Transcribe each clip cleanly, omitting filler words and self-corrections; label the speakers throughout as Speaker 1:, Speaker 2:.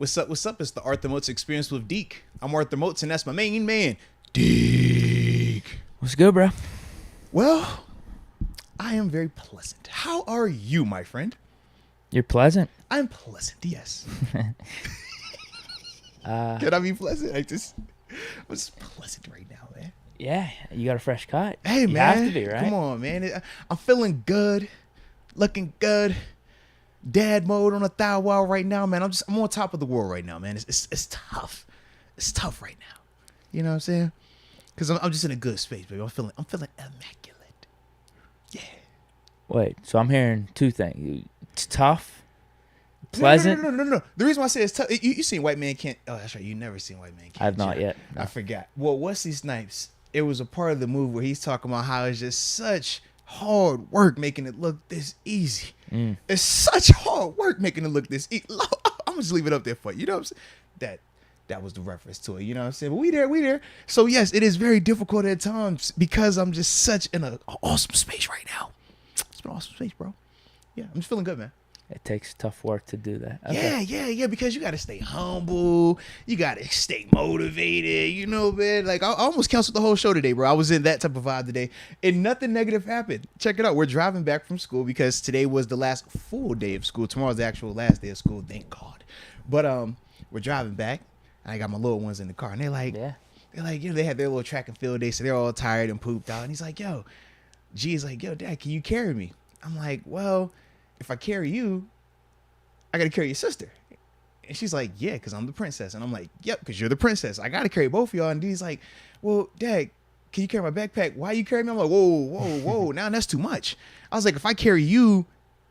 Speaker 1: What's up? What's up? It's the Arthur Moats Experience with Deke. I'm Arthur Moats, and that's my main man, Deke.
Speaker 2: What's good, bro?
Speaker 1: Well, I am very pleasant. How are you, my friend?
Speaker 2: You're pleasant.
Speaker 1: I'm pleasant, yes. Can I be pleasant? I'm just pleasant right now, man.
Speaker 2: Yeah, you got a fresh cut.
Speaker 1: Hey,
Speaker 2: you
Speaker 1: man.
Speaker 2: have to be, right?
Speaker 1: Come on, man. I'm feeling good, looking good. Dad mode on a thigh wall right now, man. I'm on top of the world right now, man. It's tough. It's tough right now. You know what I'm saying? Because I'm just in a good space, baby. I'm feeling immaculate. Yeah.
Speaker 2: Wait, so I'm hearing two things. It's tough, pleasant.
Speaker 1: No. The reason why I say it's tough, you seen White Man Can't. Oh, that's right. You never seen White Man Can't.
Speaker 2: I have not yet. No.
Speaker 1: I forgot. Well, Wesley Snipes. It was a part of the movie where he's talking about how it's just such hard work making it look this easy. It's such hard work making it look this easy. I'm just leave it up there for you. You know what I'm saying? That was the reference to it. You know what I'm saying? But we there. So yes, it is very difficult at times because I'm just such in an awesome space right now. It's been an awesome space, bro. Yeah, I'm just feeling good, man.
Speaker 2: It takes tough work to do that. Okay.
Speaker 1: Yeah, because you got to stay humble. You got to stay motivated, you know, man. Like, I almost canceled the whole show today, bro. I was in that type of vibe today, and nothing negative happened. Check it out. We're driving back from school because today was the last full day of school. Tomorrow's the actual last day of school, thank God. But we're driving back, and I got my little ones in the car, and they're like, you know, they had their little track and field day, so they're all tired and pooped out. And he's like, G's like, yo, Dad, can you carry me? I'm like, well, if I carry you, I got to carry your sister. And she's like, yeah, because I'm the princess. And I'm like, yep, because you're the princess. I got to carry both of y'all. And he's like, well, Dad, can you carry my backpack? Why you carry me? I'm like, whoa. Now that's too much. I was like, if I carry you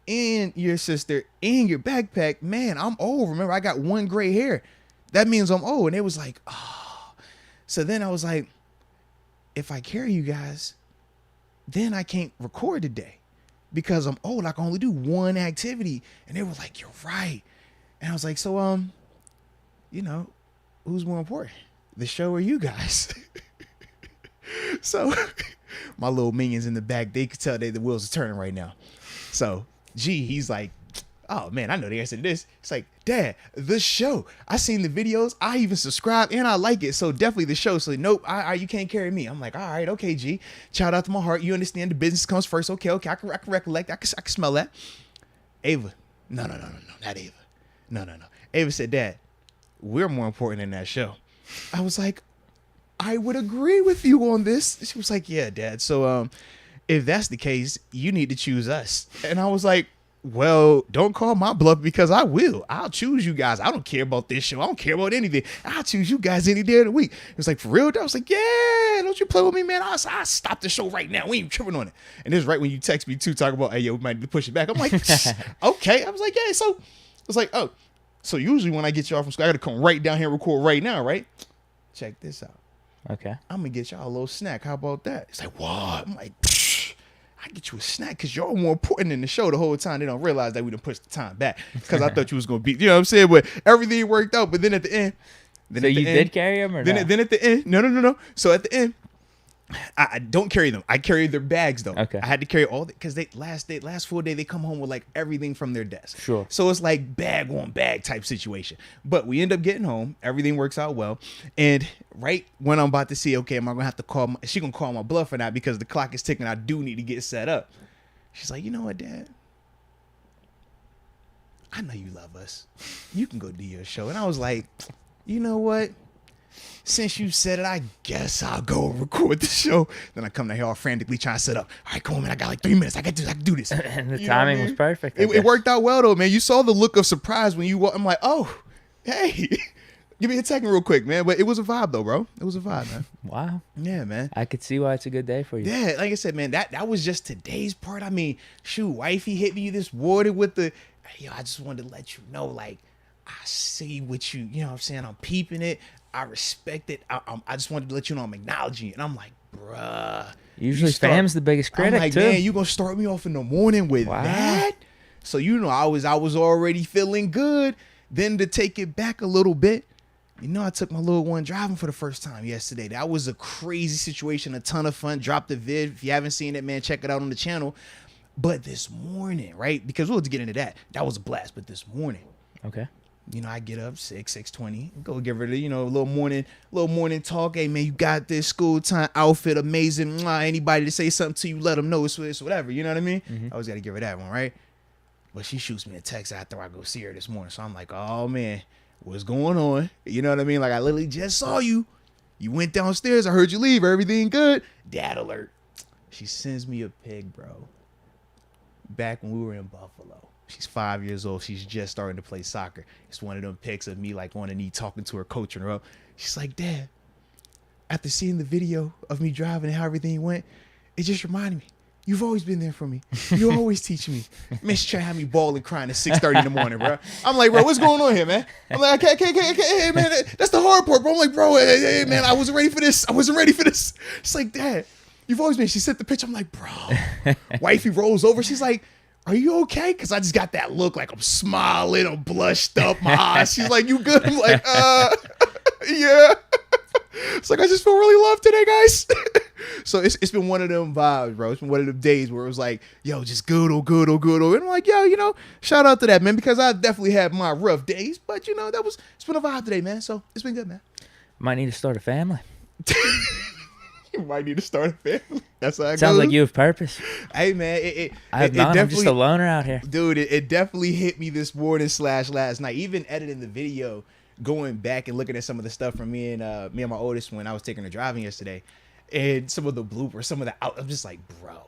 Speaker 1: and your sister and your backpack, man, I'm old. Remember, I got one gray hair. That means I'm old. And it was like, oh. So then I was like, if I carry you guys, then I can't record today. Because I'm old, I can only do one activity. And they were like, you're right. And I was like, so, you know, who's more important? The show or you guys? So my little minions in the back, they could tell the wheels are turning right now. So he's like, oh man, I know the answer to this. It's like, Dad, the show. I seen the videos. I even subscribe and I like it. So definitely the show. So nope, you can't carry me. I'm like, all right, okay, G. Shout out to my heart. You understand the business comes first. Okay. I can recollect. I can smell that. Ava. No, not Ava. No. Ava said, Dad, we're more important than that show. I was like, I would agree with you on this. She was like, yeah, Dad. So if that's the case, you need to choose us. And I was like, well, don't call my bluff because I will. I'll choose you guys. I don't care about this show. I don't care about anything. I'll choose you guys any day of the week. It was like, for real? I was like, yeah, don't you play with me, man. I'll stop the show right now. We ain't tripping on it. And this is right when you text me too, talking about, hey, yo, we might need to push it back. I'm like, okay. I was like, yeah. So it's like, oh, so usually when I get y'all from school, I got to come right down here and record right now, right? Check this out.
Speaker 2: Okay.
Speaker 1: I'm going to get y'all a little snack. How about that? It's like, what? I'm like, I get you a snack because you're more important than the show the whole time. They don't realize that we done pushed the time back because I thought you was going to be, you know what I'm saying? But everything worked out. But then at the end.
Speaker 2: So you did carry them or
Speaker 1: not? Then at the end. No. So at the end, I don't carry them. I carry their bags though.
Speaker 2: Okay.
Speaker 1: I had to carry all that because last full day, they come home with like everything from their desk.
Speaker 2: Sure.
Speaker 1: So it's like bag on bag type situation. But we end up getting home. Everything works out well. And right when I'm about to see, okay, am I going to have to call, is she going to call my bluff or not? Because the clock is ticking. I do need to get set up. She's like, you know what, Dad? I know you love us. You can go do your show. And I was like, you know what? Since you said it, I guess I'll go record the show. Then I come down here all frantically trying to set up. All right, come on, man. I got like 3 minutes. I can do this.
Speaker 2: And the timing was perfect.
Speaker 1: It worked out well, though, man. You saw the look of surprise when you walked. I'm like, oh, hey, give me a second real quick, man. But it was a vibe, though, bro. It was a vibe, man.
Speaker 2: Wow.
Speaker 1: Yeah, man.
Speaker 2: I could see why it's a good day for you.
Speaker 1: Yeah, like I said, man, that was just today's part. I mean, shoot, wifey hit me this water with the, yo, I just wanted to let you know, like, I see what you know what I'm saying? I'm peeping it. I respect it. I just wanted to let you know I'm acknowledging it. And I'm like, bruh.
Speaker 2: Usually fam's the biggest critic,
Speaker 1: I'm like,
Speaker 2: too.
Speaker 1: man, you gonna start me off in the morning with that? So, you know, I was already feeling good. Then to take it back a little bit, you know, I took my little one driving for the first time yesterday. That was a crazy situation, a ton of fun. Dropped the vid. If you haven't seen it, man, check it out on the channel. But this morning, right? Because we'll get into that. That was a blast. But this morning,
Speaker 2: okay,
Speaker 1: I get up 6:20, go give her the, a little morning talk. Hey man, you got this school time outfit, amazing. Mwah. Anybody to say something to you, let them know it's whatever. You know what I mean? I always got to give her that one, right? But she shoots me a text after I go see her this morning. So I'm like, oh man, what's going on? You know what I mean? Like, I literally just saw you. You went downstairs. I heard you leave. Everything good? Dad alert. She sends me a pic, bro. Back when we were in Buffalo. She's 5 years old. She's just starting to play soccer. It's one of them pics of me like on a knee talking to her, coaching her up. She's like, Dad, after seeing the video of me driving and how everything went, it just reminded me, you've always been there for me. You always teach me. Man, she trying to have me bawling, crying at 6:30 in the morning, bro. I'm like, bro, what's going on here, man? I'm like, okay, hey, man, that's the hard part, bro. I'm like, bro, hey, man, I wasn't ready for this. It's like, Dad, you've always been. She sent the picture. I'm like, bro. Wifey rolls over. She's like, are you okay? Because I just got that look like I'm smiling, I'm blushed up, my eyes. She's like, you good? I'm like, yeah. It's like, I just feel really loved today, guys. So it's been one of them vibes, bro. It's been one of them days where it was like, yo, just good. And I'm like, yo, shout out to that, man, because I definitely had my rough days. But, it's been a vibe today, man. So it's been good, man.
Speaker 2: Might need to start a family.
Speaker 1: You might need to start a family. That's how it
Speaker 2: Sounds
Speaker 1: goes.
Speaker 2: like you have purpose.
Speaker 1: Hey, man.
Speaker 2: I have not. I'm just a loner out here.
Speaker 1: Dude, it definitely hit me this morning / last night. Even editing the video, going back and looking at some of the stuff from me and my oldest when I was taking her driving yesterday, and some of the bloopers, I'm just like, bro,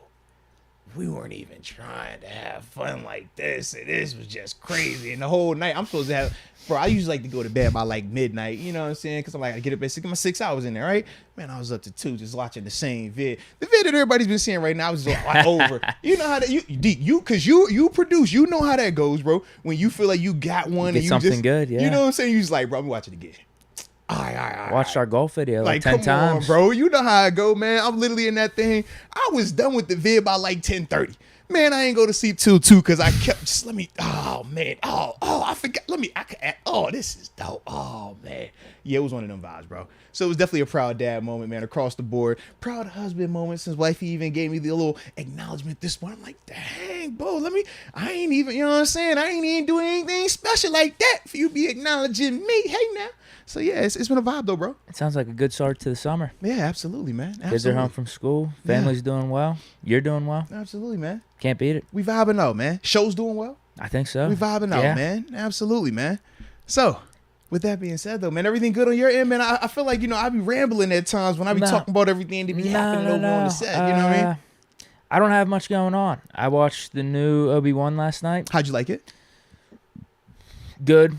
Speaker 1: we weren't even trying to have fun like this, and this was just crazy. And the whole night, I'm supposed to have, bro, I usually like to go to bed by like midnight, you know what I'm saying? Because I'm like, I get up at 6, get my 6 hours in there, right? Man, I was up to 2 just watching the same vid. The vid that everybody's been seeing right now is like over. You know how that, because you produce, you know how that goes, bro. When you feel like you got one,
Speaker 2: Get
Speaker 1: and
Speaker 2: something
Speaker 1: just,
Speaker 2: good, yeah.
Speaker 1: You know what I'm saying? You just like, bro, I'm watching it again. All right.
Speaker 2: Watched our golf video like 10
Speaker 1: come
Speaker 2: times.
Speaker 1: on, bro. You know how I go, man. I'm literally in that thing. I was done with the vid by like 10:30. Man, I ain't go to sleep till 2 because I kept just oh man. I forgot. This is dope. Oh man. Yeah, it was one of them vibes, bro. So it was definitely a proud dad moment, man, across the board. Proud husband moment since wifey even gave me the little acknowledgement this morning. I'm like, dang, bro, I ain't even, you know what I'm saying? I ain't even doing anything special like that for you to be acknowledging me. Hey now. So yeah, it's been a vibe though, bro.
Speaker 2: It sounds like a good start to the summer.
Speaker 1: Yeah, absolutely, man. Absolutely.
Speaker 2: Kids are home from school. Family's doing well. You're doing well.
Speaker 1: Absolutely, man.
Speaker 2: Can't beat it.
Speaker 1: We vibing out, man. Show's doing well.
Speaker 2: I think so.
Speaker 1: We vibing out, man. Absolutely, man. So, with that being said, though, man, everything good on your end, man? I feel like, I be rambling at times when I be talking about everything that be happening over on the set. You know what I mean?
Speaker 2: I don't have much going on. I watched the new Obi-Wan last night.
Speaker 1: How'd you like it?
Speaker 2: Good.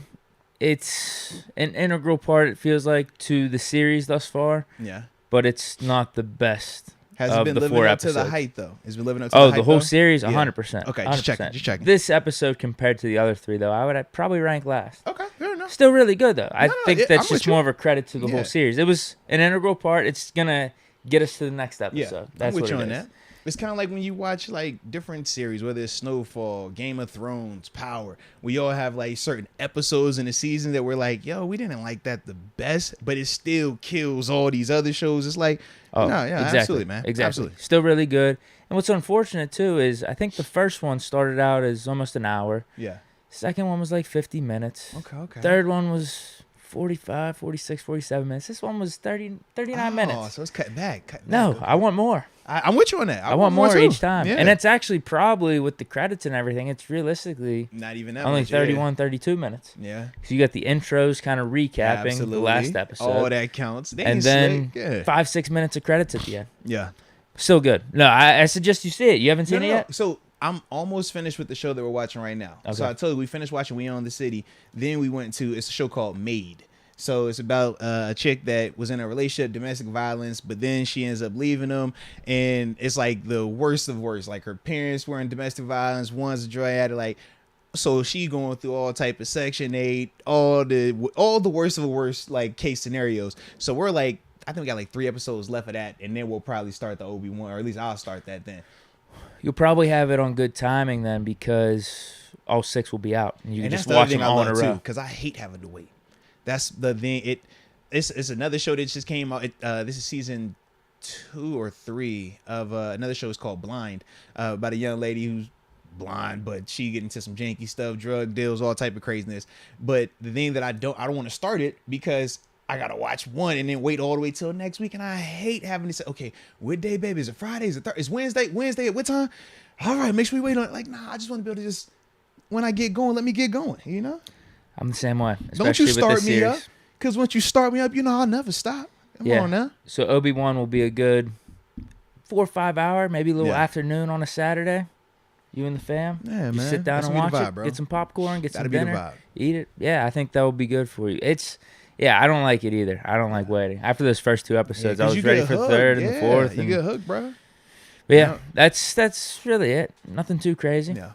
Speaker 2: It's an integral part, it feels like, to the series thus far.
Speaker 1: Yeah.
Speaker 2: But it's not the best.
Speaker 1: Has it been living up to the hype, though? Has it been living up to the hype,
Speaker 2: the whole series? 100%.
Speaker 1: Okay,
Speaker 2: 100%.
Speaker 1: just checking.
Speaker 2: This episode compared to the other 3, though, I would probably rank last.
Speaker 1: Okay, fair enough.
Speaker 2: Still really good, though. I think that's
Speaker 1: I'm
Speaker 2: just more of a credit to the whole series. It was an integral part. It's going to get us to the next episode.
Speaker 1: Yeah,
Speaker 2: that's
Speaker 1: I'm with
Speaker 2: what
Speaker 1: you
Speaker 2: it
Speaker 1: on
Speaker 2: is.
Speaker 1: that. It's kind of like when you watch like different series, whether it's Snowfall, Game of Thrones, Power. We all have like certain episodes in the season that we're like, yo, we didn't like that the best, but it still kills all these other shows. It's like,
Speaker 2: exactly.
Speaker 1: Absolutely, man.
Speaker 2: Exactly.
Speaker 1: Absolutely.
Speaker 2: Still really good. And what's unfortunate, too, is I think the first one started out as almost an hour.
Speaker 1: Yeah.
Speaker 2: Second one was like 50 minutes.
Speaker 1: Okay.
Speaker 2: Third one was 45, 46, 47 minutes. This one was 39 minutes.
Speaker 1: Oh, so it's cut back.
Speaker 2: No,
Speaker 1: Okay.
Speaker 2: I want more.
Speaker 1: I'm with you on that.
Speaker 2: I want more
Speaker 1: too.
Speaker 2: each time.
Speaker 1: Yeah.
Speaker 2: And it's actually probably, with the credits and everything, it's realistically
Speaker 1: not even that
Speaker 2: only
Speaker 1: much,
Speaker 2: 31, 32 minutes.
Speaker 1: Yeah.
Speaker 2: So you got the intros kind of recapping
Speaker 1: Absolutely.
Speaker 2: the last episode.
Speaker 1: All that counts.
Speaker 2: And then 5-6 minutes of credits at the end.
Speaker 1: Yeah.
Speaker 2: Still good. No, I suggest you see it. You haven't seen it yet?
Speaker 1: So I'm almost finished with the show that we're watching right now.
Speaker 2: Okay.
Speaker 1: So I told you, we finished watching We Own the City. Then we went to, it's a show called Made. So it's about a chick that was in a relationship, domestic violence, but then she ends up leaving them. And it's like the worst of worst. Like her parents were in domestic violence. One's a drug addict. Like, so she going through all type of Section 8, all the worst of the worst, like, case scenarios. So we're like, I think we got like 3 episodes left of that. And then we'll probably start the Obi-Wan, or at least I'll start that then.
Speaker 2: You'll probably have it on good timing then, because all 6 will be out. And you can just watch them all in a row.
Speaker 1: Because I hate having to wait. That's the thing. It's another show that just came out. This is season 2 or 3 of another show. It's called Blind, about a young lady who's blonde, but she get into some janky stuff, drug deals, all type of craziness. But the thing that I don't want to start it because I gotta watch one and then wait all the way till next week, and I hate having to say, okay, what day, baby? Is it Friday? Is it Thursday? Is Wednesday? Wednesday at what time? All right, make sure we wait on it. Like, nah, I just want to be able to just when I get going, let me get going. You know?
Speaker 2: I'm the same way.
Speaker 1: Don't you start
Speaker 2: me
Speaker 1: up? Because once you start me up, you know I'll never stop. Come on now.
Speaker 2: So Obi-Wan will be a good 4 or 5 hour, maybe a little afternoon on a Saturday. You and the fam.
Speaker 1: Yeah, man.
Speaker 2: Sit down and watch it. Bro. Get some popcorn. Get some dinner. Eat it. Yeah, I think that will be good for you. I don't like it either. I don't like waiting. After those first 2 episodes, I was ready for the third and the fourth.
Speaker 1: You get hooked, bro.
Speaker 2: But that's really it. Nothing too crazy.
Speaker 1: Yeah.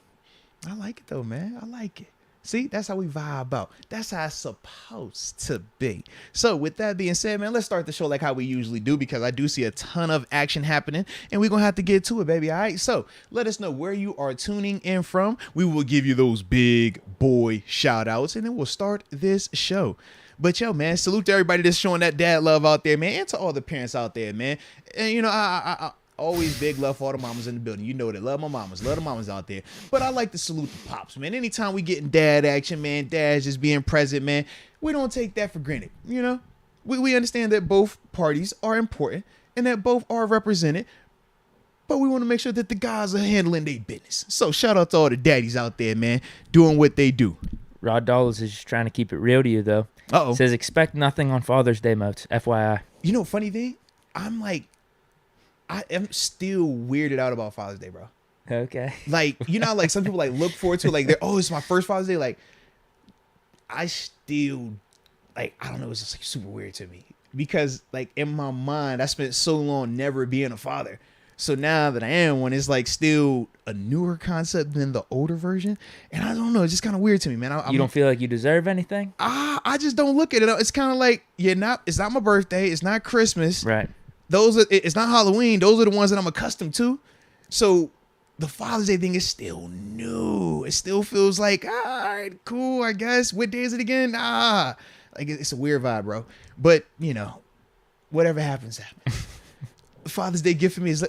Speaker 1: I like it though, man. I like it. See, that's how we vibe out. That's how it's supposed to be. So with that being said, man, let's start the show like how we usually do because I do see a ton of action happening and we're going to have to get to it, baby. All right. So let us know where you are tuning in from. We will give you those big boy shout outs and then we'll start this show. But yo, man, salute to everybody that's showing that dad love out there, man, and to all the parents out there, man. And, you know, I always big love for all the mamas in the building. You know that. Love my mamas. Love the mamas out there. But I like to salute the pops, man. Anytime we get in dad action, man, dad's just being present, man, we don't take that for granted, you know? We understand that both parties are important and that both are represented, but we want to make sure that the guys are handling their business. So shout out to all the daddies out there, man, doing what they do.
Speaker 2: Rod Dollars is just trying to keep it real to you, though.
Speaker 1: Uh-oh.
Speaker 2: Says expect nothing on Father's Day, Moats. FYI.
Speaker 1: You know, funny thing? I am still weirded out about Father's Day, bro.
Speaker 2: Okay.
Speaker 1: Like, you know, like some people like look forward to it, like it's my first Father's Day. Like, I still, like, I don't know, it's just like super weird to me because like in my mind, I spent so long never being a father. So now that I am one, it's like still a newer concept than the older version. And I don't know, it's just kind of weird to me, man.
Speaker 2: You don't feel like you deserve anything?
Speaker 1: I just don't look at it. It's kind of like, it's not my birthday. It's not Christmas.
Speaker 2: Right.
Speaker 1: It's not Halloween. Those are the ones that I'm accustomed to. So the Father's Day thing is still new. It still feels like, all right, cool, I guess. What day is it again? Like it's a weird vibe, bro. But, you know, whatever happens, happens. Father's Day gift for me is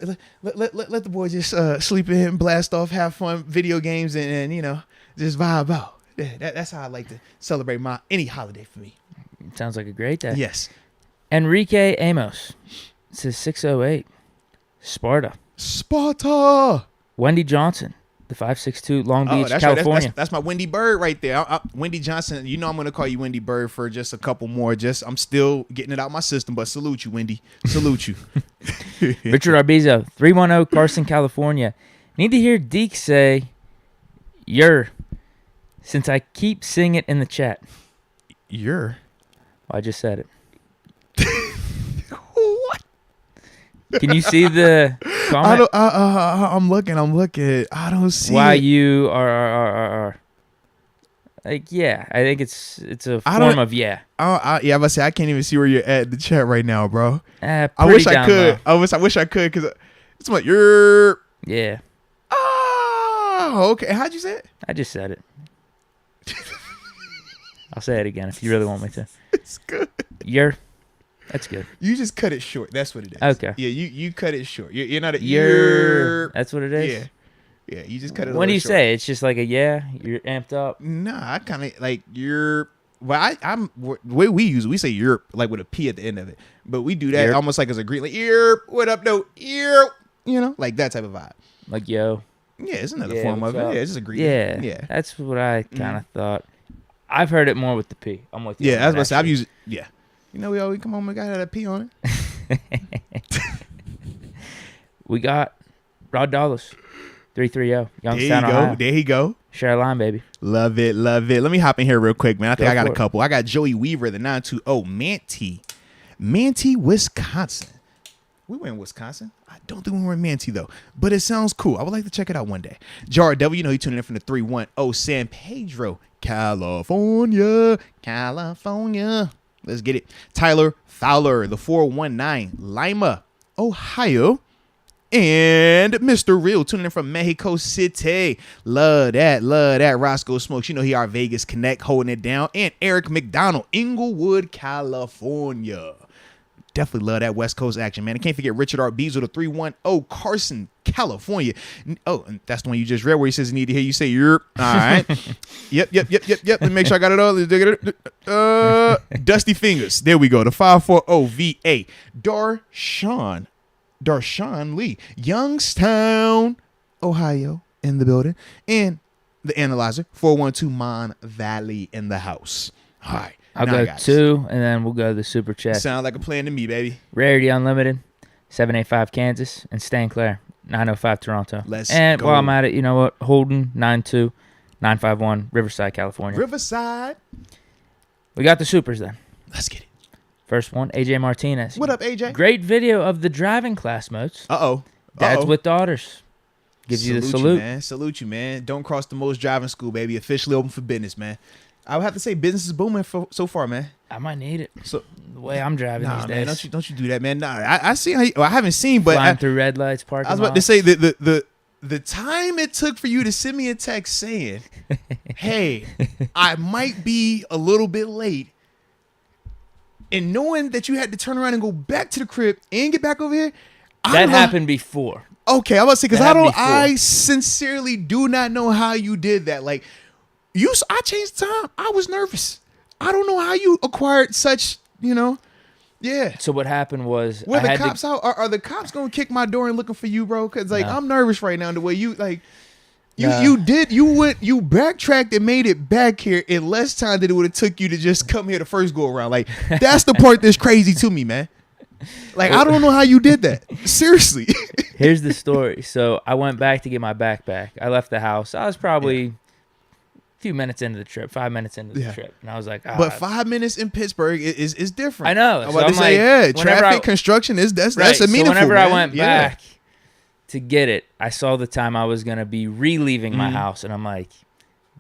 Speaker 1: let the boy just sleep in, blast off, have fun, video games, and you know, just vibe out. Yeah, that's how I like to celebrate any holiday for me.
Speaker 2: Sounds like a great day.
Speaker 1: Yes.
Speaker 2: Enrique Amos says 608. Sparta. Wendy Johnson, the 562 Long Beach, California.
Speaker 1: Right. That's my Wendy Bird right there. Wendy Johnson, you know I'm going to call you Wendy Bird for just a couple more. I'm still getting it out my system, but salute you, Wendy. Salute you.
Speaker 2: Richard Arbizo, 310 Carson, California. Need to hear Deke say, since I keep seeing it in the chat.
Speaker 1: Well,
Speaker 2: I just said it. Can you see the comment?
Speaker 1: I'm looking. I don't see
Speaker 2: why
Speaker 1: it.
Speaker 2: You are. Like, yeah, I think it's a form of yeah.
Speaker 1: Yeah, I'm about to say I can't even see where you're at in the chat right now, bro.
Speaker 2: I wish I
Speaker 1: could. I wish I could because it's like you're.
Speaker 2: Yeah.
Speaker 1: Oh, okay. How'd you say it?
Speaker 2: I just said it. I'll say it again if you really want me to.
Speaker 1: It's good.
Speaker 2: That's good.
Speaker 1: You just cut it short. That's what it is.
Speaker 2: Okay.
Speaker 1: Yeah, you cut it short. You're not a
Speaker 2: That's what it is?
Speaker 1: Yeah. Yeah, you just cut it.
Speaker 2: When do you
Speaker 1: short.
Speaker 2: say it's just like a yeah? You're amped up.
Speaker 1: Nah, I kind of like you're. Well, I'm the way we use it. We say you're like with a P at the end of it, but we do that almost like as a green, like what up, no, you know, like that type of vibe.
Speaker 2: Like yo.
Speaker 1: Yeah, it's another form of it. Yeah, it's just a green.
Speaker 2: Yeah, that's what I kind of thought. I've heard it more with the P. I'm with you.
Speaker 1: Yeah, that's what I say. I've used it. Yeah. You know, we always come home and got that P on it.
Speaker 2: We got Rod Dollars, 330, Youngstown, Ohio.
Speaker 1: There he go.
Speaker 2: Share a line, baby.
Speaker 1: Love it. Let me hop in here real quick, man. I think I got a couple. I got Joey Weaver, the 920 Manti, Wisconsin. We were in Wisconsin. I don't think we were in Manti, though. But it sounds cool. I would like to check it out one day. Jar W, you know, he tuning in from the 310 San Pedro, California. Let's get it. Tyler Fowler, the 419 Lima, Ohio. And Mr. Real tuning in from Mexico City. Love that. Roscoe Smokes. You know he our Vegas Connect holding it down. And Eric McDonald, Inglewood, California. Definitely love that West Coast action, man. I can't forget Richard Arbizo, the 310 Carson, California. Oh, and that's the one you just read where he says he need to hear you say "yerp." All right. Yep. Let me make sure I got it all. Dusty Fingers. There we go. The 540 VA. Darshawn Lee. Youngstown, Ohio in the building. And the Analyzer, 412 Mon Valley in the house. All right.
Speaker 2: I'll go 2, and then we'll go to the Super Chat.
Speaker 1: Sound like a plan to me, baby.
Speaker 2: Rarity Unlimited, 785 Kansas, and Stan Claire, 905 Toronto.
Speaker 1: Let's
Speaker 2: and
Speaker 1: go.
Speaker 2: While I'm at it, you know what? Holden, 92951, Riverside, California.
Speaker 1: Riverside.
Speaker 2: We got the Supers then.
Speaker 1: Let's get it.
Speaker 2: First one, AJ Martinez.
Speaker 1: What up, AJ?
Speaker 2: Great video of the driving class, Moats. Dads with daughters. Gives you the salute.
Speaker 1: Salute you, man. Don't cross the Moats driving school, baby. Officially open for business, man. I would have to say business is booming so far, man.
Speaker 2: I might need it. So the way I'm driving these days.
Speaker 1: Man, don't you do that, man. Nah, I see how I haven't seen, but
Speaker 2: flying through red lights, parking
Speaker 1: I was about to say the time it took for you to send me a text saying, "Hey, I might be a little bit late," and knowing that you had to turn around and go back to the crib and get back over here.
Speaker 2: That happened before.
Speaker 1: Okay, I was about to say because I sincerely do not know how you did that. Like. I changed the time. I was nervous. I don't know how you acquired such, yeah.
Speaker 2: So what happened was,
Speaker 1: were the cops out? Are the cops gonna kick my door and looking for you, bro? Because no. I'm nervous right now. The way you you backtracked and made it back here in less time than it would have took you to just come here the first go around. Like that's the part that's crazy to me, man. Like I don't know how you did that. Seriously.
Speaker 2: Here's the story. So I went back to get my backpack. I left the house. I was probably. Few minutes into the trip, 5 minutes into the trip, and I was like,
Speaker 1: but 5 minutes in Pittsburgh is different.
Speaker 2: I know.
Speaker 1: I'm about to say, traffic construction that's a meaningful.
Speaker 2: So whenever
Speaker 1: man.
Speaker 2: I went back to get it, I saw the time I was gonna be leaving my house, and I'm like,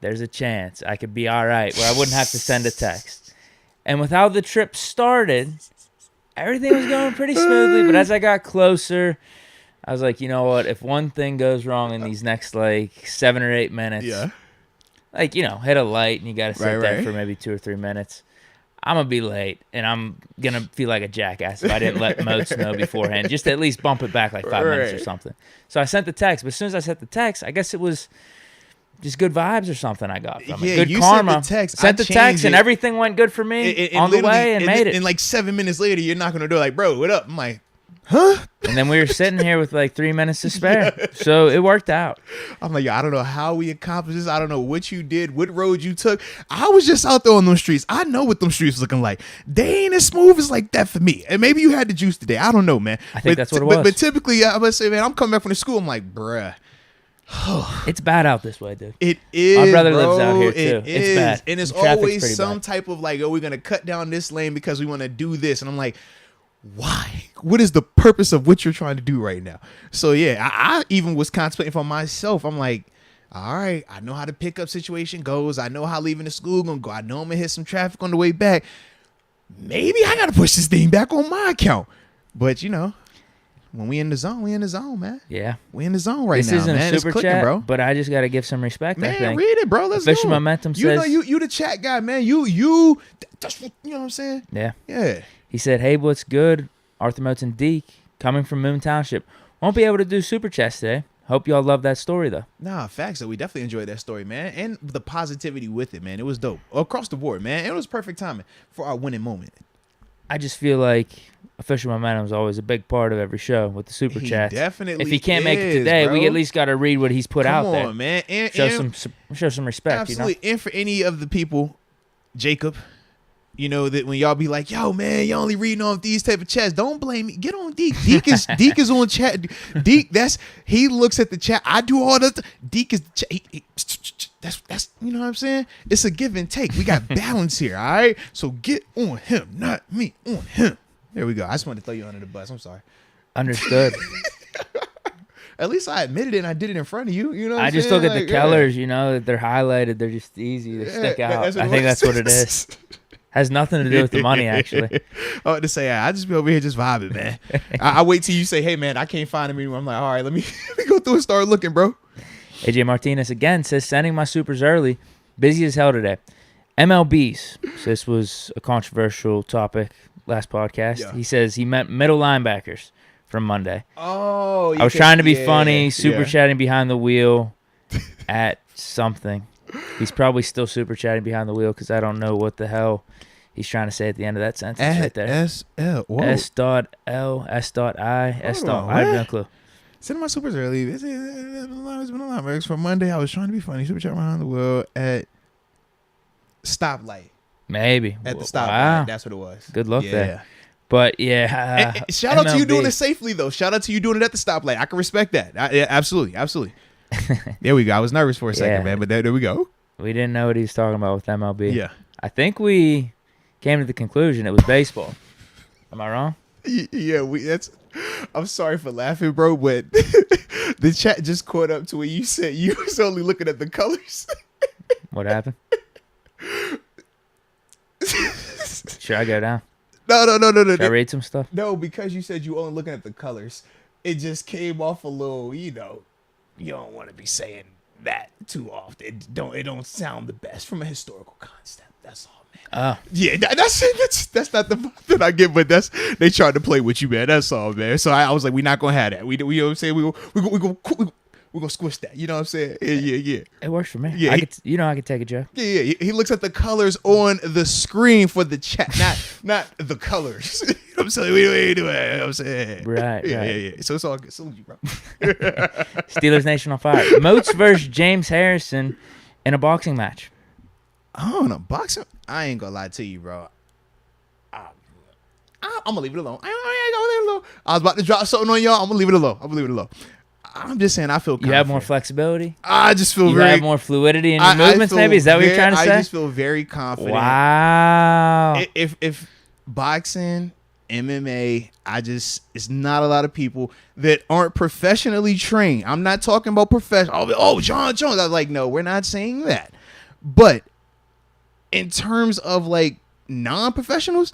Speaker 2: there's a chance I could be all right, where I wouldn't have to send a text. And with how the trip started, everything was going pretty smoothly. But as I got closer, I was like, you know what? If one thing goes wrong in these next 7 or 8 minutes, hit a light and you got to sit there for maybe 2 or 3 minutes, I'm going to be late and I'm going to feel like a jackass if I didn't let Moats know beforehand. Just to at least bump it back 5 minutes or something. So I sent the text. But as soon as I sent the text, I guess it was just good vibes or something I got from it. Good karma. Sent the text and everything went good for me on the way and made it.
Speaker 1: And 7 minutes later, you're knocking on the door like, bro, what up? I'm like, huh?
Speaker 2: And then we were sitting here with 3 minutes to spare. So it worked out.
Speaker 1: I'm like, I don't know how we accomplished this. I don't know what you did, what road you took. I was just out there on those streets. I know what them streets looking like. They ain't as smooth as like that for me. And maybe you had the juice today. I don't know, man.
Speaker 2: I think that's what it was.
Speaker 1: But typically, I must say, man, I'm coming back from the school. I'm like, bruh.
Speaker 2: It's bad out this way, dude.
Speaker 1: It is.
Speaker 2: My brother lives out here too. It's bad.
Speaker 1: And it's always some type of we're going to cut down this lane because we want to do this. And I'm like, why? What is the purpose of what you're trying to do right now? So yeah, I even was contemplating for myself. I'm like, all right, I know how the pickup situation goes. I know how leaving the school gonna go. I know I'm gonna hit some traffic on the way back. Maybe I gotta push this thing back on my account. But when we in the zone, man. Yeah, we in the zone right now. This isn't a super chat, bro.
Speaker 2: But I just gotta give some respect.
Speaker 1: Man,
Speaker 2: I think.
Speaker 1: Read it, bro. Let's
Speaker 2: Official
Speaker 1: go.
Speaker 2: Momentum says,
Speaker 1: you the chat guy, man. You. That's what, you know what I'm saying?
Speaker 2: Yeah. He said, "Hey, what's good? Arthur Moats and Deke, coming from Moon Township. Won't be able to do super chats today. Hope y'all love that story, though."
Speaker 1: Nah, facts. So we definitely enjoyed that story, man. And the positivity with it, man. It was dope. Across the board, man. It was perfect timing for our winning moment.
Speaker 2: I just feel like official momentum is always a big part of every show with the super chats.
Speaker 1: Definitely.
Speaker 2: If he can't make it today, we at least got to read what he's put out there.
Speaker 1: Come on, man. And
Speaker 2: show some respect,
Speaker 1: absolutely. And for any of the people, Jacob, that when y'all be like, yo, man, y'all only reading off these type of chats, don't blame me. Get on Deke. Deke is on chat. Deke, he looks at the chat. I do all the Deke is that's you know what I'm saying? It's a give and take. We got balance here, all right? So get on him, not me, on him. There we go. I just wanted to throw you under the bus. I'm sorry.
Speaker 2: Understood.
Speaker 1: At least I admitted it and I did it in front of you. You know what I'm
Speaker 2: just
Speaker 1: saying?
Speaker 2: Look at the Kellers, that they're highlighted. They're just easy. They stick out. I think that's what it is. Has nothing to do with the money, actually.
Speaker 1: I want to say, I just be over here just vibing, man. I wait till you say, hey, man, I can't find him anymore. I'm like, all right, let me go through and start looking, bro.
Speaker 2: AJ Martinez again says, sending my supers early. Busy as hell today. MLBs. So this was a controversial topic last podcast. Yeah. He says he meant middle linebackers from Monday.
Speaker 1: Oh,
Speaker 2: I was trying to be funny, super chatting behind the wheel at something. He's probably still super chatting behind the wheel because I don't know what the hell he's trying to say at the end of that sentence right there.
Speaker 1: S.L.
Speaker 2: S.L. S.I. S.I. I have no clue.
Speaker 1: Sending my supers early. It's been a lot of for Monday. I was trying to be funny. Super chat behind the wheel at stoplight.
Speaker 2: Maybe.
Speaker 1: At the stoplight.
Speaker 2: Wow.
Speaker 1: That's what it was.
Speaker 2: Good luck there. But yeah.
Speaker 1: Shout out to you doing it safely, though. Shout out to you doing it at the stoplight. I can respect that. Yeah, absolutely. Absolutely. There we go. I was nervous for a second, man, but there we go.
Speaker 2: We didn't know what he was talking about with MLB.
Speaker 1: Yeah.
Speaker 2: I think we came to the conclusion it was baseball. Am I wrong?
Speaker 1: Yeah, I'm sorry for laughing, bro, but the chat just caught up to where you said you was only looking at the colors.
Speaker 2: What happened? Should I go down?
Speaker 1: No.
Speaker 2: Should I read some stuff?
Speaker 1: No, because you said you only looking at the colors, it just came off a little, you don't want to be saying that too often. It don't sound the best from a historical concept. That's all, man. Yeah, that's not the vibe that I get, but they tried to play with you, man. That's all, man. So I was like, we're not gonna have that. We you know what I'm saying? We're gonna squish that. You know what I'm saying? Yeah.
Speaker 2: It works for me.
Speaker 1: Yeah,
Speaker 2: I could take a joke.
Speaker 1: Yeah. He looks at the colors on the screen for the chat, not the colors. You know what I'm saying? We do it. You know what I'm saying?
Speaker 2: Right.
Speaker 1: Yeah. So it's all good. Salute you, bro.
Speaker 2: Steelers Nation on fire. Moats versus James Harrison in a boxing match.
Speaker 1: Oh, no, boxing. I ain't gonna lie to you, bro. I'm gonna leave it alone. I ain't gonna leave it alone. I was about to drop something on y'all. I'm gonna leave it alone. I'm just saying, I feel confident.
Speaker 2: You have more flexibility?
Speaker 1: I just feel
Speaker 2: you have more fluidity in your movements, maybe? Is that what you're trying to say?
Speaker 1: I just feel very confident.
Speaker 2: Wow.
Speaker 1: If boxing, MMA, it's not a lot of people that aren't professionally trained. I'm not talking about professional. Oh, John Jones. I was like, no, we're not saying that. But in terms of like non-professionals,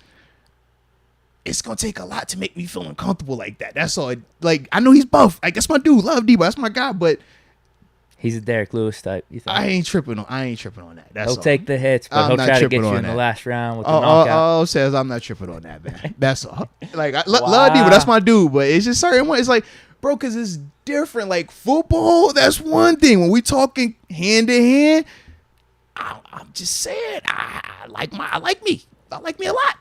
Speaker 1: it's gonna take a lot to make me feel uncomfortable like that. That's all. Like, I know he's buff. Like, that's my dude. Love Debo. That's my guy. But
Speaker 2: he's a Derek Lewis type. You think?
Speaker 1: I ain't tripping on that.
Speaker 2: He'll take the hits, but he'll try to get you in the last round with the knockout.
Speaker 1: All says I'm not tripping on that, man. That's all. Like, love Debo. That's my dude. But it's just certain one. It's like, bro, because it's different. Like, football, that's one thing. When we talking hand to hand, I'm just saying, I like me. I like me a lot.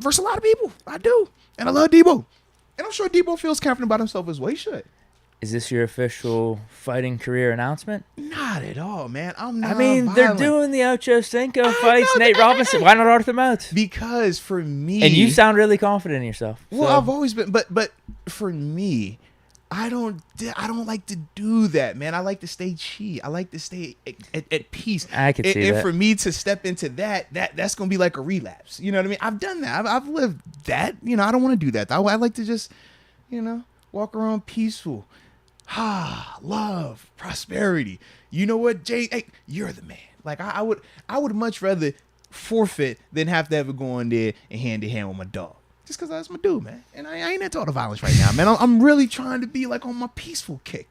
Speaker 1: Versus a lot of people. I do. And I love Debo. And I'm sure Debo feels confident about himself as well. He should.
Speaker 2: Is this your official fighting career announcement?
Speaker 1: Not at all, man. I'm not.
Speaker 2: I mean, they're doing the Ocho Cinco fights. Nate Robinson. Why not Arthur Moats?
Speaker 1: Because for me.
Speaker 2: And you sound really confident in yourself.
Speaker 1: Well, I've always been. But for me, I don't like to do that, man. I like to stay chill. I like to stay at peace.
Speaker 2: I can see that.
Speaker 1: And for me to step into that's gonna be like a relapse. You know what I mean? I've done that. I've lived that. You know, I don't want to do that. I like to just, walk around peaceful. Love, prosperity. You know what, Jay? Hey, you're the man. Like I would much rather forfeit than have to ever go in there and hand to hand with my dog. Just because that's my dude, man. And I ain't into all the violence right now, man. I'm really trying to be like on my peaceful kick,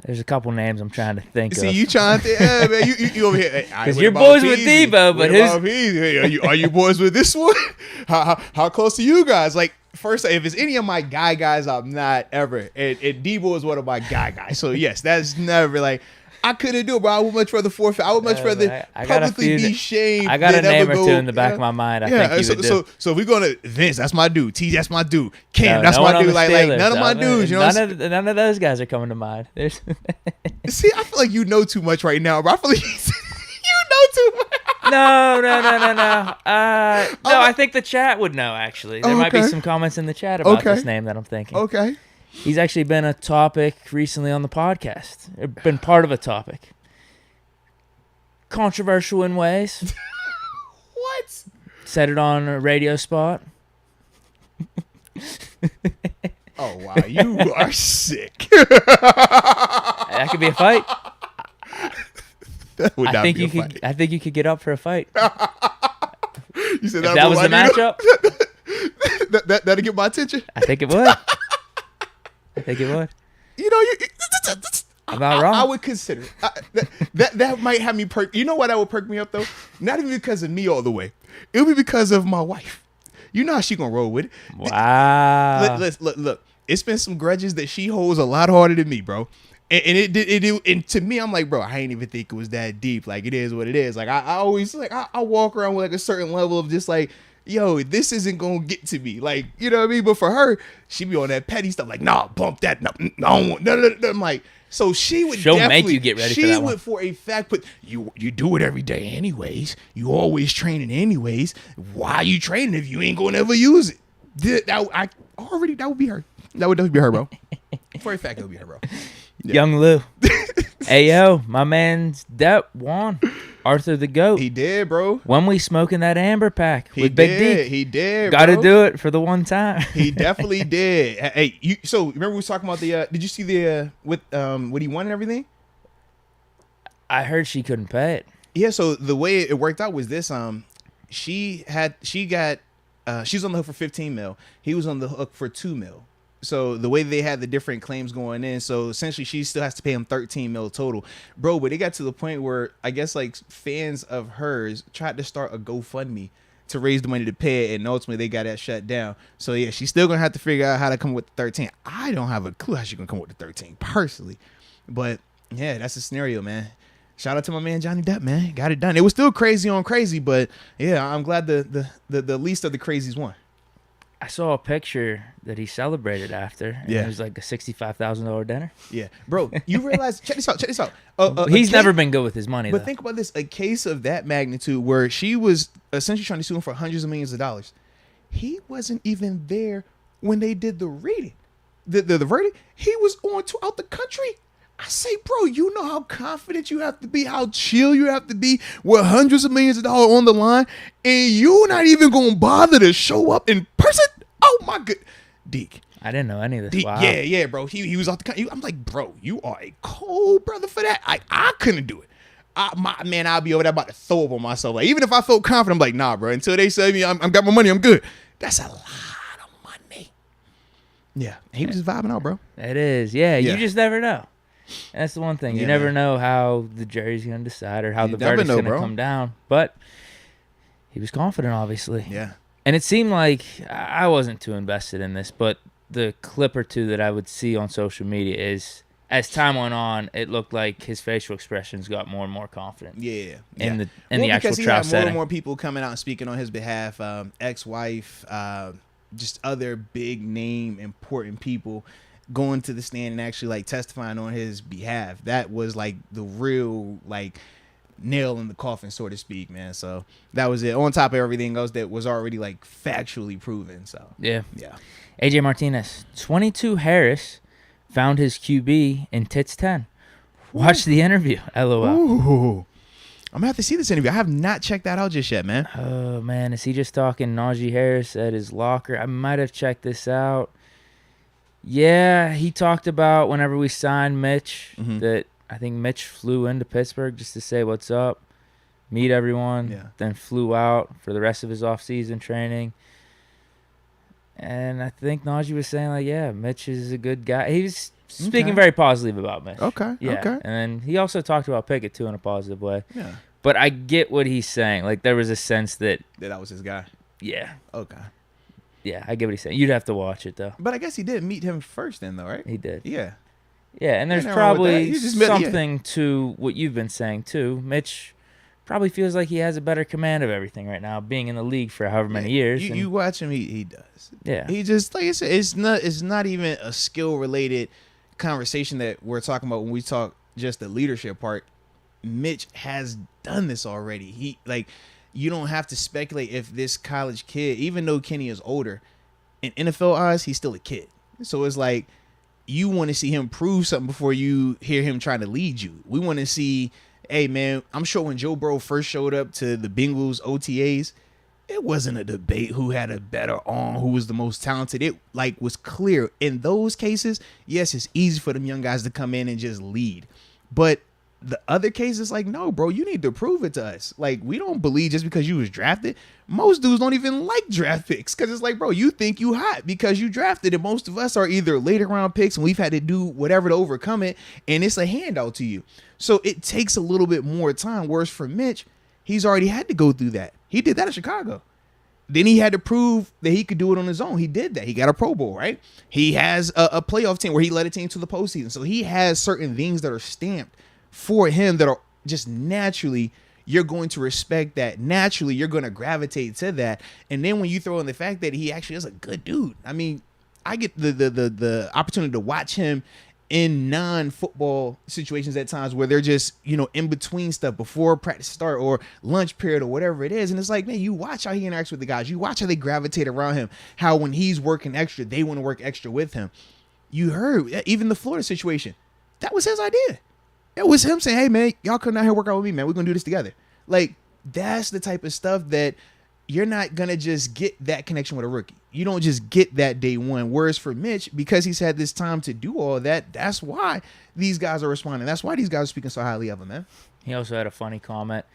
Speaker 2: There's a couple names I'm trying to think of.
Speaker 1: See, you trying to, man, you over here.
Speaker 2: Because you're boys with Debo, but who's...
Speaker 1: Are you boys with this one? How close are you guys? Like, first, if it's any of my guys, I'm not ever. And Debo is one of my guys. So, yes, that's never like... I couldn't do it, but I would much rather forfeit. I would much rather publicly be shamed.
Speaker 2: I got a name or two in the back of my mind. I think you would do.
Speaker 1: So if we're gonna Vince, that's my dude. T, that's my dude. Cam, that's my dude. Like none of my dudes.
Speaker 2: None of those guys are coming to mind.
Speaker 1: See, I feel like you know too much right now, bro. I feel like you know too much.
Speaker 2: No. I think the chat would know. Actually, there might be some comments in the chat about this name that I'm thinking.
Speaker 1: Okay.
Speaker 2: He's actually been a topic recently on the podcast. Been part of a topic. Controversial in ways.
Speaker 1: What?
Speaker 2: Said it on a radio spot.
Speaker 1: Oh, wow. You are sick.
Speaker 2: That could be a fight.
Speaker 1: That would not be a fight.
Speaker 2: I think you could get up for a fight.
Speaker 1: You said
Speaker 2: that was the matchup?
Speaker 1: That'll get my attention?
Speaker 2: I think it would. I'm not wrong.
Speaker 1: I would consider it. That might have me perk. You know what? That would perk me up though. Not even because of me all the way. It would be because of my wife. You know how she gonna roll with it.
Speaker 2: Wow.
Speaker 1: Look. It's been some grudges that she holds a lot harder than me, bro. And to me, I'm like, bro, I ain't even think it was that deep. Like, it is what it is. Like, I always, like, I walk around with, like, a certain level of just, like, yo, this isn't going to get to me. Like, you know what I mean? But for her, she be on that petty stuff. Like, nah, bump that. No, I don't want, no. I'm like, so she would
Speaker 2: She'll make you get ready for that
Speaker 1: She
Speaker 2: one.
Speaker 1: would, for a fact, but you do it every day anyways. You always training anyways. Why you training if you ain't going to ever use it? That would be her. That would definitely be her, bro. For a fact, it would be her, bro. Yeah.
Speaker 2: Young Lou. Hey, yo, my man's Depp won. Arthur the GOAT.
Speaker 1: He did, bro.
Speaker 2: When we smoking that Amber pack with Big Deke.
Speaker 1: He did,
Speaker 2: Got to
Speaker 1: bro.
Speaker 2: do it for the one time.
Speaker 1: He definitely did. Hey, so remember we was talking about the, did you see the, with what he won and everything?
Speaker 2: I heard she couldn't pay it.
Speaker 1: Yeah, so the way it worked out was this, she's on the hook for 15 mil. He was on the hook for 2 mil. So the way they had the different claims going in, so essentially she still has to pay him 13 mil total, bro. But it got to the point where I guess like fans of hers tried to start a GoFundMe to raise the money to pay it, and ultimately they got that shut down. So yeah, she's still gonna have to figure out how to come with the 13. I don't have a clue how she's gonna come with the 13 personally, but yeah, that's the scenario, man. Shout out to my man Johnny Depp, man. Got it done. It was still crazy on crazy, but yeah, I'm glad the least of the crazies won.
Speaker 2: I saw a picture that he celebrated after. And
Speaker 1: Yeah.
Speaker 2: It was like a $65,000 dinner.
Speaker 1: Yeah, bro. You realize? Check this out.
Speaker 2: He's never been good with his money,
Speaker 1: But
Speaker 2: though.
Speaker 1: think about this: a case of that magnitude, where she was essentially trying to sue him for hundreds of millions of dollars. He wasn't even there when they did the reading, the verdict. He was on to out the country. I say, bro, you know how confident you have to be, how chill you have to be with hundreds of millions of dollars on the line, and you're not even gonna bother to show up in person. Oh my good, Deke.
Speaker 2: I didn't know any of this.
Speaker 1: Deke,
Speaker 2: Wow.
Speaker 1: yeah, bro. He was off the country. I'm like, bro, you are a cold brother for that. I couldn't do it. I'll be over there about to throw up on myself. Like, even if I felt confident, I'm like, nah, bro. Until they say me, I'm got my money, I'm good. That's a lot of money. Yeah, he was just vibing out, bro.
Speaker 2: It is. Yeah,
Speaker 1: Yeah.
Speaker 2: you just never know. And that's the one thing.
Speaker 1: Yeah,
Speaker 2: You never
Speaker 1: man.
Speaker 2: know how the jury's going to decide or how
Speaker 1: You
Speaker 2: the
Speaker 1: never
Speaker 2: verdict's
Speaker 1: know,
Speaker 2: going to
Speaker 1: bro.
Speaker 2: come down. But he was confident, obviously.
Speaker 1: Yeah.
Speaker 2: And it seemed like I wasn't too invested in this, but the clip or two that I would see on social media is, as time went on, it looked like his facial expressions got more and more confident.
Speaker 1: Yeah.
Speaker 2: In the
Speaker 1: Well,
Speaker 2: actual
Speaker 1: because he
Speaker 2: trial
Speaker 1: had more
Speaker 2: setting.
Speaker 1: and more people coming out and speaking on his behalf, ex-wife, just other big name important people going to the stand and actually like testifying on his behalf. That was like the real like nail in the coffin, so to speak, man. So that was it. On top of everything else that was already like factually proven. So
Speaker 2: Yeah.
Speaker 1: yeah.
Speaker 2: AJ Martinez, 22 Harris found his QB in Tits 10. Watch the interview. LOL.
Speaker 1: Ooh. I'm gonna have to see this interview. I have not checked that out just yet, man.
Speaker 2: Oh, man. Is he just talking Najee Harris at his locker? I might have checked this out. Yeah, he talked about whenever we signed Mitch that I think Mitch flew into Pittsburgh just to say what's up, meet everyone, then flew out for the rest of his off-season training. And I think Najee was saying, like, yeah, Mitch is a good guy. He was speaking very positive about Mitch.
Speaker 1: Okay.
Speaker 2: Yeah.
Speaker 1: Okay.
Speaker 2: And then he also talked about Pickett, too, in a positive way.
Speaker 1: Yeah.
Speaker 2: But I get what he's saying. Like, there was a sense that,
Speaker 1: That was his guy.
Speaker 2: yeah.
Speaker 1: Okay.
Speaker 2: Yeah, I get what he's saying. You'd have to watch it, though.
Speaker 1: But I guess he did meet him first then, though, right?
Speaker 2: He did.
Speaker 1: Yeah.
Speaker 2: Yeah, and there's
Speaker 1: Ain't nothing wrong with that.
Speaker 2: probably
Speaker 1: You just met-
Speaker 2: something to what you've been saying, too. Mitch probably feels like he has a better command of everything right now, being in the league for however many years. and-
Speaker 1: You watch him, he does.
Speaker 2: Yeah.
Speaker 1: He just, like I said, it's not even a skill-related conversation that we're talking about when we talk just the leadership part. Mitch has done this already. He, like, you don't have to speculate if this college kid, even though Kenny is older, in NFL eyes, he's still a kid. So it's like, you want to see him prove something before you hear him trying to lead you. We want to see, hey, man, I'm sure when Joe Burrow first showed up to the Bengals OTAs, it wasn't a debate who had a better arm, who was the most talented. It like was clear. In those cases, yes, it's easy for them young guys to come in and just lead. But the other cases, like, no, bro, you need to prove it to us. Like, we don't believe just because you was drafted. Most dudes don't even like draft picks because it's like, bro, you think you hot because you drafted, and most of us are either later round picks and we've had to do whatever to overcome it, and it's a handout to you. So it takes a little bit more time. Whereas for Mitch, he's already had to go through that. He did that in Chicago. Then he had to prove that he could do it on his own. He did that. He got a Pro Bowl, right? He has a playoff team where he led a team to the postseason. So he has certain things that are stamped for him that are just naturally, you're going to respect that. Naturally, you're going to gravitate to that. And then when you throw in the fact that he actually is a good dude, I mean, I get the opportunity to watch him in non-football situations at times where they're just, in between stuff before practice start or lunch period or whatever it is. And it's like, man, you watch how he interacts with the guys. You watch how they gravitate around him, how when he's working extra, they want to work extra with him. You heard even the Florida situation. That was his idea. It was him saying, hey, man, y'all come down here work out with me, man. We're going to do this together. Like, that's the type of stuff that you're not going to just get that connection with a rookie. You don't just get that day one. Whereas for Mitch, because he's had this time to do all that, that's why these guys are responding. That's why these guys are speaking so highly of him, man.
Speaker 2: He also had a funny comment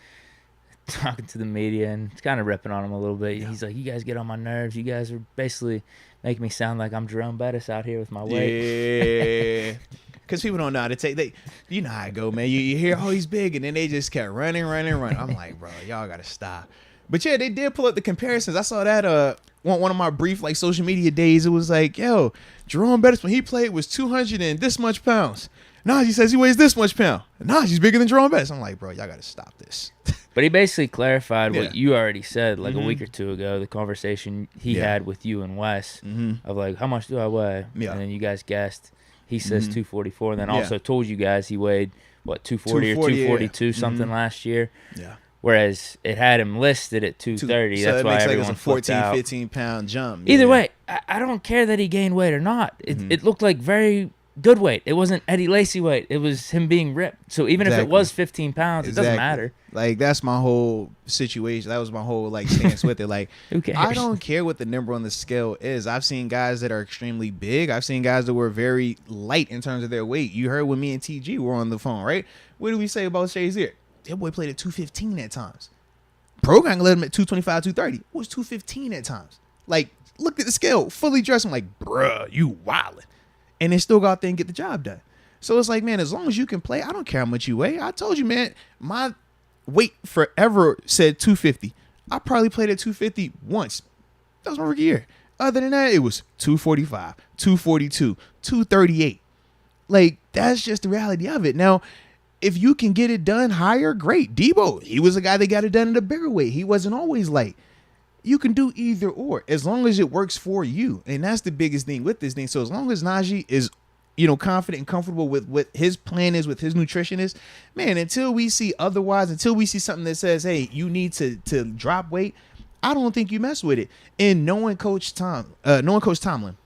Speaker 2: talking to the media and kind of ripping on him a little bit. Yeah. He's like, you guys get on my nerves. You guys are basically making me sound like I'm Jerome Bettis out here with my weight.
Speaker 1: Yeah. Because people don't know how to take. You know how it go, man. You hear, oh, he's big, and then they just kept running. I'm like, bro, y'all got to stop. But yeah, they did pull up the comparisons. I saw that one of my brief social media days. It was like, yo, Jerome Bettis, when he played, was 200 and this much pounds. Najee says he weighs this much pound. Najee's bigger than Jerome Bettis. I'm like, bro, y'all got to stop this.
Speaker 2: But he basically clarified what you already said a week or two ago, the conversation he had with you and Wes of like, how much do I weigh? Yeah. And then you guys guessed. He says 244, and then also told you guys he weighed, 240 or 242 something last year. Yeah. Whereas it had him listed at 230.
Speaker 1: So
Speaker 2: that's
Speaker 1: that
Speaker 2: why
Speaker 1: makes
Speaker 2: everyone
Speaker 1: like it's a 14, 15 pound jump.
Speaker 2: Either way, I don't care that he gained weight or not. It looked like very good weight. It wasn't Eddie Lacy weight. It was him being ripped. So even if it was 15 pounds, it doesn't matter.
Speaker 1: Like, that's my whole situation. That was my whole stance with it. Like,
Speaker 2: who cares?
Speaker 1: I don't care what the number on the scale is. I've seen guys that are extremely big. I've seen guys that were very light in terms of their weight. You heard when me and TG were on the phone, right? What did we say about Shazier? That boy played at 215 at times. Program led him at 225, 230. It was 215 at times. Like, look at the scale, fully dressed. I'm like, bruh, you wildin'. And they still go out there and get the job done. So it's like, man, as long as you can play, I don't care how much you weigh. I told you, man, my weight forever said 250. I probably played at 250 once. That was my rookie year. Other than that, it was 245, 242, 238. Like, that's just the reality of it. Now, if you can get it done higher, great. Debo, he was a guy that got it done at a bigger weight. He wasn't always light. You can do either or, as long as it works for you. And that's the biggest thing with this thing. So as long as Najee is, confident and comfortable with what his plan is, with his nutritionist, man, until we see otherwise, until we see something that says, hey, you need to drop weight, I don't think you mess with it. And knowing Coach Tomlin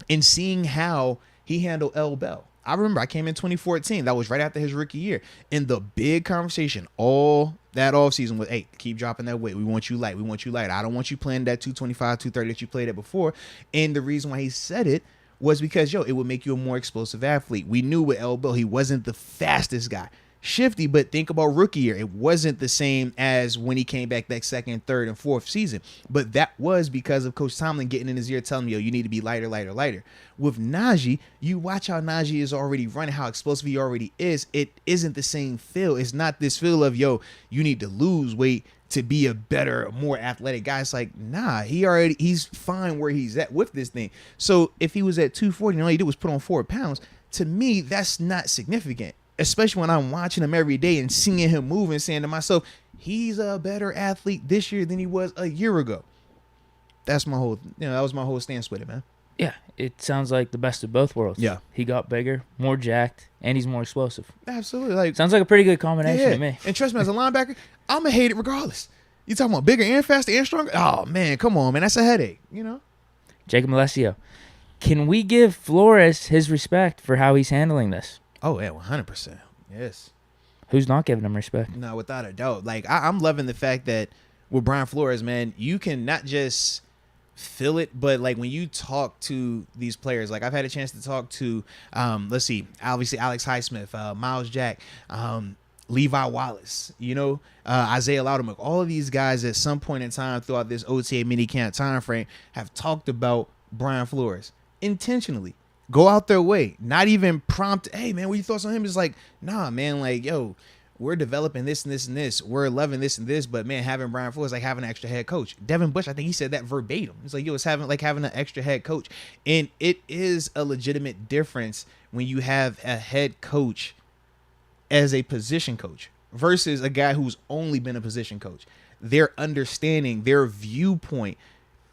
Speaker 1: and seeing how he handled L. Bell. I remember I came in 2014. That was right after his rookie year. And the big conversation all that offseason was, hey, keep dropping that weight. We want you light. We want you light. I don't want you playing that 225, 230 that you played at before. And the reason why he said it was because, it would make you a more explosive athlete. We knew with L. Bell, he wasn't the fastest guy. Shifty, but think about rookie year. It wasn't the same as when he came back that second, third, and fourth season. But that was because of Coach Tomlin getting in his ear telling him, you need to be lighter, lighter, lighter. With Najee, you watch how Najee is already running, how explosive he already is. It isn't the same feel. It's not this feel of, you need to lose weight to be a better, more athletic guy. It's like, nah, he's fine where he's at with this thing. So if he was at 240 and all he did was put on 4 pounds, to me, that's not significant. Especially when I'm watching him every day and seeing him move and saying to myself, he's a better athlete this year than he was a year ago. That's my whole, that was my whole stance with it, man.
Speaker 2: Yeah, it sounds like the best of both worlds. Yeah. He got bigger, more jacked, and he's more explosive.
Speaker 1: Absolutely.
Speaker 2: Sounds like a pretty good combination to me.
Speaker 1: And trust me, as a linebacker, I'm going to hate it regardless. You talking about bigger and faster and stronger? Oh, man, come on, man. That's a headache,
Speaker 2: Jacob Alessio, can we give Flores his respect for how he's handling this?
Speaker 1: Oh, yeah, 100%. Yes.
Speaker 2: Who's not giving him respect?
Speaker 1: No, without a doubt. Like, I'm loving the fact that with Brian Flores, man, you can not just feel it, but, like, when you talk to these players, like, I've had a chance to talk to, obviously Alex Highsmith, Miles Jack, Levi Wallace, Isaiah Loudermilk, all of these guys at some point in time throughout this OTA minicamp time frame have talked about Brian Flores intentionally. Go out their way, not even prompt, hey, man, what you thoughts on him? Is like, nah, man, like, we're developing this and this and this. We're loving this and this, but man, having Brian Flores like having an extra head coach. Devin Bush, I think he said that verbatim. It's like, yo, it's having an extra head coach. And it is a legitimate difference when you have a head coach as a position coach versus a guy who's only been a position coach. Their understanding, their viewpoint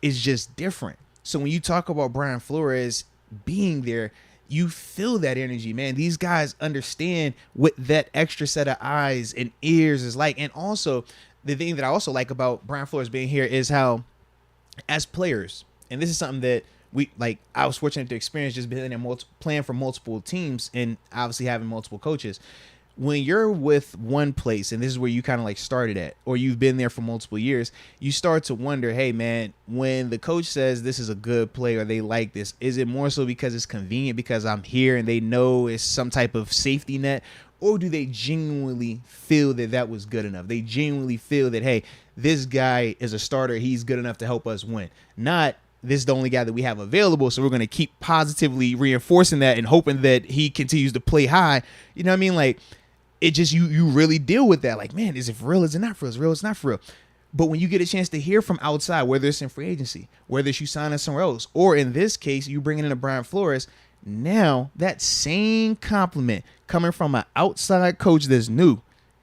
Speaker 1: is just different. So when you talk about Brian Flores being there, you feel that energy, man. These guys understand what that extra set of eyes and ears is like. And also, the thing that I also like about Brian Flores being here is how, as players, and this is something that I was fortunate to experience just being in playing for multiple teams and obviously having multiple coaches. When you're with one place, and this is where you kind of like started at, or you've been there for multiple years, you start to wonder, hey man, when the coach says this is a good play or they like this, is it more so because it's convenient because I'm here and they know it's some type of safety net, or do they genuinely feel that that was good enough? They genuinely feel that, hey, this guy is a starter, he's good enough to help us win. Not, this is the only guy that we have available, so we're going to keep positively reinforcing that and hoping that he continues to play high. You know what I mean? Like, it just, you really deal with that. Like, man, is it for real? Is it not for real? Is it real? It's not for real. But when you get a chance to hear from outside, whether it's in free agency, whether it's you signing somewhere else, or in this case, you bringing in a Brian Flores, now that same compliment coming from an outside coach that's new,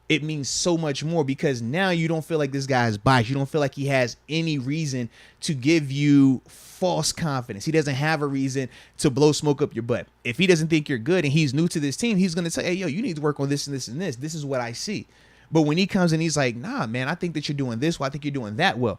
Speaker 1: it means so much more because now you don't feel like this guy is biased. You don't feel like he has any reason to give you false confidence. He doesn't have a reason to blow smoke up your butt. If he doesn't think you're good and he's new to this team, he's going to say, hey, yo, you need to work on this and this and this. This is what I see. But when he comes and he's like, nah, man, I think that you're doing this well. I think you're doing that well.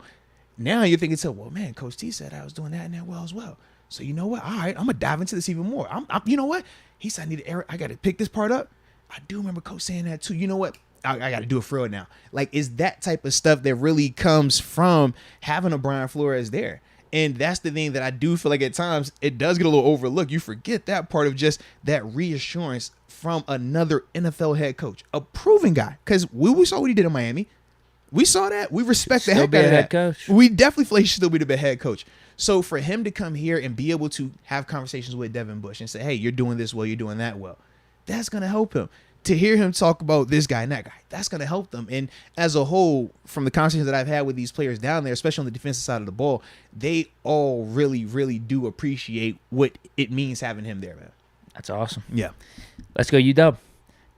Speaker 1: Now you're thinking, so, well, man, Coach T said I was doing that and that well as well. So you know what? All right, I'm going to dive into this even more. You know what? He said, I got to pick this part up. I do remember Coach saying that too. You know what? I got to do it for real now. Like, it's that type of stuff that really comes from having a Brian Flores there. And that's the thing that I do feel like at times it does get a little overlooked. You forget that part of just that reassurance from another NFL head coach, a proven guy. Because we saw what he did in Miami. We saw that. We respect the heck out of that. Coach. We definitely feel like he should still be the head coach. So for him to come here and be able to have conversations with Devin Bush and say, hey, you're doing this well, you're doing that well, that's going to help him. To hear him talk about this guy and that guy, that's going to help them. And as a whole, from the conversations that I've had with these players down there, especially on the defensive side of the ball, they all really, really do appreciate what it means having him there, man.
Speaker 2: That's awesome.
Speaker 1: Yeah.
Speaker 2: Let's go, UW.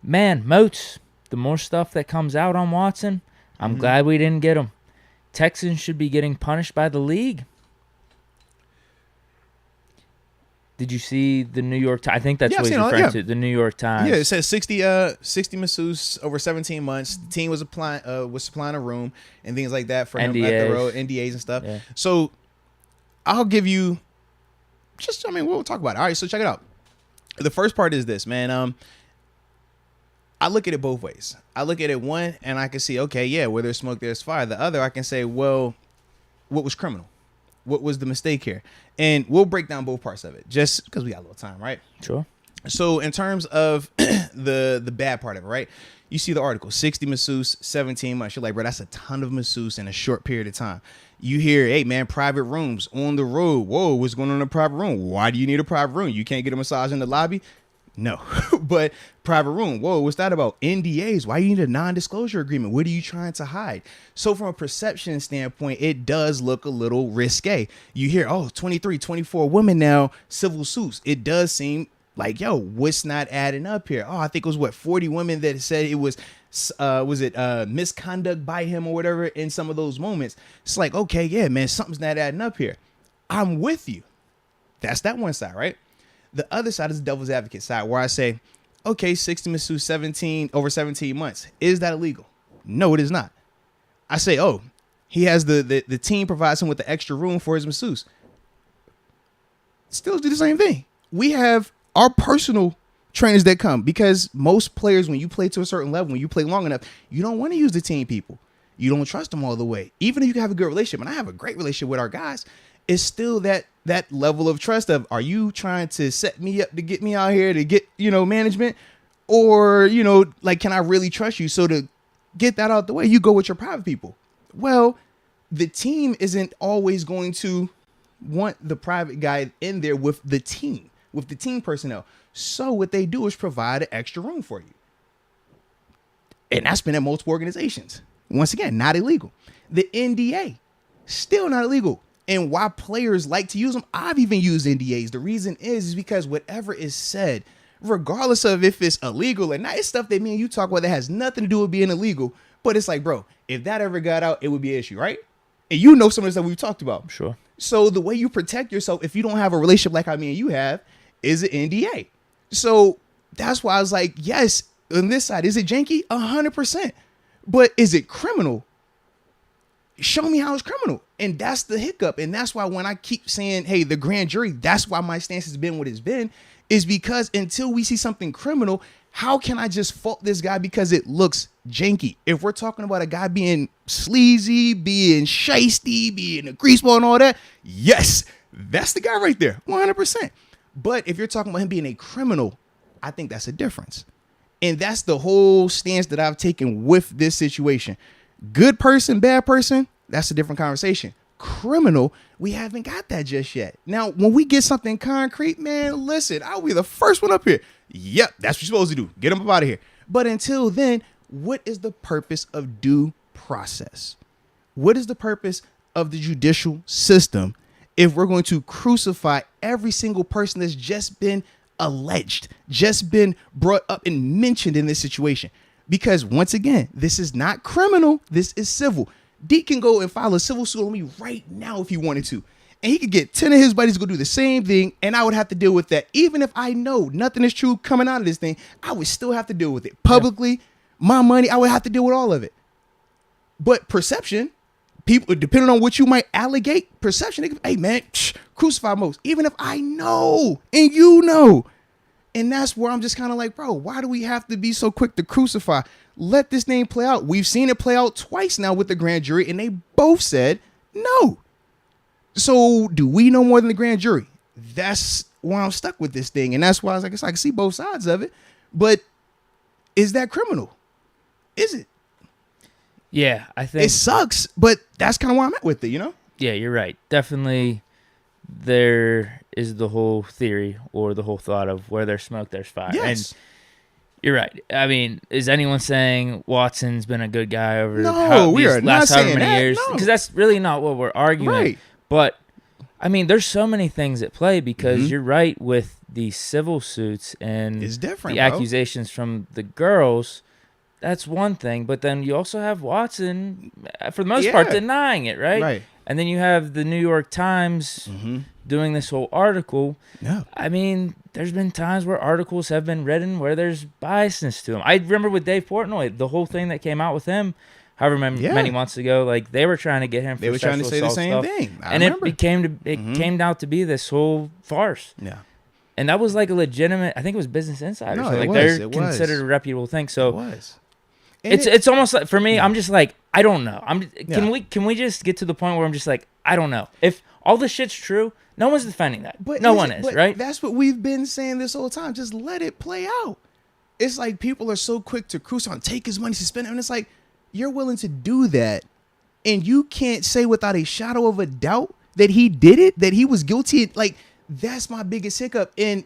Speaker 2: Man, Moats, the more stuff that comes out on Watson, I'm glad we didn't get him. Texans should be getting punished by the league. Did you see the New York Times? I think that's what he's referring to. The New York Times.
Speaker 1: Yeah, it says 60 masseuse over 17 months. The team was supplying a room and things like that for him at the road, NDAs and stuff. Yeah. So I'll give you we'll talk about it. All right, so check it out. The first part is this, man. I look at it both ways. I look at it one, and I can see, okay, yeah, where there's smoke, there's fire. The other, I can say, well, what was criminal? What was the mistake here? And we'll break down both parts of it just because we got a little time, right?
Speaker 2: Sure.
Speaker 1: So in terms of the bad part of it, right? You see the article, 60 masseuse, 17 months. You're like, bro, that's a ton of masseuse in a short period of time. You hear, hey, man, private rooms on the road. Whoa, what's going on in a private room? Why do you need a private room? You can't get a massage in the lobby? No, but private room. Whoa, what's that about? NDAs. Why do you need a non-disclosure agreement? What are you trying to hide? So from a perception standpoint, it does look a little risque. You hear, 23, 24 women now, civil suits. It does seem like, yo, what's not adding up here? I think it was 40 women that said it was misconduct by him or whatever in some of those moments. It's like, okay, yeah, man, something's not adding up here. I'm with you. That's that one side, right? The other side is the devil's advocate side where I say, okay, 60 masseuse, 17 months. Is that illegal? No, it is not. I say, he has the team provides him with the extra room for his masseuse. Still do the same thing. We have our personal trainers that come because most players, when you play to a certain level, when you play long enough, you don't want to use the team people. You don't trust them all the way. Even if you can have a good relationship, and I have a great relationship with our guys, it's still that level of trust of, are you trying to set me up to get me out here to get, management? Or, can I really trust you? So to get that out the way, you go with your private people. Well, the team isn't always going to want the private guy in there with the team personnel. So what they do is provide an extra room for you. And that's been at multiple organizations. Once again, not illegal. The NDA, still not illegal. And why players like to use them, I've even used NDAs. The reason is because whatever is said, regardless of if it's illegal or not, it's stuff that me and you talk about that has nothing to do with being illegal. But it's like, bro, if that ever got out, it would be an issue, right? And you know some of the stuff we've talked about.
Speaker 2: Sure.
Speaker 1: So the way you protect yourself, if you don't have a relationship like how me and you have, is an NDA. So that's why I was like, yes, on this side, is it janky? 100%. But is it criminal? Show me how it's criminal. And that's the hiccup. And that's why when I keep saying, hey, the grand jury, that's why my stance has been what it's been, is because until we see something criminal, how can I just fault this guy because it looks janky? If we're talking about a guy being sleazy, being shisty, being a greaseball and all that, yes, that's the guy right there, 100%. But if you're talking about him being a criminal, I think that's a difference. And that's the whole stance that I've taken with this situation. Good person, bad person, that's a different conversation. Criminal, we haven't got that just yet. Now, when we get something concrete, man, listen, I'll be the first one up here. Yep, that's what you're supposed to do. Get him up out of here. But until then, what is the purpose of due process? What is the purpose of the judicial system if we're going to crucify every single person that's just been alleged, just been brought up and mentioned in this situation? Because once again, this is not criminal. This is civil. Deke can go and file a civil suit on me right now if he wanted to. And he could get 10 of his buddies to go do the same thing, and I would have to deal with that. Even if I know nothing is true coming out of this thing, I would still have to deal with it. Publicly, my money, I would have to deal with all of it. But perception, people, depending on what you might allegate, perception, they can, hey man, crucify Moats. Even if I know, and you know. And that's where I'm just kind of like, bro, why do we have to be so quick to crucify? Let this thing play out. We've seen it play out twice now with the grand jury, and they both said no. So do we know more than the grand jury? That's why I'm stuck with this thing. And that's why I was like, I can see both sides of it. But is that criminal? Is it?
Speaker 2: Yeah, I think
Speaker 1: it sucks, but that's kind of why I'm at with it, you know?
Speaker 2: Yeah, you're right. Definitely there is the whole theory or the whole thought of where there's smoke, there's fire.
Speaker 1: Yes.
Speaker 2: And you're right. I mean, is anyone saying Watson's been a good guy over
Speaker 1: these
Speaker 2: last however many
Speaker 1: that.
Speaker 2: years? Because that's really not what we're arguing.
Speaker 1: Right.
Speaker 2: But, I mean, there's so many things at play because you're right with the civil suits and
Speaker 1: it's different,
Speaker 2: the accusations from the girls. That's one thing. But then you also have Watson, for the most part, denying it, right?
Speaker 1: Right.
Speaker 2: And then you have the New York Times doing this whole article.
Speaker 1: Yeah.
Speaker 2: I mean, there's been times where articles have been written where there's biasness to them. I remember with Dave Portnoy, the whole thing that came out with him, however many months ago, like they were trying to get him for
Speaker 1: they were trying to say the same
Speaker 2: stuff.
Speaker 1: thing.
Speaker 2: And it came out to be this whole farce.
Speaker 1: Yeah.
Speaker 2: And that was like a legitimate, I think it was Business Insider.
Speaker 1: No,
Speaker 2: so like they're considered a reputable thing. So
Speaker 1: it was.
Speaker 2: It's almost like, for me, I'm just like, I don't know. Can we just get to the point where I'm just like, I don't know. If all this shit's true, no one's defending that. But no one is, right?
Speaker 1: That's what we've been saying this whole time. Just let it play out. It's like people are so quick to crucify and take his money, suspend it. And it's like, you're willing to do that. And you can't say without a shadow of a doubt that he did it, that he was guilty. Like, that's my biggest hiccup. And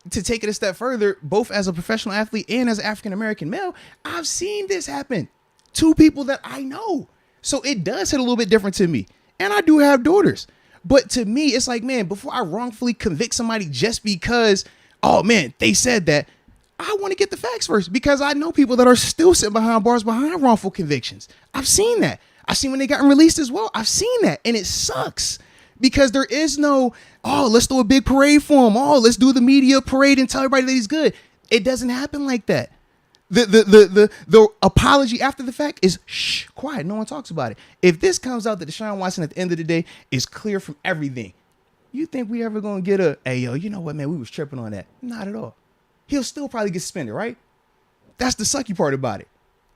Speaker 1: to take it a step further, both as a professional athlete and as an African-American male, I've seen this happen to people that I know. So it does hit a little bit different to me. And I do have daughters. But to me, it's like, man, before I wrongfully convict somebody just because, oh man, they said that, I want to get the facts first, because I know people that are still sitting behind bars behind wrongful convictions. I've seen that. I've seen when they gotten released as well. I've seen that. And it sucks because there is no, oh, let's do a big parade for him. Oh, let's do the media parade and tell everybody that he's good. It doesn't happen like that. The apology after the fact is shh, quiet. No one talks about it. If this comes out that Deshaun Watson at the end of the day is clear from everything, you think we ever going to get a, hey, yo, you know what, man, we was tripping on that? Not at all. He'll still probably get suspended, right? That's the sucky part about it.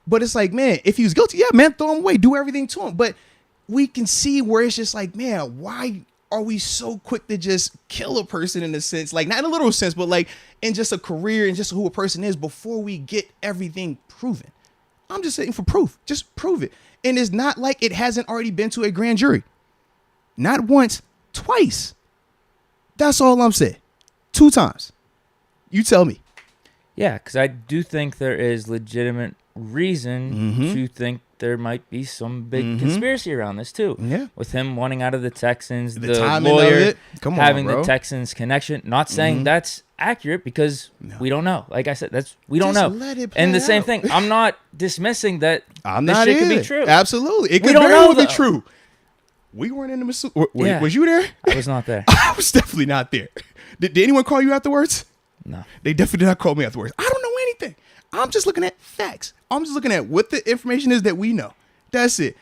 Speaker 1: But it's like, man, if he was guilty, yeah, man, throw him away, do everything to him. But we can see where it's just like, man, why are we so quick to just kill a person in a sense? Like, not in a literal sense, but like in just a career and just who a person is before we get everything proven. I'm just saying for proof. Just prove it. And it's not like it hasn't already been to a grand jury. Not once, twice. That's all I'm saying. 2 times. You tell me.
Speaker 2: Yeah, because I do think there is legitimate reason to think there might be some big conspiracy around this too.
Speaker 1: Yeah.
Speaker 2: With him wanting out of the Texans, the
Speaker 1: timing of
Speaker 2: lawyer
Speaker 1: it. Come on,
Speaker 2: having
Speaker 1: bro.
Speaker 2: the Texans connection. Not saying that's accurate because we don't know. Like I said, we don't know.
Speaker 1: Let it play
Speaker 2: And the same
Speaker 1: out.
Speaker 2: thing, I'm not dismissing that
Speaker 1: I'm
Speaker 2: this
Speaker 1: not
Speaker 2: shit could
Speaker 1: either.
Speaker 2: be true.
Speaker 1: Absolutely. It
Speaker 2: We
Speaker 1: could
Speaker 2: don't
Speaker 1: very
Speaker 2: know,
Speaker 1: well be
Speaker 2: though.
Speaker 1: true. We weren't in the Missouri.
Speaker 2: Yeah.
Speaker 1: Was you there?
Speaker 2: I was not there.
Speaker 1: I was definitely not there. Did anyone call you afterwards?
Speaker 2: No.
Speaker 1: They definitely did not call me afterwards. I don't know anything. I'm just looking at facts. I'm just looking at what the information is that we know. That's it.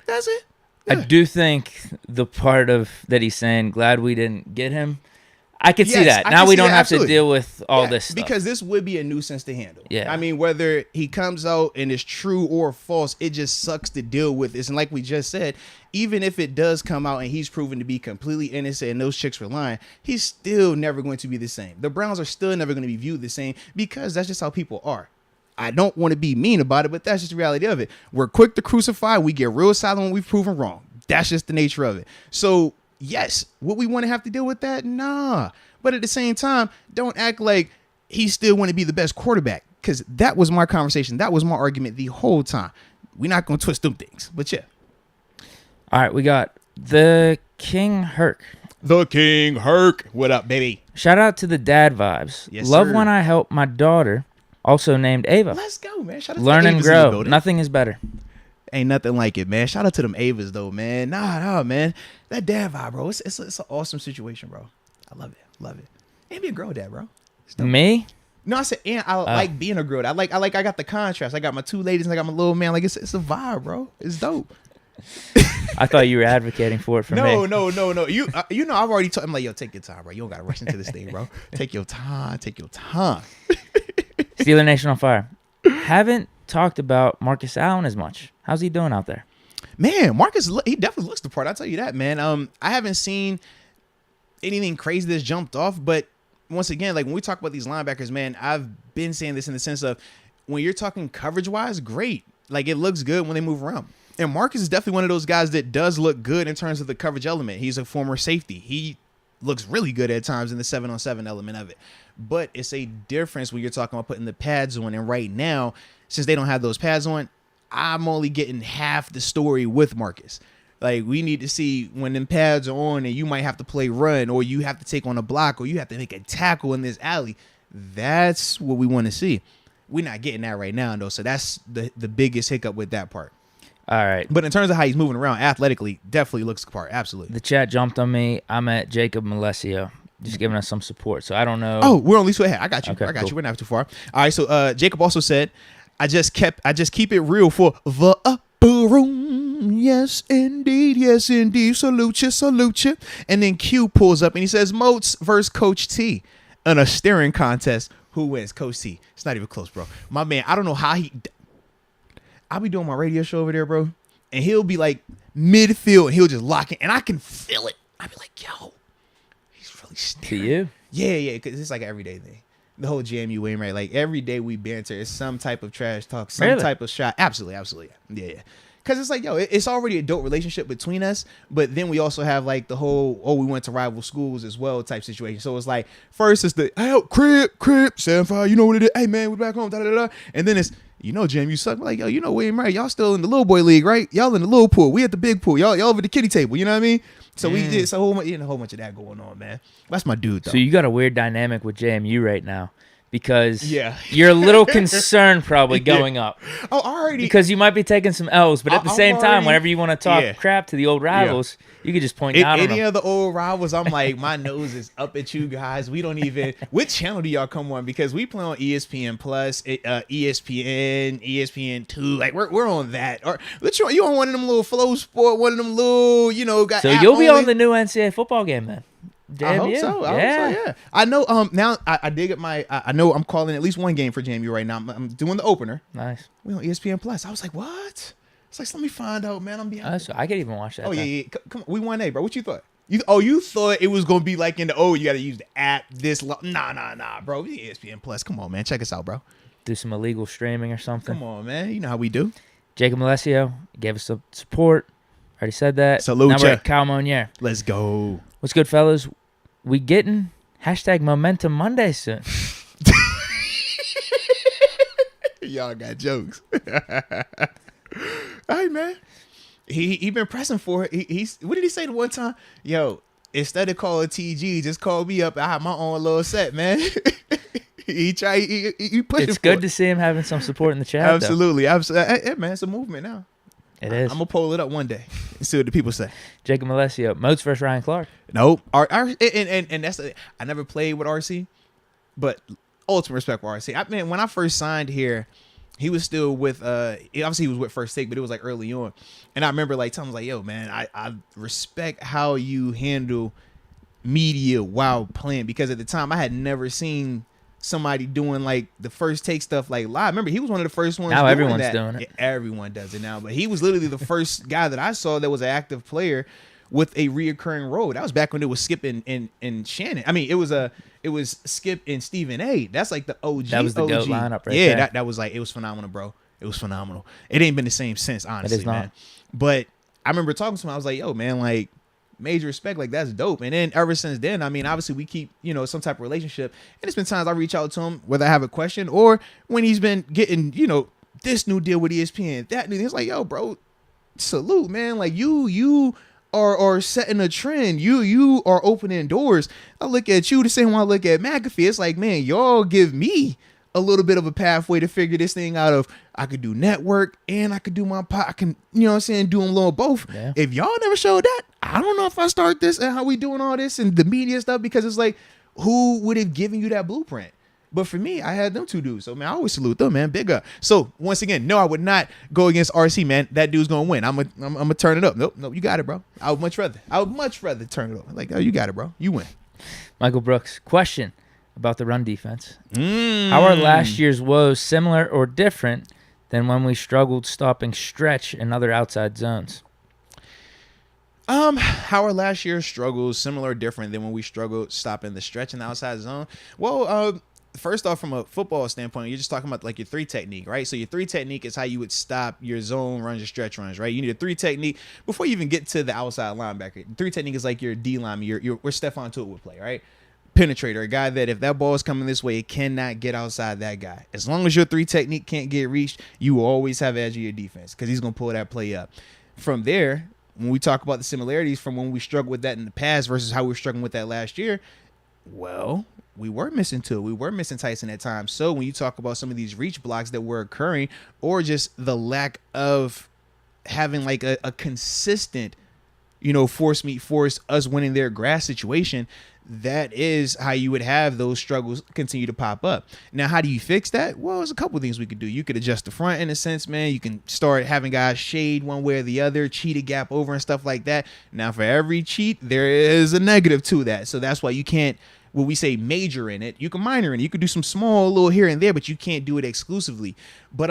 Speaker 1: That's it.
Speaker 2: I
Speaker 1: Yeah.
Speaker 2: do think the part of that he's saying, glad we didn't get him. I could see
Speaker 1: Yes,
Speaker 2: that.
Speaker 1: I
Speaker 2: Now
Speaker 1: can
Speaker 2: we
Speaker 1: see
Speaker 2: don't
Speaker 1: that,
Speaker 2: have
Speaker 1: absolutely.
Speaker 2: to deal with all
Speaker 1: Yeah,
Speaker 2: this stuff.
Speaker 1: because this would be a nuisance to handle.
Speaker 2: Yeah.
Speaker 1: I mean, whether he comes out and it's true or false, it just sucks to deal with this. And like we just said, even if it does come out and he's proven to be completely innocent and those chicks were lying, he's still never going to be the same. The Browns are still never going to be viewed the same because that's just how people are. I don't want to be mean about it, but that's just the reality of it. We're quick to crucify. We get real silent when we've proven wrong. That's just the nature of it. So, yes, would we want to have to deal with that? Nah. But at the same time, don't act like he still want to be the best quarterback, because that was my conversation. That was my argument the whole time. We're not going to twist them things. But yeah.
Speaker 2: All right, we got the King Herc.
Speaker 1: The King Herc. What up, baby?
Speaker 2: Shout out to the dad vibes.
Speaker 1: Yes,
Speaker 2: Love
Speaker 1: sir.
Speaker 2: when I help my daughter, also named Ava.
Speaker 1: Let's go, man. Shout out to
Speaker 2: Learn
Speaker 1: the
Speaker 2: and
Speaker 1: Avas in the
Speaker 2: grow.
Speaker 1: building.
Speaker 2: Nothing is better.
Speaker 1: Ain't nothing like it, man. Shout out to them Avas, though, man. Nah, man. That dad vibe, bro. It's an awesome situation, bro. I love it. Love it. And be a girl dad, bro.
Speaker 2: Me?
Speaker 1: No, I said, and I like being a girl dad. I got the contrast. I got my two ladies and I got my little man. Like, it's a vibe, bro. It's dope.
Speaker 2: I thought you were advocating for it for me.
Speaker 1: No. You know, I've already told him, like, yo, take your time, bro. You don't got to rush into this thing, bro. Take your time. Take your time.
Speaker 2: Steeler Nation on fire. Haven't talked about Marcus Allen as much. How's he doing out there?
Speaker 1: Man, Marcus, he definitely looks the part. I'll tell you that, man. I haven't seen anything crazy that's jumped off, but once again, like when we talk about these linebackers, man, I've been saying this in the sense of when you're talking coverage wise, great. Like it looks good when they move around. And Marcus is definitely one of those guys that does look good in terms of the coverage element. He's a former safety. He looks really good at times in the 7-on-7 element of it. But it's a difference when you're talking about putting the pads on. And right now, since they don't have those pads on, I'm only getting half the story with Marcus. Like, we need to see when them pads are on and you might have to play run or you have to take on a block or you have to make a tackle in this alley. That's what we want to see. We're not getting that right now, though. So that's the biggest hiccup with that part.
Speaker 2: All right.
Speaker 1: But in terms of how he's moving around athletically, definitely looks the part. Absolutely.
Speaker 2: The chat jumped on me. I'm at Jacob Malesio, just giving us some support. So I don't know.
Speaker 1: Oh, we're only two ahead. I got you.
Speaker 2: Okay,
Speaker 1: I got
Speaker 2: cool.
Speaker 1: you. We're not too far. All right. So Jacob also said, I just keep it real for the upper room. Yes, indeed. Yes, indeed. Salute you. And then Q pulls up and he says, Moats versus Coach T in a staring contest. Who wins? Coach T. It's not even close, bro. My man, I don't know how I'll be doing my radio show over there, bro. And he'll be like midfield and he'll just lock in. And I can feel it. I'll be like, yo, he's really staring.
Speaker 2: To you?
Speaker 1: Yeah, because it's like an everyday thing. The whole JMU Wainwright, like every day we banter, it's some type of trash talk, some
Speaker 2: Really?
Speaker 1: type of shot. Absolutely. Yeah. Because it's like, yo, it's already a dope relationship between us. But then we also have like the whole, we went to rival schools as well type situation. So it's like, first it's the, hey, crib, 7-5, you know what it is? Hey, man, we're back home, da-da-da. And then it's, you know, JMU suck. Like, yo, you know Wainwright, y'all still in the little boy league, right? Y'all in the little pool. We at the big pool. Y'all over the kiddie table. You know what I mean? So we did a whole bunch of that going on, man. That's my dude, though.
Speaker 2: So you got a weird dynamic with JMU right now because
Speaker 1: Yeah.
Speaker 2: you're a little concerned probably going up.
Speaker 1: Oh, already.
Speaker 2: Because you might be taking some L's, but at the
Speaker 1: I'm
Speaker 2: same time,
Speaker 1: already-
Speaker 2: whenever you want to talk
Speaker 1: Yeah.
Speaker 2: crap to the old rivals, you could just point down on
Speaker 1: Any
Speaker 2: them.
Speaker 1: of the old rivals, I'm like, my nose is up at you guys. We don't even. What channel do y'all come on? Because we play on ESPN Plus, ESPN, ESPN2. Like we're on that. Or you on one of them little Flow Sport, one of them little, got.
Speaker 2: So
Speaker 1: app
Speaker 2: you'll be
Speaker 1: only?
Speaker 2: on the new NCAA football game then.
Speaker 1: I hope
Speaker 2: JMU.
Speaker 1: so.
Speaker 2: Yeah.
Speaker 1: Yeah. I know. Now I dig at my. I know I'm calling at least one game for JMU right now. I'm doing the opener.
Speaker 2: Nice.
Speaker 1: We on ESPN Plus. I was like, what? It's like, let me find out, man. I'm behind.
Speaker 2: So I could even watch that.
Speaker 1: Oh,
Speaker 2: then.
Speaker 1: yeah. Come on. We 1A, bro. What you thought? You thought it was going to be like you got to use the app Nah, bro. We ESPN Plus. Come on, man. Check us out, bro.
Speaker 2: Do some illegal streaming or something.
Speaker 1: Come on, man. You know how we do.
Speaker 2: Jacob Malesio gave us some support. Already said that.
Speaker 1: Salute
Speaker 2: now we're
Speaker 1: ya.
Speaker 2: at Kyle Monier.
Speaker 1: Let's go.
Speaker 2: What's good, fellas? We getting #Momentum Monday soon.
Speaker 1: Y'all got jokes. All right, man. He been pressing for it. He's what did he say the one time? Yo, instead of calling TG, just call me up. I have my own little set, man. He pushing.
Speaker 2: It's good to see him having some support in the chat.
Speaker 1: Absolutely, absolutely. Hey, man, it's a movement now.
Speaker 2: It is.
Speaker 1: I'm gonna pull it up one day and see what the people say.
Speaker 2: Jacob Malesio, Moats versus Ryan Clark.
Speaker 1: Nope. And that's I never played with RC, but ultimate respect for RC. Man, when I first signed here, he was still with obviously he was with First Take, but it was like early on. And I remember like Tom was like, yo, man, I respect how you handle media while playing, because at the time I had never seen somebody doing like the First Take stuff like live. Remember, he was one of the first ones.
Speaker 2: Now everyone's doing it.
Speaker 1: Everyone does it now, but he was literally the first guy that I saw that was an active player with a reoccurring role. That was back when it was Skip and Shannon. I mean, it was Skip and Stephen A. That's like the OG.
Speaker 2: That was the GOAT lineup right there.
Speaker 1: Yeah, that was like, it was phenomenal, bro. It was phenomenal. It ain't been the same since, honestly, man. But I remember talking to him. I was like, yo, man, like, major respect, like that's dope. And then ever since then, I mean, obviously we keep, some type of relationship, and it's been times I reach out to him whether I have a question or when he's been getting, this new deal with ESPN, that new thing. It's like, yo, bro, salute, man. Like you are setting a trend. You are opening doors. I look at you the same way I look at McAfee. It's like, man, y'all give me a little bit of a pathway to figure this thing out of, I could do network and I could do my I can, do them a little both.
Speaker 2: Yeah.
Speaker 1: If y'all never showed that, I don't know if I start this and how we doing all this and the media stuff, because it's like, who would have given you that blueprint? But for me, I had them two dudes. So, man, I always salute them, man. Big up. So, once again, no, I would not go against RC, man. That dude's going to win. I'm gonna turn it up. Nope, you got it, bro. I would much rather turn it up. Like, oh, you got it, bro. You win.
Speaker 2: Michael Brooks, question about the run defense. How are last year's woes similar or different than when we struggled stopping stretch and other outside zones?
Speaker 1: How are last year's struggles similar or different than when we struggled stopping the stretch and the outside zone? Well, first off, from a football standpoint, you're just talking about like your 3 technique, right? So your 3 technique is how you would stop your zone runs, your stretch runs, right? You need a 3 technique before you even get to the outside linebacker. 3 technique is like your D lineman, where Stephon Tuitt would play, right? Penetrator, a guy that if that ball is coming this way, it cannot get outside that guy. As long as your 3 technique can't get reached, you will always have edge of your defense because he's going to pull that play up. From there, when we talk about the similarities from when we struggled with that in the past versus how we were struggling with that last year, well, we were missing Tuitt. We were missing Tyson at times. So when you talk about some of these reach blocks that were occurring, or just the lack of having like a consistent, force meet force us winning their grass situation, that is how you would have those struggles continue to pop up. Now, how do you fix that? Well, there's a couple things we could do. You could adjust the front in a sense, man. You can start having guys shade one way or the other, cheat a gap over and stuff like that. Now, for every cheat, there is a negative to that. So that's why you can't, when we say major in it, you can minor in it. You can do some small little here and there, but you can't do it exclusively. But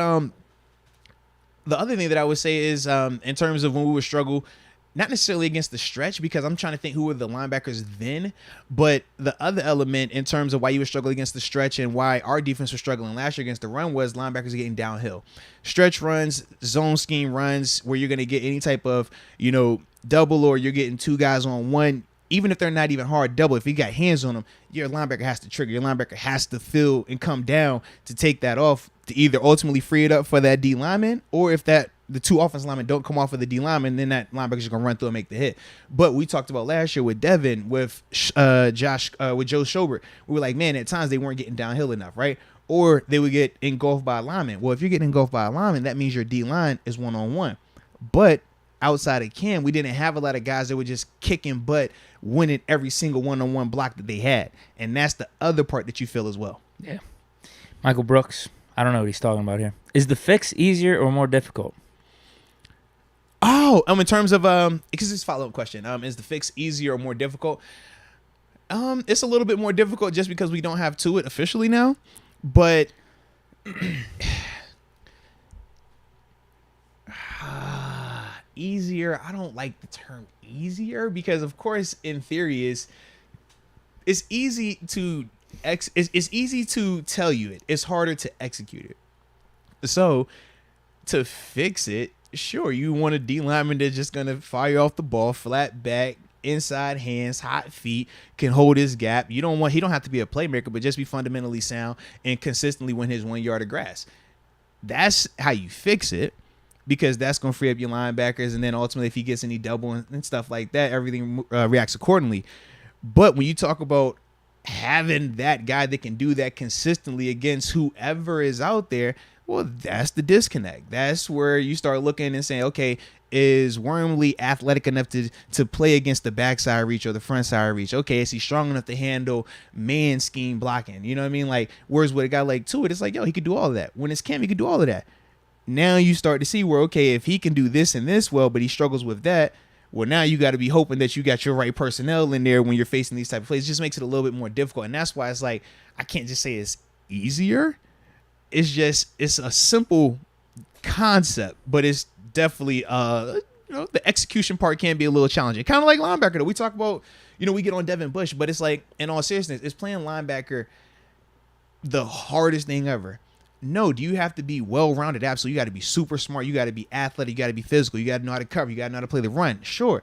Speaker 1: the other thing that I would say is in terms of when we would struggle, not necessarily against the stretch, because I'm trying to think who were the linebackers then, but the other element in terms of why you were struggling against the stretch and why our defense was struggling last year against the run was linebackers getting downhill. Stretch runs, zone scheme runs, where you're going to get any type of, double, or you're getting 2 guys on one, even if they're not even hard double, if you got hands on them, your linebacker has to trigger. Your linebacker has to feel and come down to take that off to either ultimately free it up for that D lineman, or if the 2 offensive linemen don't come off of the D lineman, then that linebacker's going to run through and make the hit. But we talked about last year with Devin, with Josh, with Joe Schobert. We were like, man, at times they weren't getting downhill enough, right? Or they would get engulfed by a lineman. Well, if you're getting engulfed by a lineman, that means your D line is one-on-one. But outside of Cam, we didn't have a lot of guys that were just kicking butt, winning every single one-on-one block that they had. And that's the other part that you feel as well.
Speaker 2: Yeah. Michael Brooks, I don't know what he's talking about here. Is the fix easier or more difficult?
Speaker 1: Oh, in terms of because it's a follow-up question. Is the fix easier or more difficult? It's a little bit more difficult just because we don't have Tuitt officially now. But easier, I don't like the term easier, because of course in theory it's easy to it's easy to tell you it. It's harder to execute it. So to fix it, sure, you want a D lineman that's just gonna fire off the ball, flat back, inside hands, hot feet, can hold his gap. He don't have to be a playmaker, but just be fundamentally sound and consistently win his 1 yard of grass. That's how you fix it, because that's going to free up your linebackers. And then ultimately, if he gets any double and stuff like that, everything reacts accordingly. But when you talk about having that guy that can do that consistently against whoever is out there, well, that's the disconnect. That's where you start looking and saying, okay, is Wormley athletic enough to play against the backside reach or the front side reach? Okay, is he strong enough to handle man scheme blocking? You know what I mean? Like, whereas with a guy like Tua, it's like, yo, he could do all of that. When it's Cam, he could do all of that. Now you start to see where, okay, if he can do this and this well, but he struggles with that, well, now you got to be hoping that you got your right personnel in there when you're facing these type of plays. It just makes it a little bit more difficult. And that's why it's like, I can't just say it's easier. It's a simple concept, but it's definitely, the execution part can be a little challenging. Kind of like linebacker, though. We talk about, we get on Devin Bush, but it's like, in all seriousness, is playing linebacker the hardest thing ever? No, do you have to be well-rounded? Absolutely. You got to be super smart. You got to be athletic. You got to be physical. You got to know how to cover. You got to know how to play the run. Sure.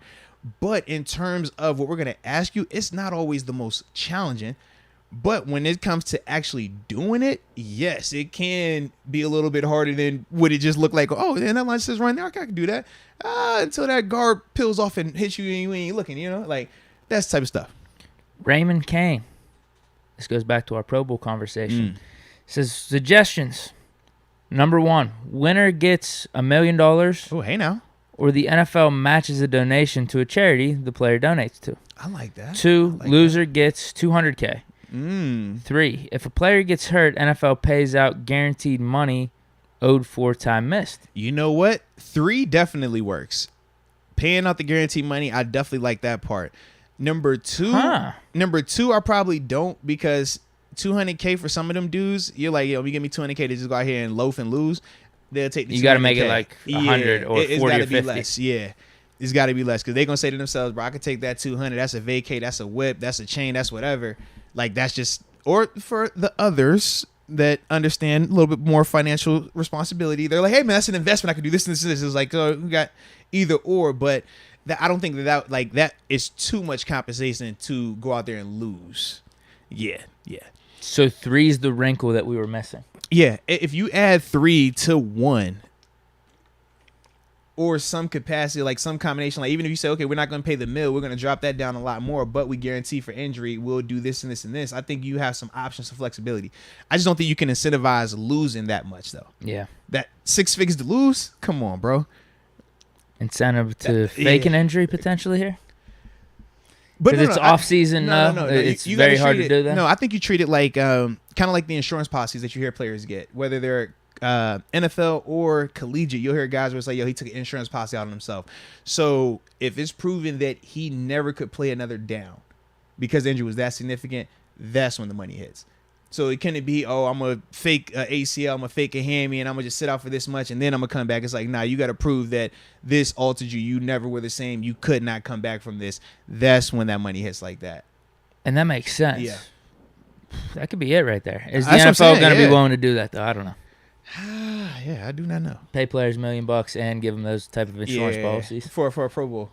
Speaker 1: But in terms of what we're going to ask you, it's not always the most challenging. But when it comes to actually doing it, yes, it can be a little bit harder than would it just look like, oh, and that line says right now, I can do that. Until that guard peels off and hits you and you ain't looking, like that's the type of stuff.
Speaker 2: Raymond Kane. This goes back to our Pro Bowl conversation. Says suggestions. Number 1, winner gets $1 million. Oh,
Speaker 1: hey now.
Speaker 2: Or the NFL matches a donation to a charity the player donates to.
Speaker 1: I like that.
Speaker 2: 2, loser gets $200K. 3, if a player gets hurt, NFL pays out guaranteed money owed for time missed.
Speaker 1: You know what? 3 definitely works. Paying out the guaranteed money, I definitely like that part. Number 2, I probably don't, because $200K for some of them dudes, you're like, yo, you give me $200K to just go out here and loaf and lose. They'll take the $200K.
Speaker 2: You got to make it like 100 or 40
Speaker 1: it's
Speaker 2: or
Speaker 1: gotta
Speaker 2: 50.
Speaker 1: Be less. Yeah, it's got to be less, because they're gonna say to themselves, bro, I could take that 200. That's a vacay. That's a whip. That's a chain. That's whatever. Like, that's just, or for the others that understand a little bit more financial responsibility, they're like, hey man, that's an investment. I could do this and this and this. It's like, oh, we got either or, but I don't think that is too much compensation to go out there and lose. Yeah.
Speaker 2: So 3 is the wrinkle that we were missing.
Speaker 1: Yeah, if you add 3 to 1 or some capacity, like some combination, like even if you say, okay, we're not going to pay the mill, we're going to drop that down a lot more, but we guarantee for injury, we'll do this and this and this. I think you have some options for flexibility. I just don't think you can incentivize losing that much, though.
Speaker 2: Yeah.
Speaker 1: That 6 figures to lose? Come on, bro.
Speaker 2: Incentive to fake an injury potentially here?
Speaker 1: But
Speaker 2: it's off season. No. It's very hard to do that.
Speaker 1: No, I think you treat it like kind of like the insurance policies that you hear players get, whether they're NFL or collegiate. You'll hear guys where it's like, yo, he took an insurance policy out on himself. So if it's proven that he never could play another down because the injury was that significant, that's when the money hits. So it can't be, oh, I'm going to fake a ACL, I'm going to fake a hammy, and I'm going to just sit out for this much, and then I'm going to come back. It's like, nah, you got to prove that this altered you. You never were the same. You could not come back from this. That's when that money hits like that.
Speaker 2: And that makes sense.
Speaker 1: Yeah.
Speaker 2: That could be it right there. Is the NFL going to be willing to do that, though? I don't know.
Speaker 1: Yeah, I do not know.
Speaker 2: Pay players $1 million and give them those type of insurance policies.
Speaker 1: For a Pro Bowl.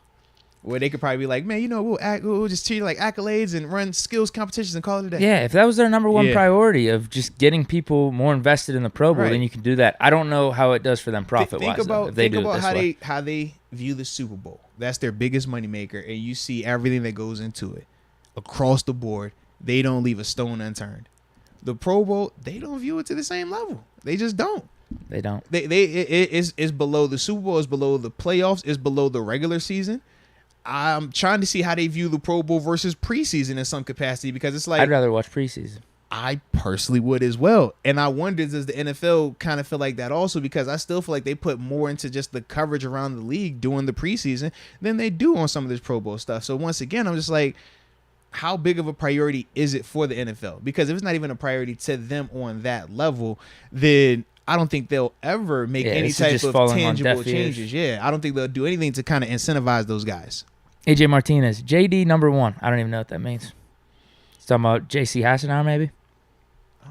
Speaker 1: Where they could probably be like, man, we'll just treat it like accolades and run skills competitions and call it a day.
Speaker 2: Yeah, if that was their number one priority of just getting people more invested in the Pro Bowl, then you can do that. I don't know how it does for them profit-wise. Think about
Speaker 1: how they view the Super Bowl. That's their biggest moneymaker, and you see everything that goes into it. Across the board, they don't leave a stone unturned. The Pro Bowl, they don't view it to the same level. They just don't.
Speaker 2: They don't.
Speaker 1: It's below the Super Bowl. It's below the playoffs. It's below the regular season. I'm trying to see how they view the Pro Bowl versus preseason in some capacity, because it's like,
Speaker 2: I'd rather watch preseason.
Speaker 1: I personally would as well. And I wonder, does the NFL kind of feel like that also? Because I still feel like they put more into just the coverage around the league during the preseason than they do on some of this Pro Bowl stuff. So once again, I'm just like, how big of a priority is it for the NFL? Because if it's not even a priority to them on that level, then I don't think they'll ever make any type of tangible changes. Yeah, I don't think they'll do anything to kind of incentivize those guys.
Speaker 2: AJ Martinez, JD number 1. I don't even know what that means. He's talking about JC Hassenauer maybe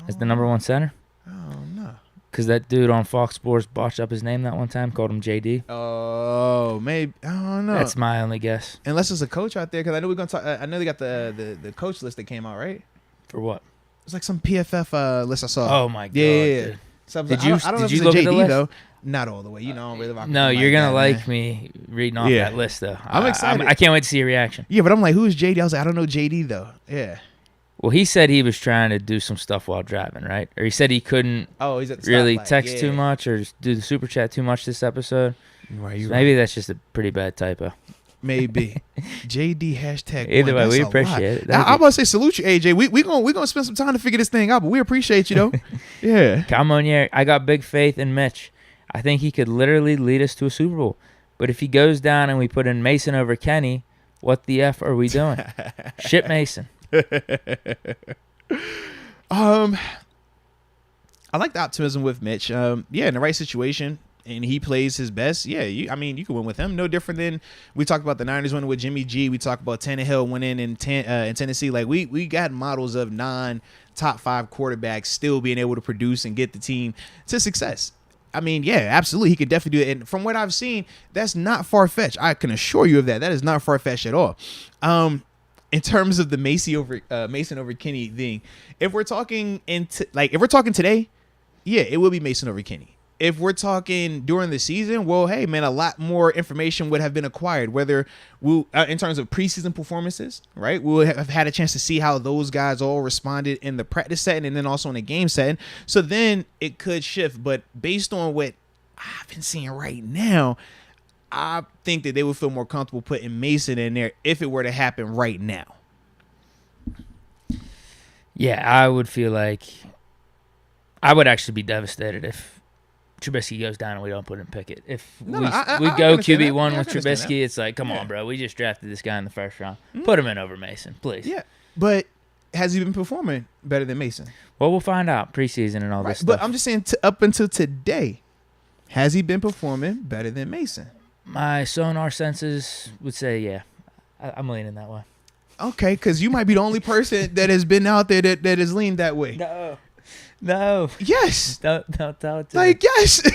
Speaker 2: as the number 1 center.
Speaker 1: Oh, no.
Speaker 2: Because that dude on Fox Sports botched up his name that one time, called him JD.
Speaker 1: Oh, maybe. I don't know.
Speaker 2: That's my only guess.
Speaker 1: Unless there's a coach out there, because I know we're going to talk. I know they got the coach list that came out, right?
Speaker 2: For what?
Speaker 1: It's like some PFF list I saw.
Speaker 2: Oh, my God. Yeah.
Speaker 1: So
Speaker 2: Did
Speaker 1: I don't know if
Speaker 2: you
Speaker 1: it's
Speaker 2: look
Speaker 1: a
Speaker 2: at the
Speaker 1: JD
Speaker 2: list?
Speaker 1: though. Not all the way. You know, I don't really rock with
Speaker 2: No,
Speaker 1: him
Speaker 2: you're gonna
Speaker 1: that,
Speaker 2: like
Speaker 1: man.
Speaker 2: me reading off
Speaker 1: Yeah.
Speaker 2: that list though.
Speaker 1: I'm excited.
Speaker 2: I can't wait to see your reaction.
Speaker 1: Yeah, but I'm like, who's JD? I was like, I don't know JD though. Yeah.
Speaker 2: Well, he said he was trying to do some stuff while driving, right? Or he said he couldn't
Speaker 1: Oh, he's at the
Speaker 2: really
Speaker 1: stoplight.
Speaker 2: text
Speaker 1: Yeah.
Speaker 2: too much or do the super chat too much this episode.
Speaker 1: Right,
Speaker 2: So
Speaker 1: you're
Speaker 2: maybe
Speaker 1: right.
Speaker 2: that's just a pretty bad typo.
Speaker 1: Maybe. JD hashtag.
Speaker 2: Either
Speaker 1: one.
Speaker 2: way, we
Speaker 1: That's a
Speaker 2: appreciate
Speaker 1: lot.
Speaker 2: it.
Speaker 1: Now,
Speaker 2: Thank
Speaker 1: I'm
Speaker 2: you.
Speaker 1: about to say salute you, AJ. We gonna spend some time to figure this thing out, but we appreciate you though. Yeah.
Speaker 2: Calmonier, I got big faith in Mitch. I think he could literally lead us to a Super Bowl. But if he goes down and we put in Mason over Kenny, what the F are we doing? Shit Mason.
Speaker 1: I like the optimism with Mitch. Yeah, in the right situation, and he plays his best. Yeah, you can win with him. No different than we talked about the Niners winning with Jimmy G. We talked about Tannehill winning in Tennessee. Like we got models of non-top 5 quarterbacks still being able to produce and get the team to success. I mean, yeah, absolutely. He could definitely do it. And from what I've seen, that's not far-fetched. I can assure you of that. That is not far-fetched at all. In terms of the Mason over Kenny thing, if we're talking today, yeah, it will be Mason over Kenny. If we're talking during the season, well, hey, man, a lot more information would have been acquired, whether we'll, in terms of preseason performances, right? We'll have had a chance to see how those guys all responded in the practice setting and then also in the game setting. So then it could shift. But based on what I've been seeing right now, I think that they would feel more comfortable putting Mason in there if it were to happen right now.
Speaker 2: Yeah, I would feel like I would actually be devastated if Trubisky goes down and we don't put in Pickett. If we go QB1 with Trubisky, it's like, come on, bro. We just drafted this guy in the first round. Put him in over Mason, please.
Speaker 1: Yeah, but has he been performing better than Mason?
Speaker 2: Well, we'll find out preseason and all this stuff.
Speaker 1: But I'm just saying, up until today, has he been performing better than Mason?
Speaker 2: My sonar senses would say, yeah. I'm leaning that way.
Speaker 1: Okay, because you might be the only person that has been out there that has leaned that way.
Speaker 2: No.
Speaker 1: Yes.
Speaker 2: Don't tell it to
Speaker 1: Like,
Speaker 2: me.
Speaker 1: yes.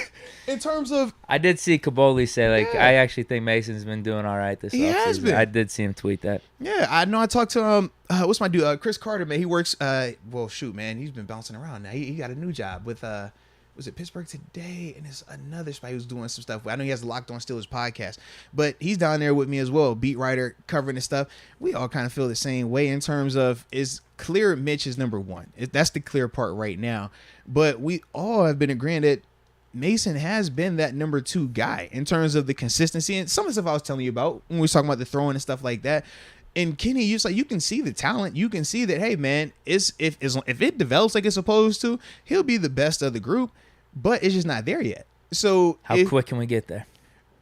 Speaker 1: In terms of...
Speaker 2: I did see Kaboli say, like,
Speaker 1: Yeah.
Speaker 2: I actually think Mason's been doing all right this
Speaker 1: He has
Speaker 2: offseason.
Speaker 1: been.
Speaker 2: I did see him tweet that.
Speaker 1: Yeah, I know. I talked to what's my dude? Chris Carter, man. He works. Well, shoot, man. He's been bouncing around now. He got a new job with was it Pittsburgh Today? And it's another spot he was doing some stuff. I know he has the Locked On Steelers podcast, but he's down there with me as well, beat writer covering this stuff. We all kind of feel the same way in terms of it's clear Mitch is number one. That's the clear part right now. But we all have been agreeing that Mason has been that number 2 guy in terms of the consistency and some of the stuff I was telling you about when we was talking about the throwing and stuff like that. And Kenny, you can see the talent. You can see that, hey, man, if it develops like it's supposed to, he'll be the best of the group, but it's just not there yet. So
Speaker 2: How quick can we get there?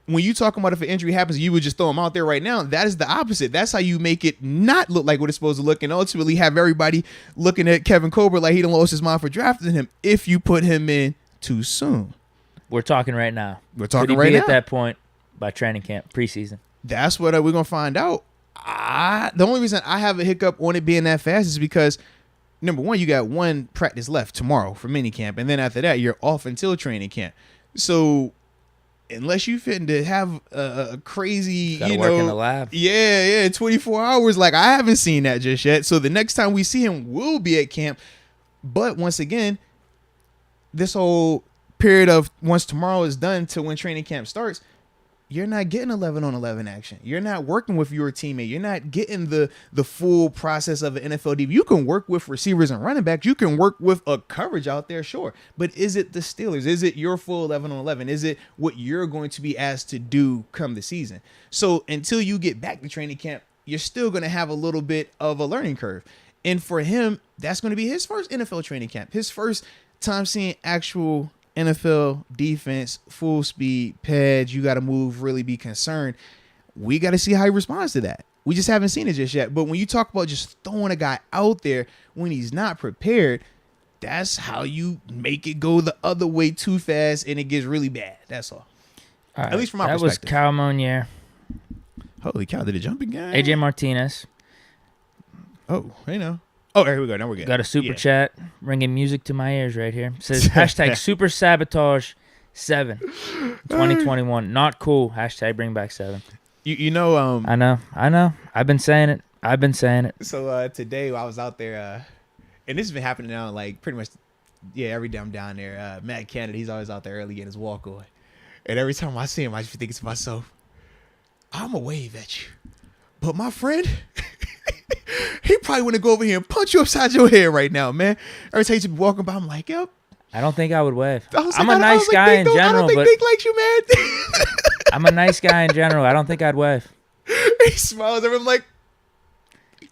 Speaker 1: When you talking about if an injury happens, you would just throw him out there right now. That is the opposite. That's how you make it not look like what it's supposed to look and ultimately have everybody looking at Kevin Colbert like he done lost his mind for drafting him if you put him in too soon.
Speaker 2: We're talking right now.
Speaker 1: We're talking
Speaker 2: Could he
Speaker 1: right
Speaker 2: be
Speaker 1: now.
Speaker 2: at that point by training camp, preseason?
Speaker 1: That's what we're going to find out. The only reason I have a hiccup on it being that fast is because, number one, you got one practice left tomorrow for minicamp, and then after that, you're off until training camp. So, unless you fitting to have a crazy,
Speaker 2: Gotta work in the lab.
Speaker 1: Yeah, 24 hours. Like, I haven't seen that just yet. So, the next time we see him will be at camp. But once again, this whole period of once tomorrow is done to when training camp starts, you're not getting 11 on 11 action. You're not working with your teammate. You're not getting the full process of an NFL DB. You can work with receivers and running backs. You can work with a coverage out there, sure. But is it the Steelers? Is it your full 11 on 11? Is it what you're going to be asked to do come the season? So until you get back to training camp, you're still going to have a little bit of a learning curve. And for him, that's going to be his first NFL training camp. His first time seeing actual NFL defense, full speed, pads, you got to move, really be concerned. We got to see how he responds to that. We just haven't seen it just yet. But when you talk about just throwing a guy out there when he's not prepared, that's how you make it go the other way too fast and it gets really bad. That's all.
Speaker 2: At
Speaker 1: least from my
Speaker 2: perspective. That was Kyle Monier.
Speaker 1: Holy cow, did it jump again?
Speaker 2: AJ Martinez.
Speaker 1: Oh, hey now. Oh, here we go. Now we're good.
Speaker 2: Got a super chat ringing music to my ears right here. It says hashtag Super Sabotage 7 2021. Not cool. Hashtag bring back 7.
Speaker 1: You know.
Speaker 2: I know. I've been saying it.
Speaker 1: So today I was out there, and this has been happening now like pretty much every day I'm down there, Matt Canada, he's always out there early getting his walk on. And every time I see him, I just think to myself, I'm going to wave at you. But my friend, he probably want to go over here and punch you upside your head right now, man. Every time you be walking by, I'm like, yep.
Speaker 2: I don't think I would wave.
Speaker 1: I'm
Speaker 2: a nice guy in general,
Speaker 1: I don't think
Speaker 2: but
Speaker 1: Deke likes you, man.
Speaker 2: I'm a nice guy in general. I don't think I'd wave.
Speaker 1: He smiles at him like,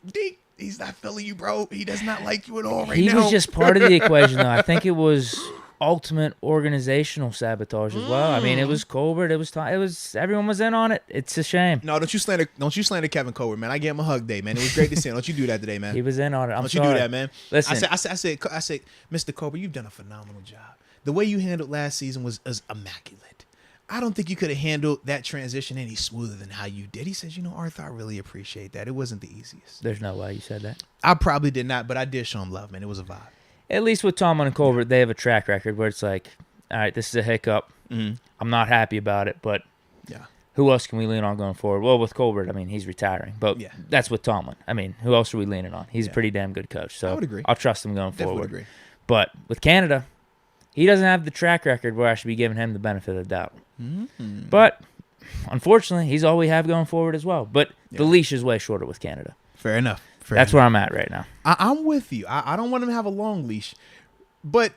Speaker 1: Deke, he's not feeling you, bro. He does not like you at all right now.
Speaker 2: He was just part of the equation, though. I think it was ultimate organizational sabotage as well. I mean, it was Colbert. It was everyone was in on it. It's a shame.
Speaker 1: No, don't you slander Kevin Colbert, man. I gave him a hug day, man. It was great to see him. Don't you do that today, man.
Speaker 2: He was in on it.
Speaker 1: Don't you do that, man.
Speaker 2: Listen,
Speaker 1: I said, Mr. Colbert, you've done a phenomenal job. The way you handled last season was immaculate. I don't think you could have handled that transition any smoother than how you did. He says, Arthur, I really appreciate that. It wasn't the easiest.
Speaker 2: There's no way you said that.
Speaker 1: I probably did not, but I did show him love, man. It was a vibe.
Speaker 2: At least with Tomlin and Colbert, they have a track record where it's like, all right, this is a hiccup.
Speaker 1: Mm-hmm.
Speaker 2: I'm not happy about it, but
Speaker 1: yeah,
Speaker 2: who else can we lean on going forward? Well, with Colbert, I mean, he's retiring, but
Speaker 1: yeah,
Speaker 2: that's with Tomlin. I mean, who else are we leaning on? He's a pretty damn good coach, so
Speaker 1: I would agree.
Speaker 2: I'll trust him going
Speaker 1: Definitely
Speaker 2: forward.
Speaker 1: Agree.
Speaker 2: But with Canada, he doesn't have the track record where I should be giving him the benefit of the doubt.
Speaker 1: Mm-hmm.
Speaker 2: But unfortunately, he's all we have going forward as well. But the leash is way shorter with Canada.
Speaker 1: Fair enough.
Speaker 2: That's where I'm at right now.
Speaker 1: I'm with you. I don't want him to have a long leash. But,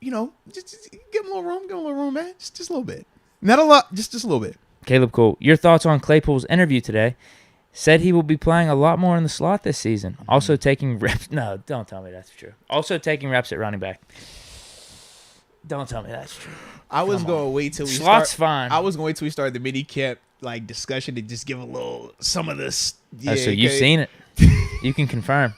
Speaker 1: just give him a little room. Give him a little room, man. Just a little bit. Not a lot. Just a little bit.
Speaker 2: Caleb Cole, your thoughts on Claypool's interview today? Said he will be playing a lot more in the slot this season. Also taking reps. No, don't tell me that's true. Also taking reps at running back. Don't tell me that's true.
Speaker 1: I was going to wait till we
Speaker 2: Slot's fine.
Speaker 1: I was going to wait till we start the mini camp discussion to just give a little some of this.
Speaker 2: Yeah, so you've seen it. You can confirm.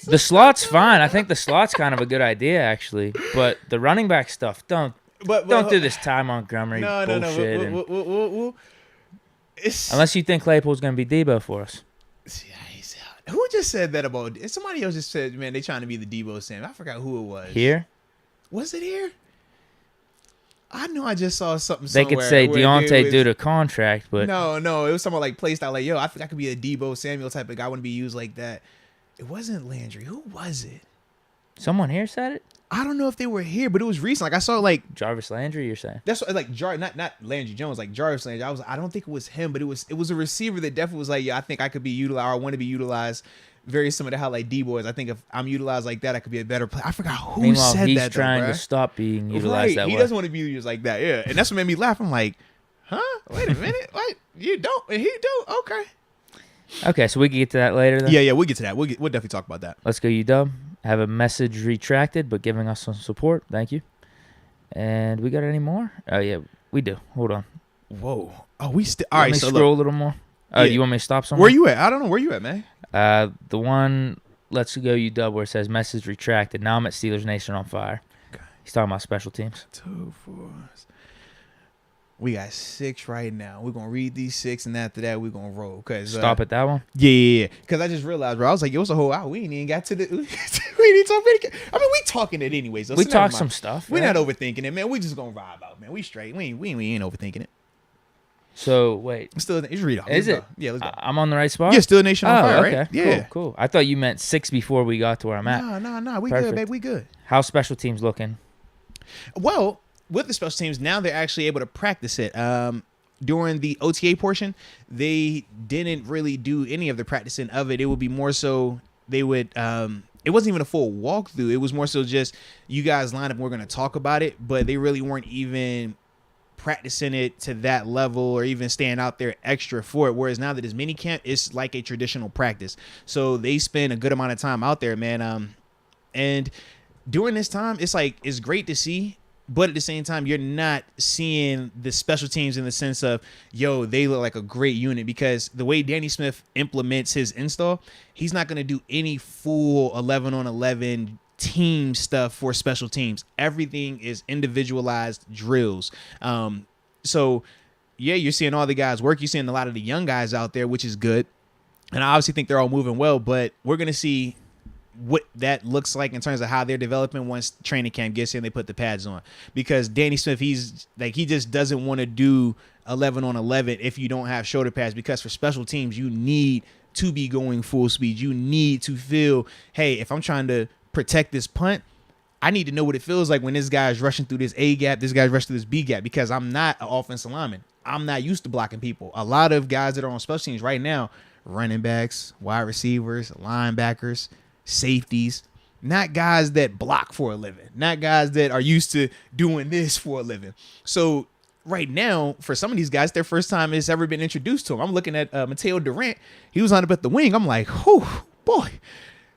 Speaker 2: The slot's fine. I think the slot's kind of a good idea, actually. But the running back stuff, don't do this Ty Montgomery bullshit.
Speaker 1: No.
Speaker 2: Unless you think Claypool's going to be Debo for us.
Speaker 1: Who just said that about? Somebody else just said, man, they trying to be the Debo Sam. I forgot who it was.
Speaker 2: Here?
Speaker 1: Was it here? I know I just saw something
Speaker 2: They
Speaker 1: somewhere.
Speaker 2: could say Deontay due to contract, but...
Speaker 1: No. It was something like placed out like, yo, I think I could be a Debo Samuel type of guy. I wouldn't be used like that. It wasn't Landry. Who was it?
Speaker 2: Someone here said it?
Speaker 1: I don't know if they were here, but it was recent. Like I saw
Speaker 2: Jarvis Landry, you're saying?
Speaker 1: That's what, not Landry Jones, like Jarvis Landry. I don't think it was him, but it was a receiver that definitely was like, yeah, I think I could be utilized, or I want to be utilized. Very similar to how D-Boy is. I think if I'm utilized like that, I could be a better player. I forgot who
Speaker 2: Meanwhile,
Speaker 1: said
Speaker 2: he's
Speaker 1: that.
Speaker 2: Trying to stop being utilized that way.
Speaker 1: He doesn't want to be used like that. Yeah, and that's what made me laugh. I'm like, huh? Wait a minute. What? You don't? And he do? Okay.
Speaker 2: Okay, so we can get to that later then?
Speaker 1: Yeah, we'll get to that. We'll definitely talk about that.
Speaker 2: Let's go, UW. Have a message retracted, but giving us some support. Thank you. And we got any more? Oh, yeah, we do. Hold on.
Speaker 1: Whoa. Oh, we still. All right, so
Speaker 2: scroll a little more. Oh, you want me to stop somewhere?
Speaker 1: Where you at? I don't know. Where you at, man?
Speaker 2: The one, let's go, UW, where it says message retracted. Now I'm at Steelers Nation on fire. Okay. He's talking about special teams.
Speaker 1: 2, 4. We got 6 right now. We're going to read these 6, and after that, we're going to roll.
Speaker 2: Stop at that one?
Speaker 1: Yeah. Because I just realized, bro, I was like, yo, it's a whole hour. We ain't even got to the... we ain't talking... I mean, we talking it anyways. So
Speaker 2: we talk some stuff.
Speaker 1: We're not overthinking it, man. We just going to vibe out, man. We straight. We ain't overthinking it.
Speaker 2: So, wait.
Speaker 1: It's Rudolph.
Speaker 2: Is it?
Speaker 1: Yeah, let's go.
Speaker 2: I'm on the right spot?
Speaker 1: Yeah, still Nation on fire,
Speaker 2: okay.
Speaker 1: right? Yeah.
Speaker 2: Cool. I thought you meant 6 before we got to where I'm at.
Speaker 1: No. We
Speaker 2: Perfect.
Speaker 1: good, babe. We good.
Speaker 2: How's special teams looking?
Speaker 1: Well, with the special teams, now they're actually able to practice it. During the OTA portion, they didn't really do any of the practicing of it. It would be more so they would it wasn't even a full walkthrough. It was more so just you guys line up and we're going to talk about it, but they really weren't even practicing it to that level or even staying out there extra for it. Whereas now that it's mini camp, it's like a traditional practice. So they spend a good amount of time out there, man. And during this time, it's great to see. But at the same time, you're not seeing the special teams in the sense of, yo, they look like a great unit, because the way Danny Smith implements his install, he's not going to do any full 11-on-11 team stuff for special teams. Everything is individualized drills. So, yeah, you're seeing all the guys work. You're seeing a lot of the young guys out there, which is good. And I obviously think they're all moving well, but we're going to see what that looks like in terms of how they're developing once training camp gets in, they put the pads on. Because Danny Smith, he just doesn't want to do 11-on-11 if you don't have shoulder pads, because for special teams, you need to be going full speed. You need to feel, hey, if I'm trying to protect this punt, I need to know what it feels like when this guy's rushing through this A gap, this guy's rushing through this B gap, because I'm not an offensive lineman. I'm not used to blocking people. A lot of guys that are on special teams right now, running backs, wide receivers, linebackers, safeties, not guys that block for a living, not guys that are used to doing this for a living. So right now, for some of these guys, their first time it's ever been introduced to them. I'm looking at Mateo Durant. He was on up at the wing. I'm like, whew, boy,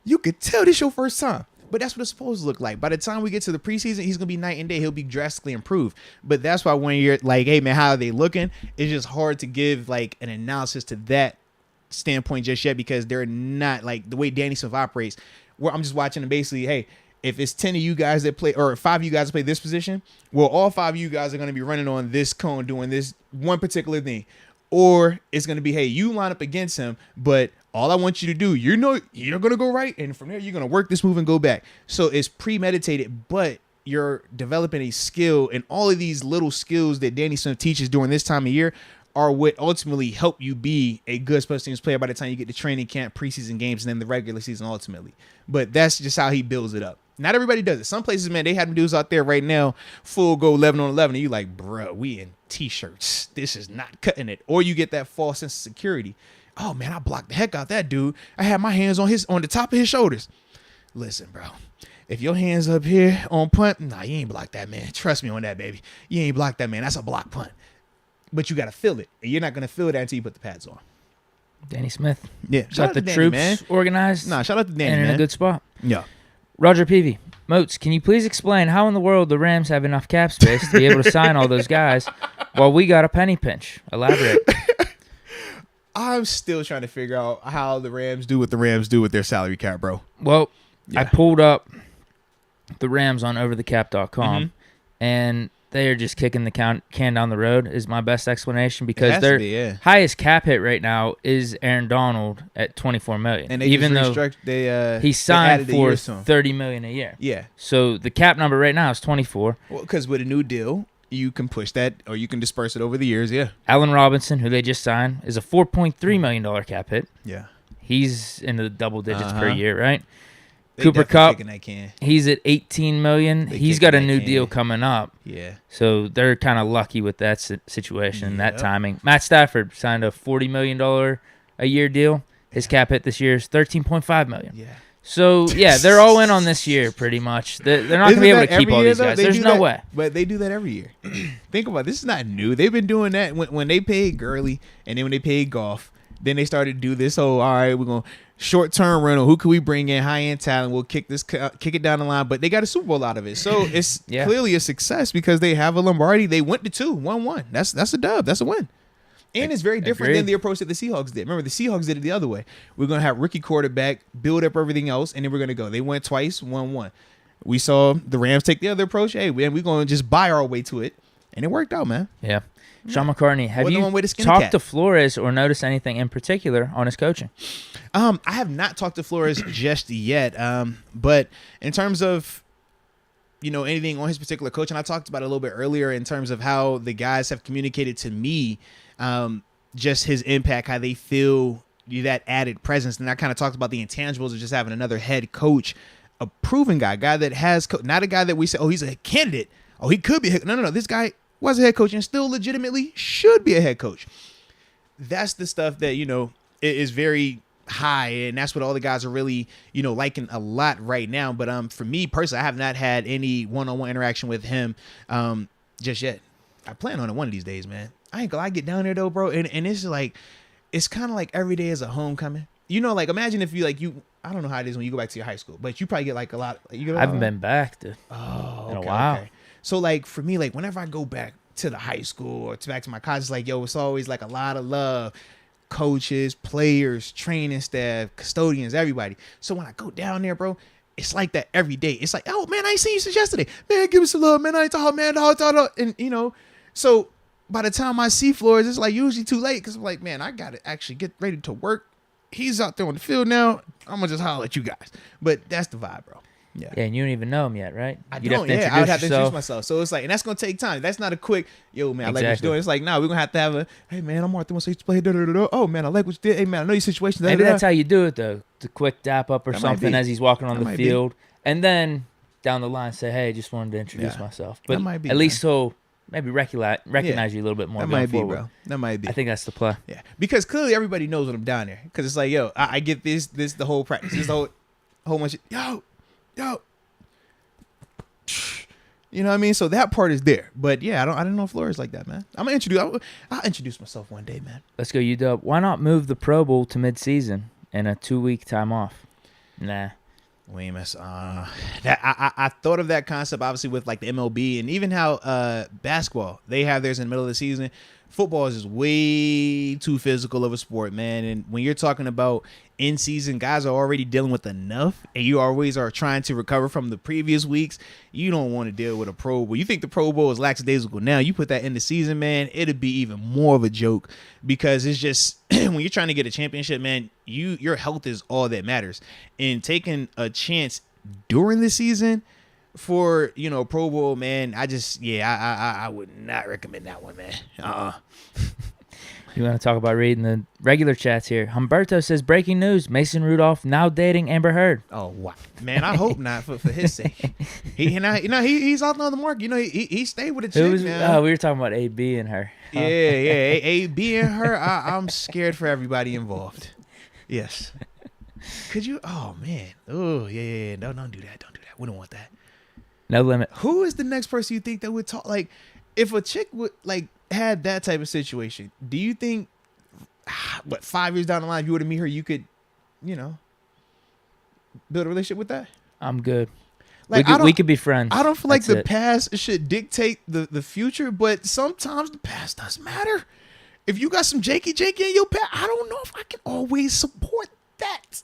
Speaker 1: you could tell this your first time. But that's what it's supposed to look like. By the time we get to the preseason, he's going to be night and day. He'll be drastically improved. But that's why when you're like, hey, man, how are they looking? It's just hard to give like an analysis to that standpoint just yet, because they're not like the way Danny Smith operates, where I'm just watching and basically, hey, if it's 10 of you guys that play, or 5 of you guys that play this position, well, all 5 of you guys are going to be running on this cone doing this one particular thing. Or it's going to be, hey, you line up against him, but all I want you to do, you're going to go right, and from there, you're going to work this move and go back. So it's premeditated, but you're developing a skill, and all of these little skills that Danny Smith teaches during this time of year are what ultimately help you be a good special teams player by the time you get to training camp, preseason games, and then the regular season ultimately. But that's just how he builds it up. Not everybody does it. Some places, man, they have dudes out there right now, full go 11 on 11, and you like, bro, we in T-shirts. This is not cutting it. Or you get that false sense of security. Oh, man, I blocked the heck out that dude. I had my hands on the top of his shoulders. Listen, bro, if your hands up here on punt, nah, you ain't blocked that, man. Trust me on that, baby. You ain't blocked that, man. That's a block punt. But you got to feel it. And you're not going to feel that until you put the pads on.
Speaker 2: Danny Smith.
Speaker 1: Yeah.
Speaker 2: Got the
Speaker 1: Danny,
Speaker 2: troops
Speaker 1: man.
Speaker 2: organized.
Speaker 1: Nah, shout out to Danny,
Speaker 2: and in
Speaker 1: man.
Speaker 2: a good spot.
Speaker 1: Yeah.
Speaker 2: Roger Peavy. Moats, can you please explain how in the world the Rams have enough cap space to be able to sign all those guys while we got a penny pinch? Elaborate.
Speaker 1: I'm still trying to figure out how the Rams do what the Rams do with their salary cap, bro.
Speaker 2: Well,
Speaker 1: Yeah.
Speaker 2: I pulled up the Rams on overthecap.com, and they are just kicking the can down the road is my best explanation, because their highest cap hit right now is Aaron Donald at $24 million.
Speaker 1: And they
Speaker 2: even
Speaker 1: just
Speaker 2: though he signed for $30 million a year.
Speaker 1: Yeah.
Speaker 2: So the cap number right now is 24.
Speaker 1: Well, because with a new deal, you can push that, or you can disperse it over the years. Yeah.
Speaker 2: Allen Robinson, who they just signed, is a $4.3 million cap hit.
Speaker 1: Yeah.
Speaker 2: He's in the double digits per year, right?
Speaker 1: They
Speaker 2: Cooper Kupp,
Speaker 1: that can.
Speaker 2: he's at $18 million. He's got a new deal coming up.
Speaker 1: Yeah.
Speaker 2: So they're kind of lucky with that situation, that timing. Matt Stafford signed a $40 million a year deal. His cap hit this year is $13.5 million.
Speaker 1: Yeah.
Speaker 2: So, yeah, they're all in on this year pretty much. They're not going to be able to keep all these guys. There's no way.
Speaker 1: But they do that every year. Think about it. This is not new. They've been doing that when they paid Gurley, and then when they paid Goff. Then they started to do this. Oh, all right, we're going to short-term rental. Who can we bring in? High-end talent. We'll kick it down the line. But they got a Super Bowl out of it. So it's clearly a success because they have a Lombardi. They went to 2-1-1. That's a dub. That's a win. And it's very different than the approach that the Seahawks did. Remember, the Seahawks did it the other way. We're going to have rookie quarterback, build up everything else, and then we're going to go. They went twice, 1-1. We saw the Rams take the other approach. Hey, we're going to just buy our way to it. And it worked out, man.
Speaker 2: Yeah. Sean McCartney, have you talked to Flores or noticed anything in particular on his coaching?
Speaker 1: I have not talked to Flores just yet. But in terms of, anything on his particular coach, and I talked about it a little bit earlier in terms of how the guys have communicated to me, just his impact, how they feel that added presence. And I kind of talked about the intangibles of just having another head coach, a proven guy that has, not a guy that we say, oh, he's a candidate. Oh, he could be. No. This guy was a head coach and still legitimately should be a head coach. That's the stuff that, is very high, and that's what all the guys are really, liking a lot right now. But for me personally, I have not had any one-on-one interaction with him just yet. I plan on it one of these days, man. I ain't gonna get down there though, bro. And it's like, it's kind of like every day is a homecoming. Imagine if you I don't know how it is when you go back to your high school, but you probably get like a lot. I
Speaker 2: haven't been back in a while.
Speaker 1: Okay. So like for me, like whenever I go back to the high school or back to my college, like, yo, it's always like a lot of love. Coaches, players, training staff, custodians, everybody. So when I go down there, bro, it's like that every day. It's like, oh man, I ain't seen you since yesterday. Man, give us a love, man. I ain't talking, man. And so by the time I see Flores, it's like usually too late because I'm like, man, I gotta actually get ready to work. He's out there on the field now. I'm gonna just holler at you guys. But that's the vibe, bro. Yeah,
Speaker 2: and you don't even know him yet, right?
Speaker 1: I would have to introduce myself. So it's like, and that's going to take time. That's not a quick, yo, man, I like what you're doing. It's like, we're going to have a, hey, man, I'm Arthur. I used to play, oh, man, I like what you did. Hey, man, I know your situation.
Speaker 2: Maybe that's how you do it, though. The quick dap up or something as he's walking on the field. And then down the line say, hey, just wanted to introduce myself. But
Speaker 1: That might be,
Speaker 2: at
Speaker 1: man.
Speaker 2: least so maybe recognize you a little bit more.
Speaker 1: That
Speaker 2: going
Speaker 1: might be,
Speaker 2: forward.
Speaker 1: bro. That might be.
Speaker 2: I think that's the play.
Speaker 1: Yeah, because clearly everybody knows when I'm down there. Because it's like, yo, I get this the whole practice, this the whole bunch of yo. You know what I mean? So that part is there. But yeah, I don't know Flores like that, man. I'll introduce myself one day, man.
Speaker 2: Let's go, UW. Why not move the Pro Bowl to mid-season and a 2-week time off? Nah.
Speaker 1: We mess. That I thought of that concept obviously with like the MLB and even how basketball they have theirs in the middle of the season. Football is just way too physical of a sport, man. And when you're talking about in season, guys are already dealing with enough, and you always are trying to recover from the previous weeks. You don't want to deal with a Pro Bowl. You think the Pro Bowl is lackadaisical now? You put that in the season, man, it'd be even more of a joke because it's just when you're trying to get a championship, man, your health is all that matters. And taking a chance during the season for, Pro Bowl, man, I would not recommend that one, man.
Speaker 2: You want to talk about reading the regular chats here? Humberto says, breaking news, Mason Rudolph now dating Amber Heard.
Speaker 1: Oh, wow. Man, I hope not for his sake. He's out on the market. He stayed with a chick now.
Speaker 2: We were talking about AB and her.
Speaker 1: Yeah. AB and her, I'm scared for everybody involved. Yes. Could you? Oh, man. Oh, yeah. No, don't do that. We don't want that.
Speaker 2: No limit.
Speaker 1: Who is the next person you think that would talk? Like, if a chick would, like, had that type of situation, do you think, 5 years down the line, if you were to meet her, you could, build a relationship with that?
Speaker 2: I'm good.
Speaker 1: Like,
Speaker 2: we could be friends.
Speaker 1: I don't feel like the past should dictate the future, but sometimes the past does matter. If you got some Jakey in your past, I don't know if I can always support that.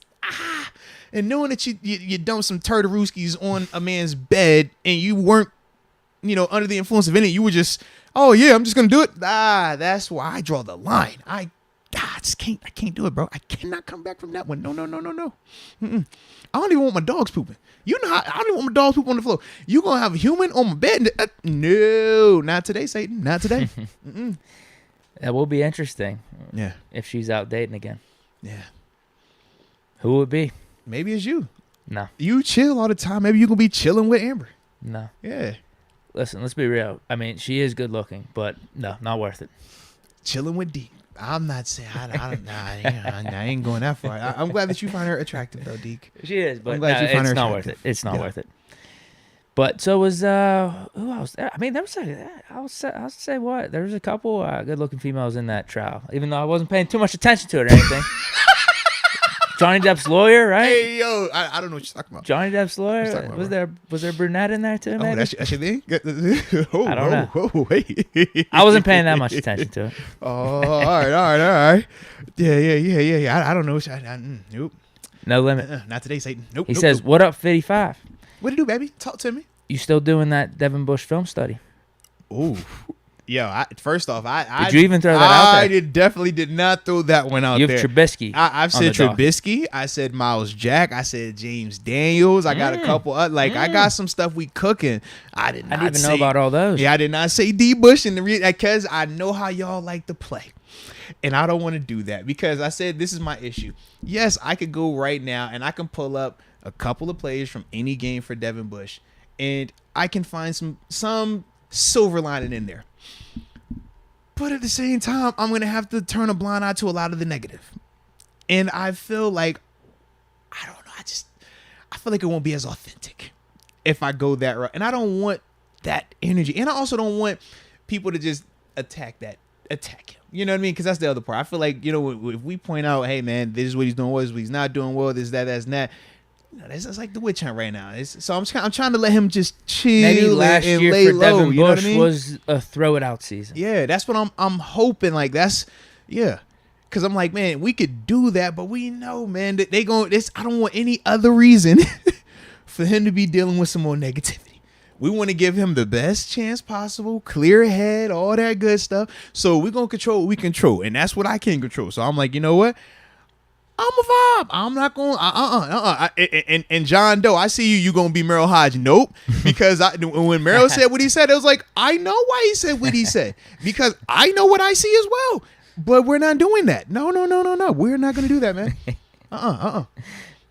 Speaker 1: And knowing that you dumped some turtlerooskies on a man's bed and you weren't, under the influence of any, you were just, oh yeah, I'm just gonna do it. That's why I draw the line. I can't do it, bro. I cannot come back from that one. No. Mm-mm. I don't even want my dogs pooping. I don't even want my dogs pooping on the floor. You gonna have a human on my bed? No, not today, Satan. Not today.
Speaker 2: That will be interesting.
Speaker 1: Yeah.
Speaker 2: If she's out dating again.
Speaker 1: Yeah.
Speaker 2: Who would it be?
Speaker 1: Maybe it's you.
Speaker 2: No.
Speaker 1: You chill all the time. Maybe you gonna be chilling with Amber.
Speaker 2: No.
Speaker 1: Yeah.
Speaker 2: Listen, let's be real. I mean, she is good looking, but no, not worth it.
Speaker 1: Chilling with Deke. I'm not saying I ain't going that far. I'm glad that you find her attractive though, Deke.
Speaker 2: She is, but
Speaker 1: it's
Speaker 2: not worth it. It's not worth it. But so was who else? I mean, there was I'll say what? There was a couple good-looking females in that trial, even though I wasn't paying too much attention to it or anything. Johnny Depp's lawyer, right?
Speaker 1: Hey, yo, I don't know what you're talking about.
Speaker 2: Johnny Depp's lawyer. Was there a brunette in there too? Maybe?
Speaker 1: Oh, that's your thing?
Speaker 2: I don't know.
Speaker 1: Oh, wait.
Speaker 2: I wasn't paying that much attention to it.
Speaker 1: Oh, all right. Yeah. I don't know. Nope.
Speaker 2: No limit.
Speaker 1: Not today, Satan. Nope.
Speaker 2: He says, "What up, 55?
Speaker 1: What do you do, baby? Talk to me."
Speaker 2: You still doing that Devin Bush film study?
Speaker 1: Ooh. Yo, first off,
Speaker 2: did you even throw that out there?
Speaker 1: I definitely did not throw that one out there.
Speaker 2: You have Trubisky.
Speaker 1: I've said Trubisky. I said Miles Jack. I said James Daniels. I got a couple. I got some stuff we cooking. I didn't even
Speaker 2: know about all those.
Speaker 1: Yeah, I did not say D Bush in the because I know how y'all like to play, and I don't want to do that because I said this is my issue. Yes, I could go right now and I can pull up a couple of plays from any game for Devin Bush, and I can find some silver lining in there. But at the same time, I'm going to have to turn a blind eye to a lot of the negative. And I feel like, I don't know, I feel like it won't be as authentic if I go that route. And I don't want that energy. And I also don't want people to just attack him. You know what I mean? Because that's the other part. I feel like, if we point out, hey, man, this is what he's doing well, this is what he's not doing well, this, that's that. This is like the witch hunt right now. So I'm trying to let him just chill.
Speaker 2: Maybe last
Speaker 1: and
Speaker 2: year
Speaker 1: lay
Speaker 2: for
Speaker 1: low.
Speaker 2: Devin
Speaker 1: You know what
Speaker 2: Bush
Speaker 1: I mean?
Speaker 2: was a throw it out season.
Speaker 1: Yeah, that's what I'm hoping. Like because I'm like, man, we could do that, but we know, man, that they going this. I don't want any other reason for him to be dealing with some more negativity. We want to give him the best chance possible, clear head, all that good stuff. So we're gonna control what we control, and that's what I can control. So I'm like, you know what? I'm a vibe. I'm not going and John Doe, I see you gonna be Merrill Hodge. Nope. Because when Merrill said what he said, it was like, I know why he said what he said. Because I know what I see as well. But we're not doing that. No. We're not gonna do that, man.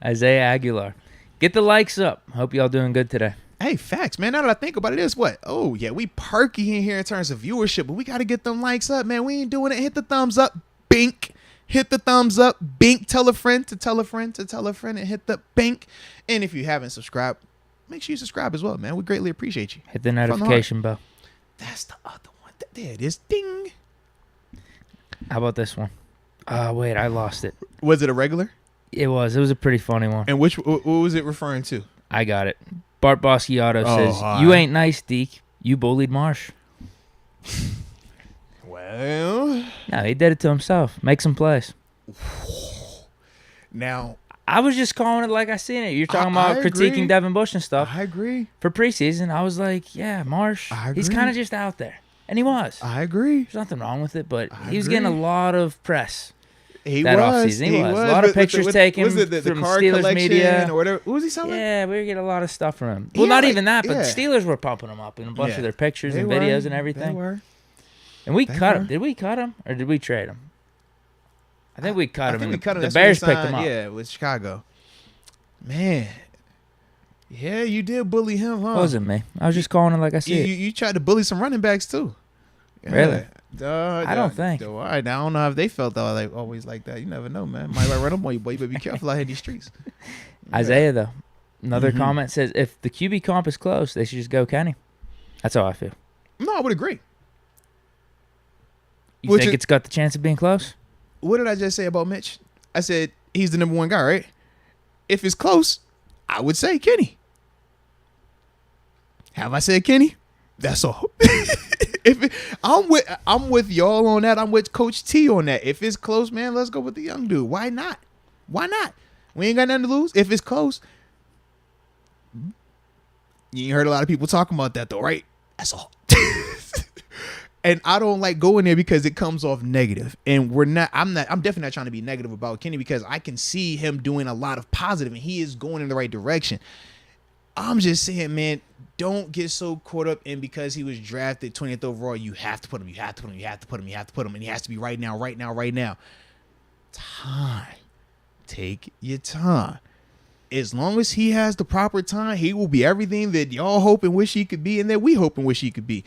Speaker 2: Isaiah Aguilar. Get the likes up. Hope y'all doing good today.
Speaker 1: Hey, facts, man. Now that I think about it, it's what? Oh, yeah, we perky in here in terms of viewership, but we got to get them likes up, man. We ain't doing it. Hit the thumbs up, bink. Hit the thumbs up, bink. Tell a friend to tell a friend to tell a friend and hit the bink. And if you haven't subscribed, make sure you subscribe as well, man. We greatly appreciate you.
Speaker 2: Hit the notification bell.
Speaker 1: That's the other one. There it is. Ding.
Speaker 2: How about this one? Wait, I lost it.
Speaker 1: Was it a regular?
Speaker 2: It was. It was a pretty funny one.
Speaker 1: And what was it referring to?
Speaker 2: I got it. Bart Boschiato says, "You ain't nice, Deke. You bullied Marsh."
Speaker 1: Well,
Speaker 2: no, he did it to himself. Make some plays.
Speaker 1: Now,
Speaker 2: I was just calling it like I seen it. You're talking about critiquing Devin Bush and stuff.
Speaker 1: I agree.
Speaker 2: For preseason, I was like, yeah, Marsh, he's kind of just out there. And he was.
Speaker 1: I agree.
Speaker 2: There's nothing wrong with it, but he was getting a lot of press.
Speaker 1: He
Speaker 2: that
Speaker 1: was.
Speaker 2: Offseason. He was. A lot of pictures taken
Speaker 1: from car
Speaker 2: Steelers media.
Speaker 1: Or whatever. What was he selling?
Speaker 2: Yeah, we were getting a lot of stuff from him. Well, not even that, but the Steelers were pumping him up in a bunch of their pictures and videos and everything.
Speaker 1: They were.
Speaker 2: And we cut him. Did we cut him or did we trade him? I think we cut him. The
Speaker 1: Bears
Speaker 2: picked him up.
Speaker 1: Yeah, with Chicago. Man. Yeah, you did bully him, huh?
Speaker 2: It wasn't me. I was just calling it like I said.
Speaker 1: You tried to bully some running backs, too. Yeah.
Speaker 2: Really? I don't think.
Speaker 1: All right, now, I don't know if they felt like always like that. You never know, man. Might run up on you, boy. You better be careful out here in these streets.
Speaker 2: Isaiah, though, another comment says, if the QB comp is close, they should just go Kenny. That's how I feel.
Speaker 1: No, I would agree.
Speaker 2: You think it's got the chance of being close?
Speaker 1: What did I just say about Mitch? I said he's the number one guy, right? If it's close, I would say Kenny. Have I said Kenny? That's all. I'm with y'all on that. I'm with Coach T on that. If it's close, man, let's go with the young dude. Why not? Why not? We ain't got nothing to lose. If it's close, you ain't heard a lot of people talking about that though, right? That's all. And I don't like going there because it comes off negative. And I'm definitely not trying to be negative about Kenny because I can see him doing a lot of positive and he is going in the right direction. I'm just saying, man, don't get so caught up in because he was drafted 20th overall. You have to put him, you have to put him, you have to put him, you have to put him. And he has to be right now, right now, right now. Time. Take your time. As long as he has the proper time, he will be everything that y'all hope and wish he could be and that we hope and wish he could be.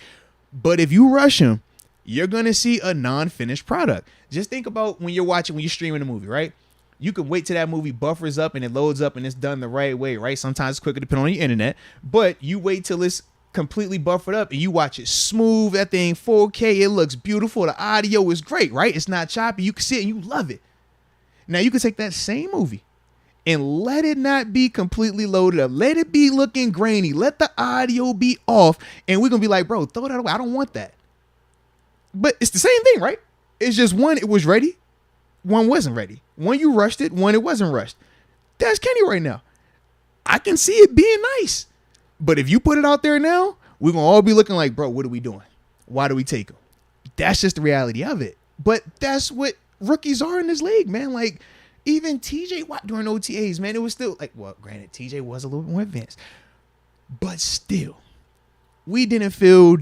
Speaker 1: But if you rush him, you're going to see a non-finished product. Just think about when you're streaming a movie, right? You can wait till that movie buffers up and it loads up and it's done the right way, right? Sometimes it's quicker depending on your internet. But you wait till it's completely buffered up and you watch it smooth. That thing 4K, it looks beautiful. The audio is great, right? It's not choppy. You can see it and you love it. Now you can take that same movie and let it not be completely loaded up. Let it be looking grainy. Let the audio be off. And we're going to be like, bro, throw that away. I don't want that. But it's the same thing, right? It's just one, it was ready. One wasn't ready. One, you rushed it. One, it wasn't rushed. That's Kenny right now. I can see it being nice. But if you put it out there now, we're going to all be looking like, bro, what are we doing? Why do we take him? That's just the reality of it. But that's what rookies are in this league, man. Like, even TJ Watt during OTAs, man, it was still like, well, granted, TJ was a little bit more advanced. But still, we didn't feel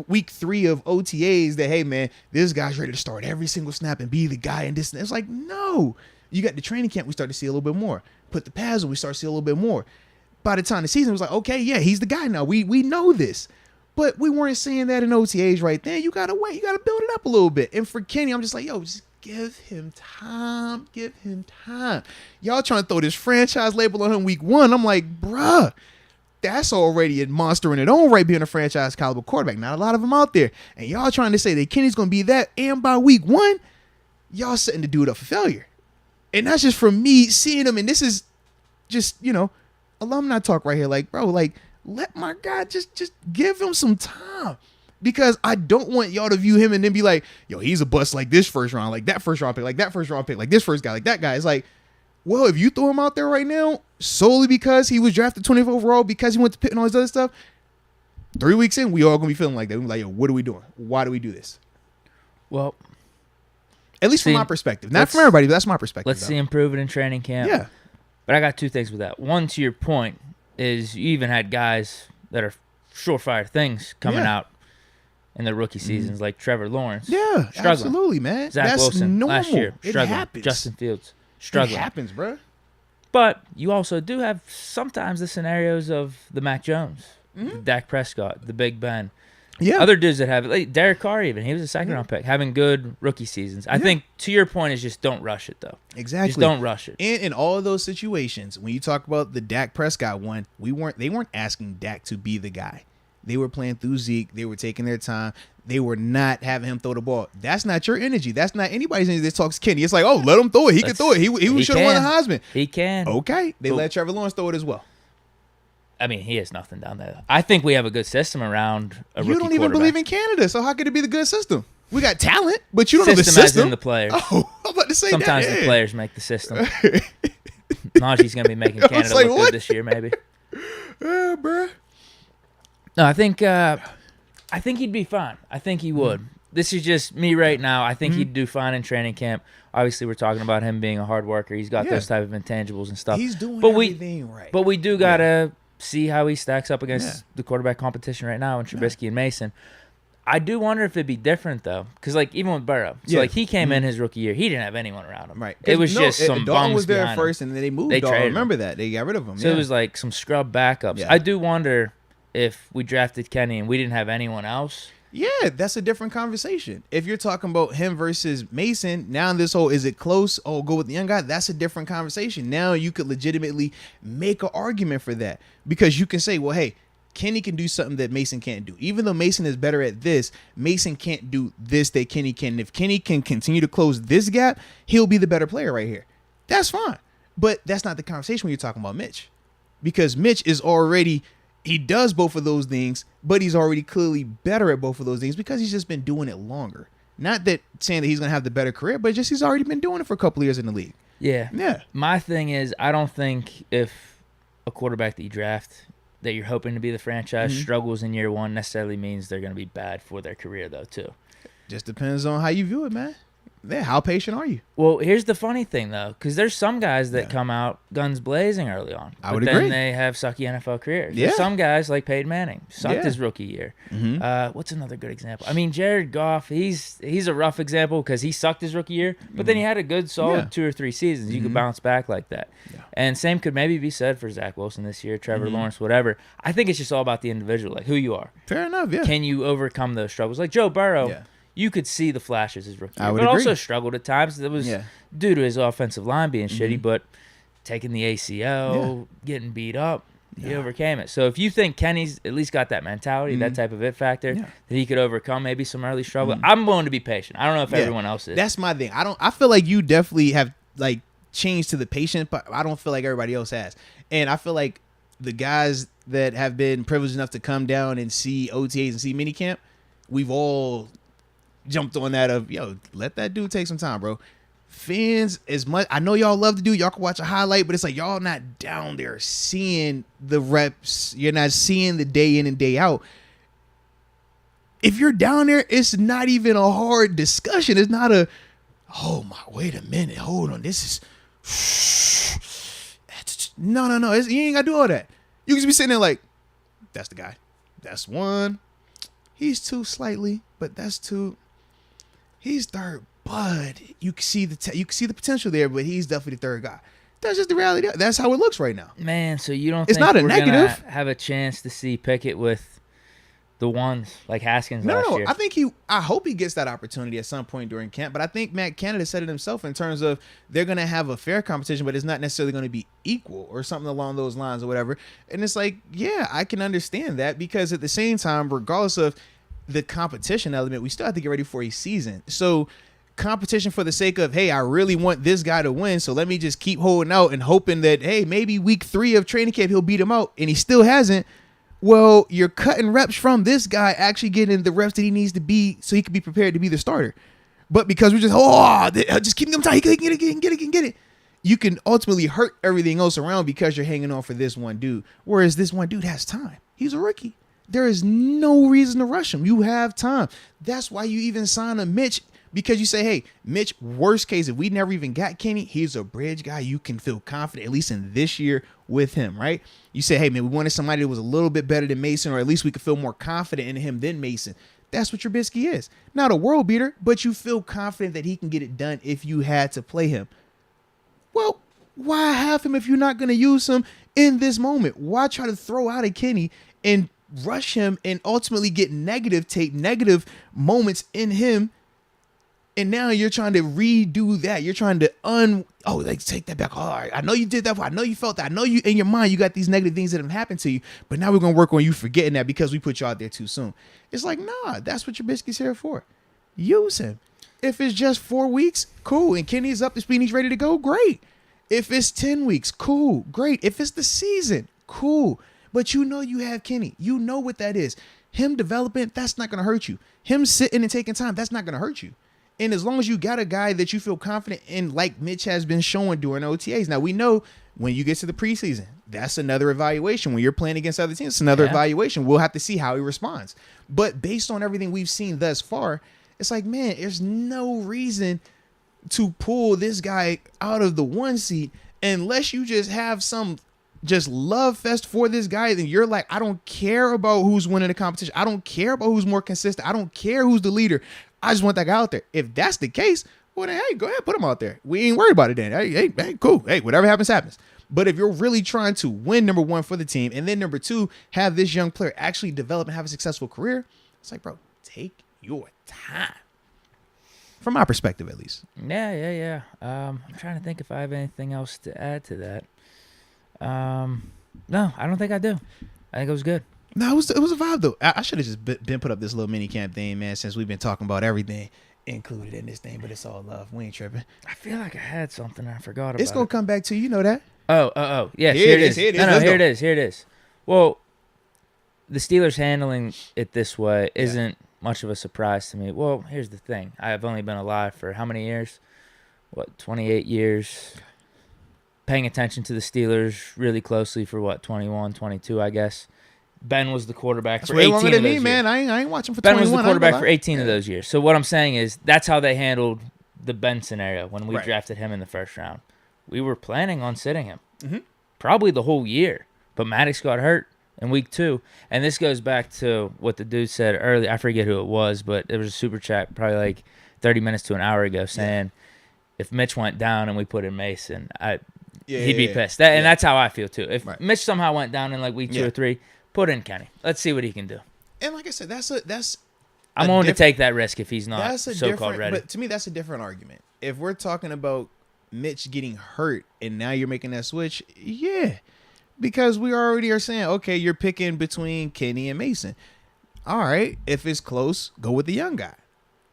Speaker 1: week 3 of OTAs that, hey, man, this guy's ready to start every single snap and be the guy in this. It's like, no. You got the training camp, we start to see a little bit more. Put the pads on, we start to see a little bit more. By the time the season was like, okay, yeah, he's the guy now. We know this. But we weren't saying that in OTAs right then. You got to wait. You got to build it up a little bit. And for Kenny, I'm just like, yo, just give him time. Give him time. Y'all trying to throw this franchise label on him week 1. I'm like, bruh, that's already a monster in its own right, being a franchise caliber quarterback. Not a lot of them out there. And y'all trying to say that Kenny's going to be that. And by week 1, y'all setting the dude up for failure. And that's just from me seeing him. And this is just, alumni talk right here. Like, bro, like, let my guy just give him some time. Because I don't want y'all to view him and then be like, yo, he's a bust like this first round, like that first round pick, like that first round pick, like this first guy, like that guy. It's like, well, if you throw him out there right now solely because he was drafted 20th overall, because he went to Pitt and all this other stuff, 3 weeks in, we all going to be feeling like that. We're like, yo, what are we doing? Why do we do this?
Speaker 2: Well,
Speaker 1: at least from my perspective. Not from everybody, but that's my perspective.
Speaker 2: Let's see him prove it in training camp.
Speaker 1: Yeah.
Speaker 2: But I got 2 things with that. One, to your point, is you even had guys that are surefire things coming out in the rookie seasons, like Trevor Lawrence.
Speaker 1: Yeah, struggling. Absolutely, man.
Speaker 2: Zach Wilson
Speaker 1: normal.
Speaker 2: last year, struggling.
Speaker 1: It happens.
Speaker 2: Justin Fields, struggling.
Speaker 1: It happens, bro.
Speaker 2: But you also do have sometimes the scenarios of the Mac Jones, the Dak Prescott, the Big Ben.
Speaker 1: Yeah.
Speaker 2: Other dudes that have it, like Derek Carr even, he was a second-round pick, having good rookie seasons. I think, to your point, is just don't rush it, though.
Speaker 1: Exactly.
Speaker 2: Just don't rush it.
Speaker 1: And in all of those situations, when you talk about the Dak Prescott one, they weren't asking Dak to be the guy. They were playing through Zeke. They were taking their time. They were not having him throw the ball. That's not your energy. That's not anybody's energy that talks Kenny. It's like, oh, let him throw it. He can throw it. He should have won the Heisman.
Speaker 2: He can.
Speaker 1: Okay. They let Trevor Lawrence throw it as well.
Speaker 2: I mean, he has nothing down there. I think we have a good system around a rookie
Speaker 1: You don't even believe in Canada, so how could it be the good system? We got talent, but you don't know the
Speaker 2: system.
Speaker 1: system.
Speaker 2: As in the players.
Speaker 1: Oh, I'm about to say
Speaker 2: Sometimes
Speaker 1: that.
Speaker 2: the players make the system. Najee's going to be making Canada look good this year, maybe.
Speaker 1: Yeah, bruh.
Speaker 2: No, I think he'd be fine. I think he would. This is just me right now. I think he'd do fine in training camp. Obviously, we're talking about him being a hard worker. He's got those type of intangibles and stuff.
Speaker 1: He's doing everything right.
Speaker 2: But we do got to see how he stacks up against the quarterback competition right now in Trubisky and Mason. I do wonder if it'd be different, though, because, like, even with Burrow. So, like, he came in his rookie year. He didn't have anyone around him.
Speaker 1: Right.
Speaker 2: It was just some
Speaker 1: Dalton
Speaker 2: bums
Speaker 1: was there
Speaker 2: behind
Speaker 1: first,
Speaker 2: him.
Speaker 1: and then they moved
Speaker 2: They
Speaker 1: Dalton.
Speaker 2: traded
Speaker 1: Remember that. They got rid of him.
Speaker 2: So it was like some scrub backups.
Speaker 1: Yeah.
Speaker 2: I do wonder if we drafted Kenny and we didn't have anyone else.
Speaker 1: Yeah, that's a different conversation. If you're talking about him versus Mason, now this whole, is it close? Oh, go with the young guy. That's a different conversation. Now you could legitimately make an argument for that because you can say, well, hey, Kenny can do something that Mason can't do. Even though Mason is better at this, Mason can't do this that Kenny can. And if Kenny can continue to close this gap, he'll be the better player right here. That's fine. But that's not the conversation when you're talking about Mitch. Because Mitch is already, he does both of those things, but he's already clearly better at both of those things because he's just been doing it longer. Not that saying that he's going to have the better career, but just he's already been doing it for a couple of years in the league.
Speaker 2: Yeah.
Speaker 1: Yeah.
Speaker 2: My thing is, I don't think if a quarterback that you draft that you're hoping to be the franchise struggles in year one necessarily means they're going to be bad for their career, though, too.
Speaker 1: Just depends on how you view it, man. Yeah, how patient are you?
Speaker 2: Well, here's the funny thing, though, because there's some guys that come out guns blazing early on.
Speaker 1: I would
Speaker 2: but
Speaker 1: agree.
Speaker 2: then they have sucky NFL careers.
Speaker 1: Yeah.
Speaker 2: There's some guys like Peyton Manning sucked his rookie year. What's another good example? I mean, Jared Goff, he's a rough example because he sucked his rookie year, but then he had a good, solid 2 or 3 seasons. You could bounce back like that. Yeah. And same could maybe be said for Zach Wilson this year, Trevor Lawrence, whatever. I think it's just all about the individual, like who you are.
Speaker 1: Fair enough, yeah.
Speaker 2: Can you overcome those struggles? Like Joe Burrow, you could see the flashes his rookie year,
Speaker 1: would
Speaker 2: but
Speaker 1: agree.
Speaker 2: also struggled at times. It was due to his offensive line being shitty, but taking the ACL, getting beat up, he overcame it. So if you think Kenny's at least got that mentality, that type of it factor, that he could overcome maybe some early struggle, I'm willing to be patient. I don't know if everyone else is.
Speaker 1: That's my thing. I feel like you definitely have like changed to the patient, but I don't feel like everybody else has. And I feel like the guys that have been privileged enough to come down and see OTAs and see minicamp, we've all jumped on that of, yo, let that dude take some time, bro. Fans, as much, I know y'all love to do, y'all can watch a highlight, but it's like y'all not down there seeing the reps. You're not seeing the day in and day out. If you're down there, it's not even a hard discussion. It's not a, oh my, wait a minute, hold on, this is, no. You ain't got to do all that. You can just be sitting there like, that's the guy. That's one. He's 2 slightly, but that's 2. He's 3rd, but you can see the potential there, but he's definitely the 3rd guy. That's just the reality. That's how it looks right now.
Speaker 2: Man, so you don't
Speaker 1: It's
Speaker 2: think
Speaker 1: not a
Speaker 2: we're
Speaker 1: negative.
Speaker 2: gonna have a chance to see Pickett with the ones like Haskins
Speaker 1: No,
Speaker 2: last year?
Speaker 1: I hope he gets that opportunity at some point during camp, but I think Matt Canada said it himself in terms of they're going to have a fair competition, but it's not necessarily going to be equal or something along those lines or whatever. And it's like, yeah, I can understand that because at the same time, regardless of the competition element, we still have to get ready for a season. So competition for the sake of, hey, I really want this guy to win, so let me just keep holding out and hoping that, hey, maybe week 3 of training camp he'll beat him out, and he still hasn't. Well, you're cutting reps from this guy actually getting the reps that he needs to be so he can be prepared to be the starter. But because we're just keeping him tight, he can get it. You can ultimately hurt everything else around because you're hanging on for this one dude. Whereas this one dude has time. He's a rookie. There is no reason to rush him. You have time. That's why you even sign a Mitch, because you say, hey, Mitch, worst case, if we never even got Kenny, he's a bridge guy. You can feel confident, at least in this year, with him, right? You say, hey, man, we wanted somebody that was a little bit better than Mason, or at least we could feel more confident in him than Mason. That's what Trubisky is. Not a world beater, but you feel confident that he can get it done if you had to play him. Well, Why have him if you're not going to use him in this moment? Why try to throw out a Kenny and rush him and ultimately get negative moments in him? And now you're trying to redo that. You're trying to take that back. All right, I know you did that. I know you felt that. I know you in your mind, you got these negative things that have happened to you. But now we're going to work on you forgetting that because we put you out there too soon. It's like, nah, that's what your biscuit's here for. Use him. If it's just 4 weeks, cool. And Kenny's up to speed and he's ready to go, great. If it's 10 weeks, cool, great. If it's the season, cool. But you know you have Kenny. You know what that is. Him developing, that's not going to hurt you. Him sitting and taking time, that's not going to hurt you. And as long as you got a guy that you feel confident in, like Mitch has been showing during OTAs. Now, we know when you get to the preseason, that's another evaluation. When you're playing against other teams, it's another evaluation. We'll have to see how he responds. But based on everything we've seen thus far, it's like, man, there's no reason to pull this guy out of the 1 seat unless you just have some just love fest for this guy. Then you're like, I don't care about who's winning the competition. I don't care about who's more consistent. I don't care who's the leader. I just want that guy out there. If that's the case, well, then, hey, go ahead, put him out there. We ain't worried about it then. Hey, cool. Hey, whatever happens, happens. But if you're really trying to win, number one, for the team, and then number two, have this young player actually develop and have a successful career, it's like, bro, take your time. From my perspective, at least.
Speaker 2: Yeah. I'm trying to think if I have anything else to add to that. No, I don't think I do. I think it was good.
Speaker 1: No, it was a vibe, though. I should have just been put up this little mini camp thing, man, since we've been talking about everything included in this thing, but it's all love. We ain't tripping.
Speaker 2: I feel like I had something. I forgot about it.
Speaker 1: It's going to come back to you. You know that.
Speaker 2: Oh. Yes, here it is. Here it is. Well, the Steelers handling it this way isn't much of a surprise to me. Well, here's the thing. I've only been alive for how many years? 28 years. Paying attention to the Steelers really closely for 21, 22, I guess. Ben was the quarterback for 18 of those years. That's way longer than me, man.
Speaker 1: I ain't watching for 21.
Speaker 2: Ben was the quarterback for 18 of those years. So what I'm saying is that's how they handled the Ben scenario when we drafted him in the first round. We were planning on sitting him probably the whole year, but Maddox got hurt in week 2. And this goes back to what the dude said earlier. I forget who it was, but it was a super chat probably like 30 minutes to an hour ago saying if Mitch went down and we put in Mason, he'd be pissed. And that's how I feel too. If Mitch somehow went down in like week 2 or 3, put in Kenny. Let's see what he can do.
Speaker 1: And like I said,
Speaker 2: I'm willing to take that risk if he's not so-called ready.
Speaker 1: But to me, that's a different argument. If we're talking about Mitch getting hurt and now you're making that switch, because we already are saying, okay, you're picking between Kenny and Mason. All right, if it's close, go with the young guy.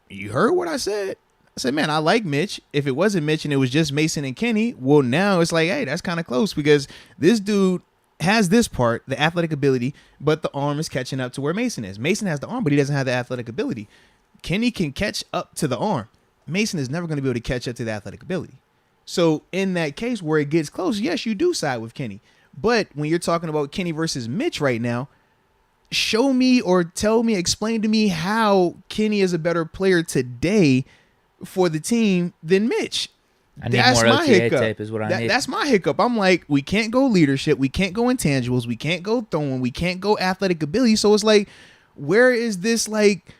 Speaker 1: You heard what I said. I said, man, I like Mitch. If it wasn't Mitch and it was just Mason and Kenny, well, now it's like, hey, that's kind of close because this dude has this part, the athletic ability, but the arm is catching up to where Mason is. Mason has the arm, but he doesn't have the athletic ability. Kenny can catch up to the arm. Mason is never going to be able to catch up to the athletic ability. So in that case where it gets close, yes, you do side with Kenny. But when you're talking about Kenny versus Mitch right now, show me or tell me, explain to me how Kenny is a better player today for the team than Mitch.
Speaker 2: I need more OTA tape is what I need.
Speaker 1: That's my hiccup. I'm like, we can't go leadership. We can't go intangibles. We can't go throwing. We can't go athletic ability. So it's like, where is this like,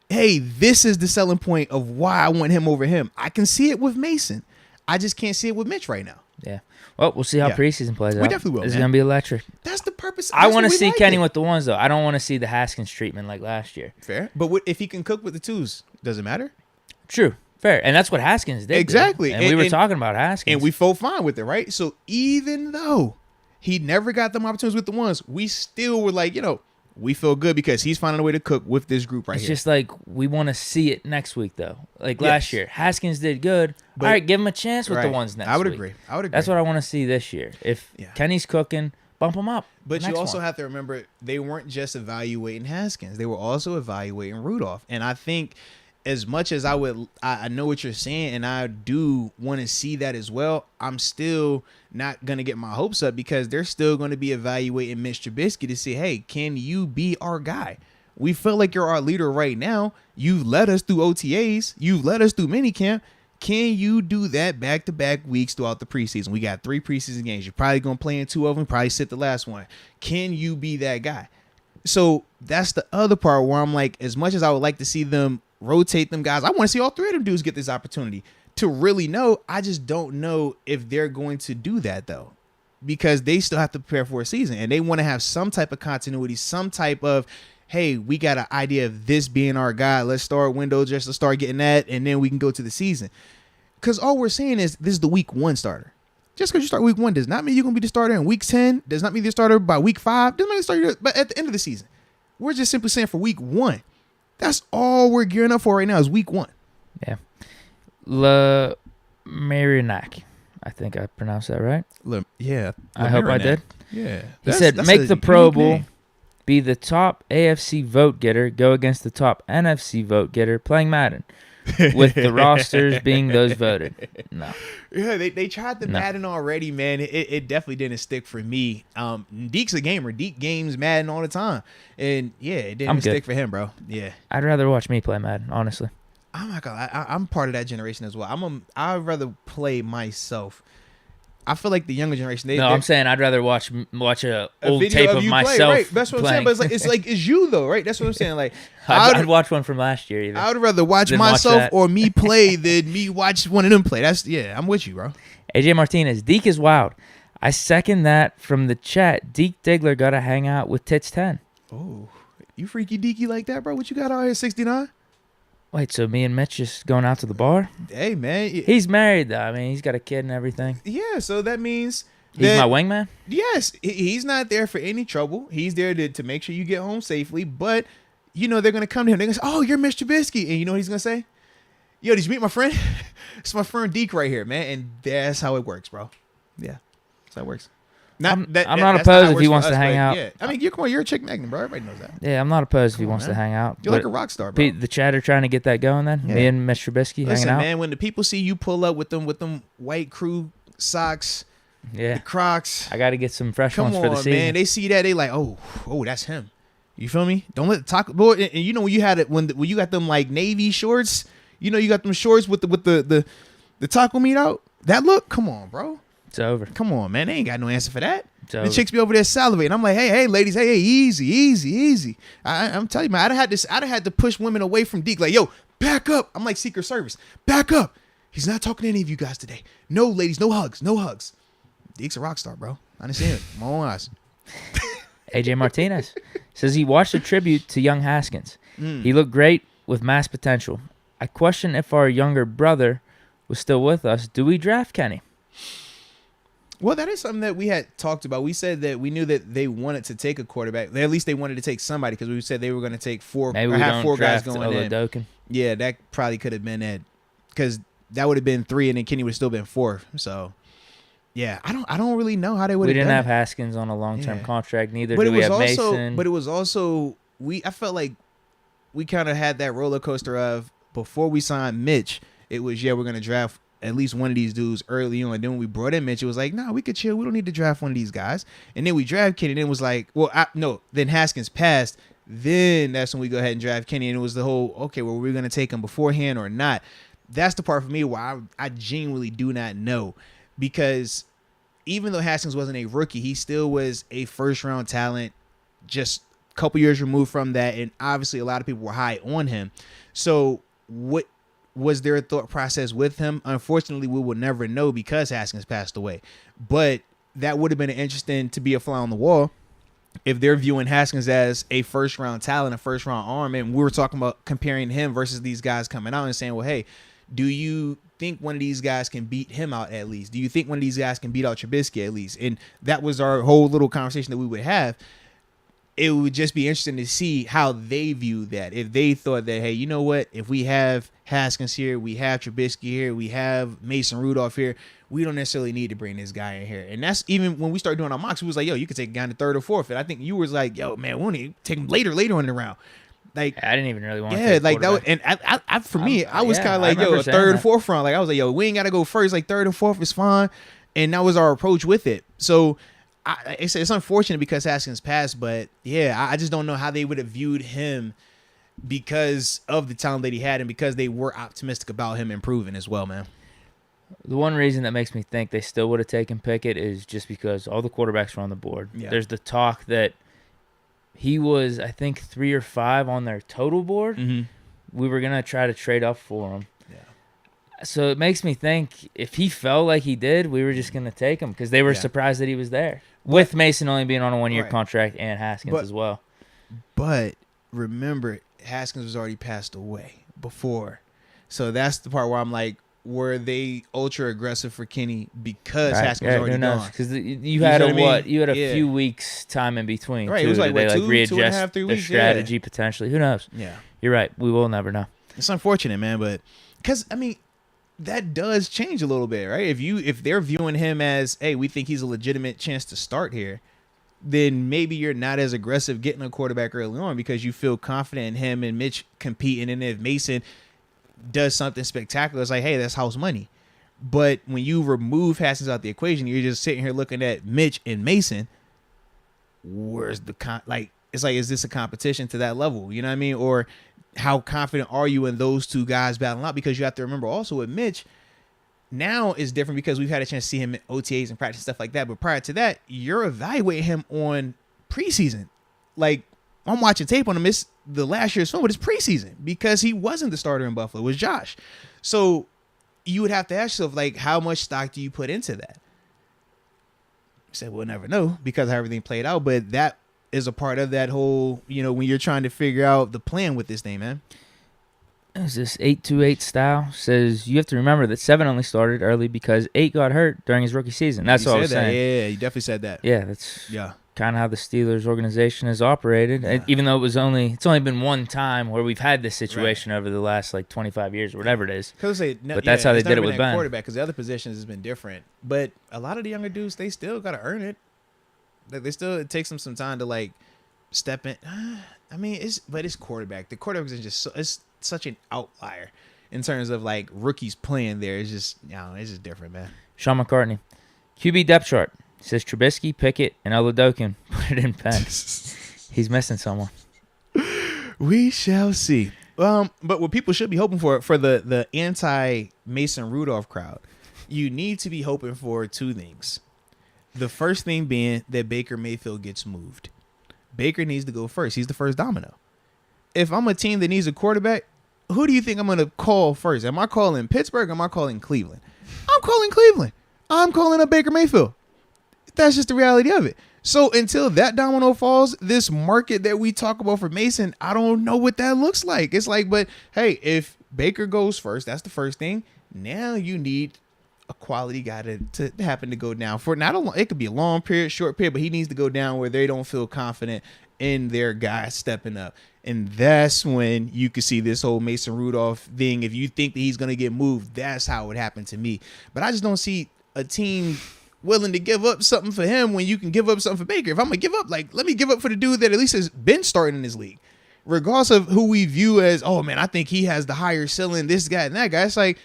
Speaker 1: hey, this is the selling point of why I want him over him. I can see it with Mason. I just can't see it with Mitch right now.
Speaker 2: Yeah. Well, we'll see how preseason plays out.
Speaker 1: We definitely will.
Speaker 2: It's going to be electric.
Speaker 1: That's the purpose.
Speaker 2: I want to see Kenny with the ones, though. I don't want to see the Haskins treatment like last year.
Speaker 1: Fair. But if he can cook with the twos, does it matter?
Speaker 2: True. Fair. And that's what Haskins did.
Speaker 1: Exactly.
Speaker 2: And we were talking about Haskins.
Speaker 1: And we felt fine with it, right? So even though he never got them opportunities with the ones, we still were like, we feel good because he's finding a way to cook with this group right here.
Speaker 2: It's just like we want to see it next week, though. Like last year, Haskins did good. All right, give him a chance with the ones next week.
Speaker 1: I would agree.
Speaker 2: That's what I want to see this year. If Kenny's cooking, bump him up.
Speaker 1: But you also have to remember, they weren't just evaluating Haskins. They were also evaluating Rudolph. And I think as much as I know what you're saying, and I do want to see that as well, I'm still not going to get my hopes up because they're still going to be evaluating Mitch Trubisky to see, hey, can you be our guy? We feel like you're our leader right now. You've led us through OTAs. You've led us through minicamp. Can you do that back-to-back weeks throughout the preseason? We got 3 preseason games. You're probably going to play in 2 of them, probably sit the last one. Can you be that guy? So that's the other part where I'm like, as much as I would like to see them rotate them guys, I want to see all 3 of them dudes get this opportunity. to really know. I just don't know if they're going to do that though, because they still have to prepare for a season and they want to have some type of continuity, some type of, hey, we got an idea of this being our guy. Let's start window just to start getting that, and then we can go to the season. Because all we're saying is this is the week 1 starter. Just because you start week 1 does not mean you're going to be the starter in week 10. Does not mean you're the starter by week 5. Doesn't mean you're the starter but at the end of the season. We're just simply saying for week 1. That's all we're gearing up for right now is week 1.
Speaker 2: Yeah. Le Marinac. I think I pronounced that right.
Speaker 1: Yeah.
Speaker 2: I hope I did.
Speaker 1: Yeah.
Speaker 2: He said, make the Pro Bowl, be the top AFC vote getter, go against the top NFC vote getter playing Madden, with the rosters being those voted. No.
Speaker 1: Yeah, they tried the Madden already, man. It definitely didn't stick for me. Deke's a gamer. Deke games Madden all the time. And, yeah, it didn't stick for him, bro. Yeah.
Speaker 2: I'd rather watch me play Madden, honestly.
Speaker 1: I'm not gonna lie, I'm part of that generation as well. I'd rather play myself. I feel like the younger generation.
Speaker 2: I'm saying I'd rather watch a old
Speaker 1: video
Speaker 2: tape of
Speaker 1: you
Speaker 2: myself.
Speaker 1: Play, right? That's what
Speaker 2: playing.
Speaker 1: I'm saying. But it's you though, right? That's what I'm saying. Like
Speaker 2: I'd watch one from last year. Even.
Speaker 1: I would rather watch myself or me play than me watch one of them play. I'm with you, bro.
Speaker 2: AJ Martinez, Deke is wild. I second that from the chat. Deke Diggler got to hang out with Tits 10.
Speaker 1: Oh, you freaky deaky like that, bro? What you got out here, 69?
Speaker 2: Wait, so me and Mitch just going out to the bar?
Speaker 1: Hey, man.
Speaker 2: He's married, though. I mean, he's got a kid and everything.
Speaker 1: Yeah, so that means...
Speaker 2: He's my wingman?
Speaker 1: Yes. He's not there for any trouble. He's there to make sure you get home safely. But, they're going to come to him. They're going to say, oh, you're Mr. Trubisky. And you know what he's going to say? Yo, did you meet my friend? It's my friend Deke right here, man. And that's how it works, bro. Yeah. That's how it works.
Speaker 2: I'm not opposed if he wants to hang out.
Speaker 1: Yeah. I mean, you're a chick magnet, bro. Everybody knows that.
Speaker 2: Yeah, I'm not opposed if he wants to hang out.
Speaker 1: You're like a rock star, bro.
Speaker 2: Pete, the chatter trying to get that going then? Yeah. Me and Mr. Trubisky hanging out?
Speaker 1: Man, when the people see you pull up with them white crew socks, the Crocs.
Speaker 2: I got to get some fresh ones for the season.
Speaker 1: Man. They see that, they like, oh, that's him. You feel me? Don't let the taco boy. And you know when you had it when you got them like navy shorts, you got them shorts with the taco meat out. That look, come on, bro.
Speaker 2: It's over.
Speaker 1: Come on, man. They ain't got no answer for that.
Speaker 2: The
Speaker 1: chicks be over there salivating. I'm like, hey, ladies, hey, easy. I'm telling you, man, I'd have had to push women away from Deke. Like, yo, back up. I'm like Secret Service. Back up. He's not talking to any of you guys today. No, ladies, no hugs. Deke's a rock star, bro. I understand it. My own eyes.
Speaker 2: AJ Martinez says he watched a tribute to young Haskins. He looked great with mass potential. I question if our younger brother was still with us. Do we draft Kenny?
Speaker 1: Well, that is something that we had talked about. We said that we knew that they wanted to take a quarterback. At least they wanted to take somebody because we said they were going to take four.
Speaker 2: Maybe we
Speaker 1: have
Speaker 2: don't
Speaker 1: four guys
Speaker 2: draft
Speaker 1: going in. Yeah, that probably could have been it because that would have been 3, and then Kenny would have still been 4. So, yeah, I don't really know how they would.
Speaker 2: We didn't have Haskins on a long-term contract. Neither do we have
Speaker 1: also,
Speaker 2: Mason.
Speaker 1: But it was also I felt like we kind of had that roller coaster of before we signed Mitch. It was we're going to draft at least one of these dudes early on. And then when we brought in Mitch, it was like, nah, we could chill. We don't need to draft one of these guys. And then we draft Kenny. And it was like, then Haskins passed. Then that's when we go ahead and draft Kenny. And it was the whole, okay, well, we're going to take him beforehand or not. That's the part for me where I genuinely do not know. Because even though Haskins wasn't a rookie, he still was a first-round talent, just a couple years removed from that. And obviously a lot of people were high on him. So what was their thought process with him? Unfortunately, we will never know because Haskins passed away. But that would have been interesting to be a fly on the wall if they're viewing Haskins as a first-round talent, a first-round arm, and we were talking about comparing him versus these guys coming out and saying, well, hey, do you think one of these guys can beat him out at least? Do you think one of these guys can beat out Trubisky at least? And that was our whole little conversation that we would have. It would just be interesting to see how they view that. If they thought that, hey, you know what? If we have Haskins here, we have Trubisky here, we have Mason Rudolph here, we don't necessarily need to bring this guy in here. And that's even when we started doing our mocks, we was like, yo, you could take a guy in the 3rd or 4th. And I think you was like, yo, man, we want to take him later in the round. Like,
Speaker 2: I didn't even really want to.
Speaker 1: Yeah, like that. And I for me, I was kind of like, yo, a 3rd or 4th round. Like I was like, yo, we ain't got to go first. Like 3rd or 4th is fine. And that was our approach with it. So it's unfortunate because Haskins passed, but yeah, I just don't know how they would have viewed him because of the talent that he had and because they were optimistic about him improving as well, man.
Speaker 2: The one reason that makes me think they still would have taken Pickett is just because all the quarterbacks were on the board.
Speaker 1: Yeah.
Speaker 2: There's the talk that he was, I think, 3 or 5 on their total board. Mm-hmm. We were going to try to trade up for him.
Speaker 1: Yeah.
Speaker 2: So it makes me think if he felt like he did, we were just going to take him because they were
Speaker 1: Yeah.
Speaker 2: surprised that he was there. With Mason only being on a 1-year
Speaker 1: Right.
Speaker 2: contract and Haskins as well.
Speaker 1: But remember, Haskins was already passed away before. So that's the part where I'm like, were they ultra aggressive for Kenny because Haskins was already gone?
Speaker 2: Because you had
Speaker 1: know what I mean?
Speaker 2: You had a
Speaker 1: Yeah.
Speaker 2: few weeks time in between.
Speaker 1: Right,
Speaker 2: Too.
Speaker 1: it was like,
Speaker 2: Did they
Speaker 1: what, 2.5, 3
Speaker 2: readjust their
Speaker 1: weeks?
Speaker 2: strategy potentially? Who knows?
Speaker 1: Yeah.
Speaker 2: You're right. We will never know.
Speaker 1: It's unfortunate, man, but because I mean, that does change a little bit, right? If they're viewing him as, hey, we think he's a legitimate chance to start here, then maybe you're not as aggressive getting a quarterback early on because you feel confident in him and Mitch competing. And if Mason does something spectacular, it's like, hey, that's house money. But when you remove Haskins out the equation, you're just sitting here looking at Mitch and Mason. Where's the it's like, is this a competition to that level? You know what I mean? Or how confident are you in those two guys battling out? Because you have to remember also with Mitch, now is different because we've had a chance to see him in OTAs and practice stuff like that. But prior to that, you're evaluating him on preseason. Like, I'm watching tape on him. It's the last year's film, but it's preseason because he wasn't the starter in Buffalo. It was Josh. So you would have to ask yourself, like, how much stock do you put into that? You said, we'll never know because of how everything played out. But that is a part of that whole, when you're trying to figure out the plan with this thing, man.
Speaker 2: Is this 8-2-8 style? Says you have to remember that 7 only started early because 8 got hurt during his rookie season. That's what I was saying.
Speaker 1: Yeah, you definitely said that.
Speaker 2: Yeah, that's kind of how the Steelers organization has operated.
Speaker 1: Yeah.
Speaker 2: Even though it's only been one time where we've had this situation over the last 25 years or whatever it is.
Speaker 1: But
Speaker 2: that's how they did it with Ben.
Speaker 1: Quarterback, because the other positions has been different. But a lot of the younger dudes, they still got to earn it. It takes them some time to like step in. I mean, it's quarterback. The quarterback is just it's such an outlier in terms of like rookies playing there. It's just it's just different, man.
Speaker 2: Sean McCartney, QB depth chart says Trubisky, Pickett, and Oladokin. Put it in pen. He's missing someone.
Speaker 1: We shall see. But what people should be hoping for the anti Mason Rudolph crowd, you need to be hoping for two things. The first thing being that Baker Mayfield gets moved. Baker needs to go first. He's the first domino. If I'm a team that needs a quarterback, who do you think I'm going to call first? Am I calling Pittsburgh or am I calling Cleveland? I'm calling Cleveland. I'm calling up Baker Mayfield. That's just the reality of it. So until that domino falls, this market that we talk about for Mason, I don't know what that looks like. It's like, but hey, if Baker goes first, that's the first thing. Now you need a quality guy to happen to go down for not a long, it could be a long period, short period, but he needs to go down where they don't feel confident in their guy stepping up. And that's when you could see this whole Mason Rudolph thing. If you think that he's going to get moved, that's how it happened to me. But I just don't see a team willing to give up something for him when you can give up something for Baker. If I'm going to give up, like, let me give up for the dude that at least has been starting in this league. Regardless of who we view as, oh, man, I think he has the higher ceiling, this guy and that guy. It's like,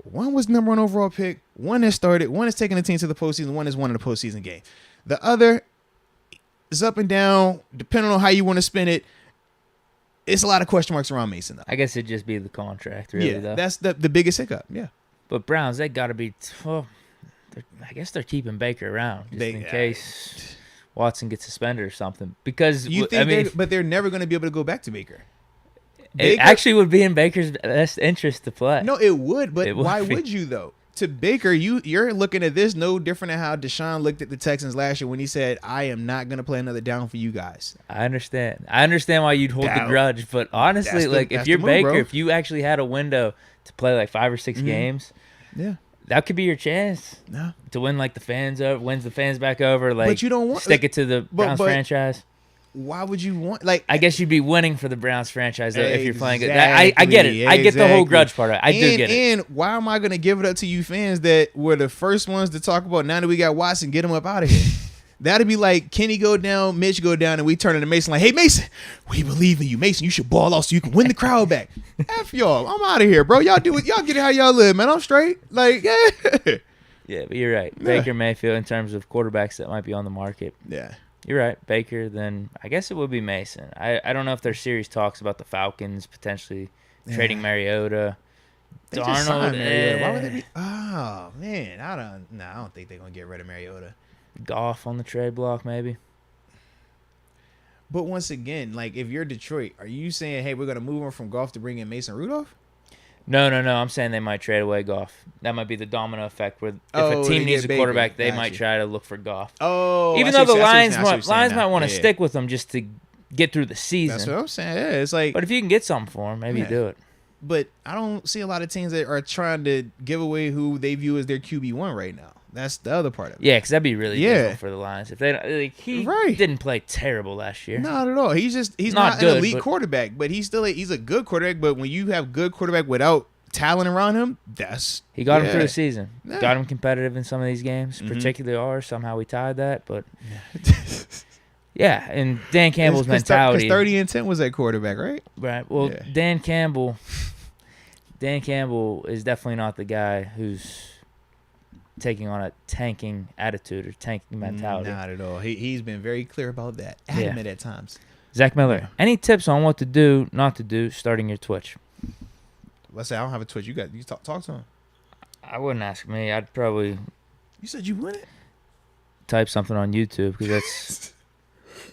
Speaker 1: one was number 1 overall pick, one that started, one is taking the team to the postseason, one is won in the postseason game. The other is up and down, depending on how you want to spin it. It's a lot of question marks around Mason, though.
Speaker 2: I guess it'd just be the contract, really, though.
Speaker 1: That's the biggest hiccup, yeah.
Speaker 2: But Browns, they got to be, I guess they're keeping Baker around just in case Watson gets suspended or something. Because,
Speaker 1: but they're never going to be able to go back to Baker.
Speaker 2: It actually would be in Baker's best interest to play.
Speaker 1: No, it would, but why would you, though? To Baker, you're looking at this no different than how Deshaun looked at the Texans last year when he said, I am not going to play another down for you guys.
Speaker 2: I understand why you'd hold the grudge, but honestly, if you're Baker, if you actually had a window to play like 5 or 6 games, that could be your chance to win like the fans over, wins the fans back over, like but you don't want, stick it to the Browns franchise.
Speaker 1: Why would you want
Speaker 2: I guess you'd be winning for the Browns franchise though, if you're playing good. I get it. I get the whole grudge part of it. I do get it.
Speaker 1: And why am I going to give it up to you fans that were the first ones to talk about now that we got Watson, get him up out of here? That'd be like Kenny go down, Mitch go down, and we turn into Mason like, hey, Mason, we believe in you. Mason, you should ball off so you can win the crowd back. F y'all. I'm out of here, bro. Y'all do it. Y'all get it how y'all live, man. I'm straight. Like, yeah.
Speaker 2: Yeah, but you're right. Baker Mayfield in terms of quarterbacks that might be on the market.
Speaker 1: Yeah.
Speaker 2: You're right. Baker, then I guess it would be Mason. I don't know if there's serious talks about the Falcons potentially trading Mariota. Darnold.
Speaker 1: Why would they be? Oh, man. I don't think they're going to get rid of Mariota.
Speaker 2: Goff on the trade block, maybe.
Speaker 1: But once again, like if you're Detroit, are you saying, hey, we're going to move him from Goff to bring in Mason Rudolph?
Speaker 2: No. I'm saying they might trade away Goff. That might be the domino effect where if
Speaker 1: Oh,
Speaker 2: a team
Speaker 1: they
Speaker 2: needs a
Speaker 1: get
Speaker 2: quarterback,
Speaker 1: Baker.
Speaker 2: they might try to look for Goff.
Speaker 1: Oh,
Speaker 2: even though the Lions might want to stick with him just to get through the season.
Speaker 1: That's what I'm saying. Yeah, it's like.
Speaker 2: But if you can get something for him, maybe you do it.
Speaker 1: But I don't see a lot of teams that are trying to give away who they view as their QB1 right now. That's the other part of it.
Speaker 2: Yeah, because that'd be really difficult for the Lions. If they he didn't play terrible last year.
Speaker 1: Not at all. He's not good, an elite quarterback, but he's a good quarterback. But when you have good quarterback without talent around him,
Speaker 2: he got him through the season. Yeah. Got him competitive in some of these games, particularly ours. Somehow we tied that, but yeah. And Dan Campbell's mentality.
Speaker 1: Because 30-10 was that quarterback, right?
Speaker 2: Right. Well, Dan Campbell is definitely not the guy who's taking on a tanking attitude or tanking mentality.
Speaker 1: Not at all. He's been very clear about that. Adamant at times.
Speaker 2: Zach Miller, any tips on what to do, not to do, starting your Twitch?
Speaker 1: Let's say I don't have a Twitch. You talk to him.
Speaker 2: I wouldn't ask me. I'd probably.
Speaker 1: You said you wouldn't?
Speaker 2: Type something on YouTube because that's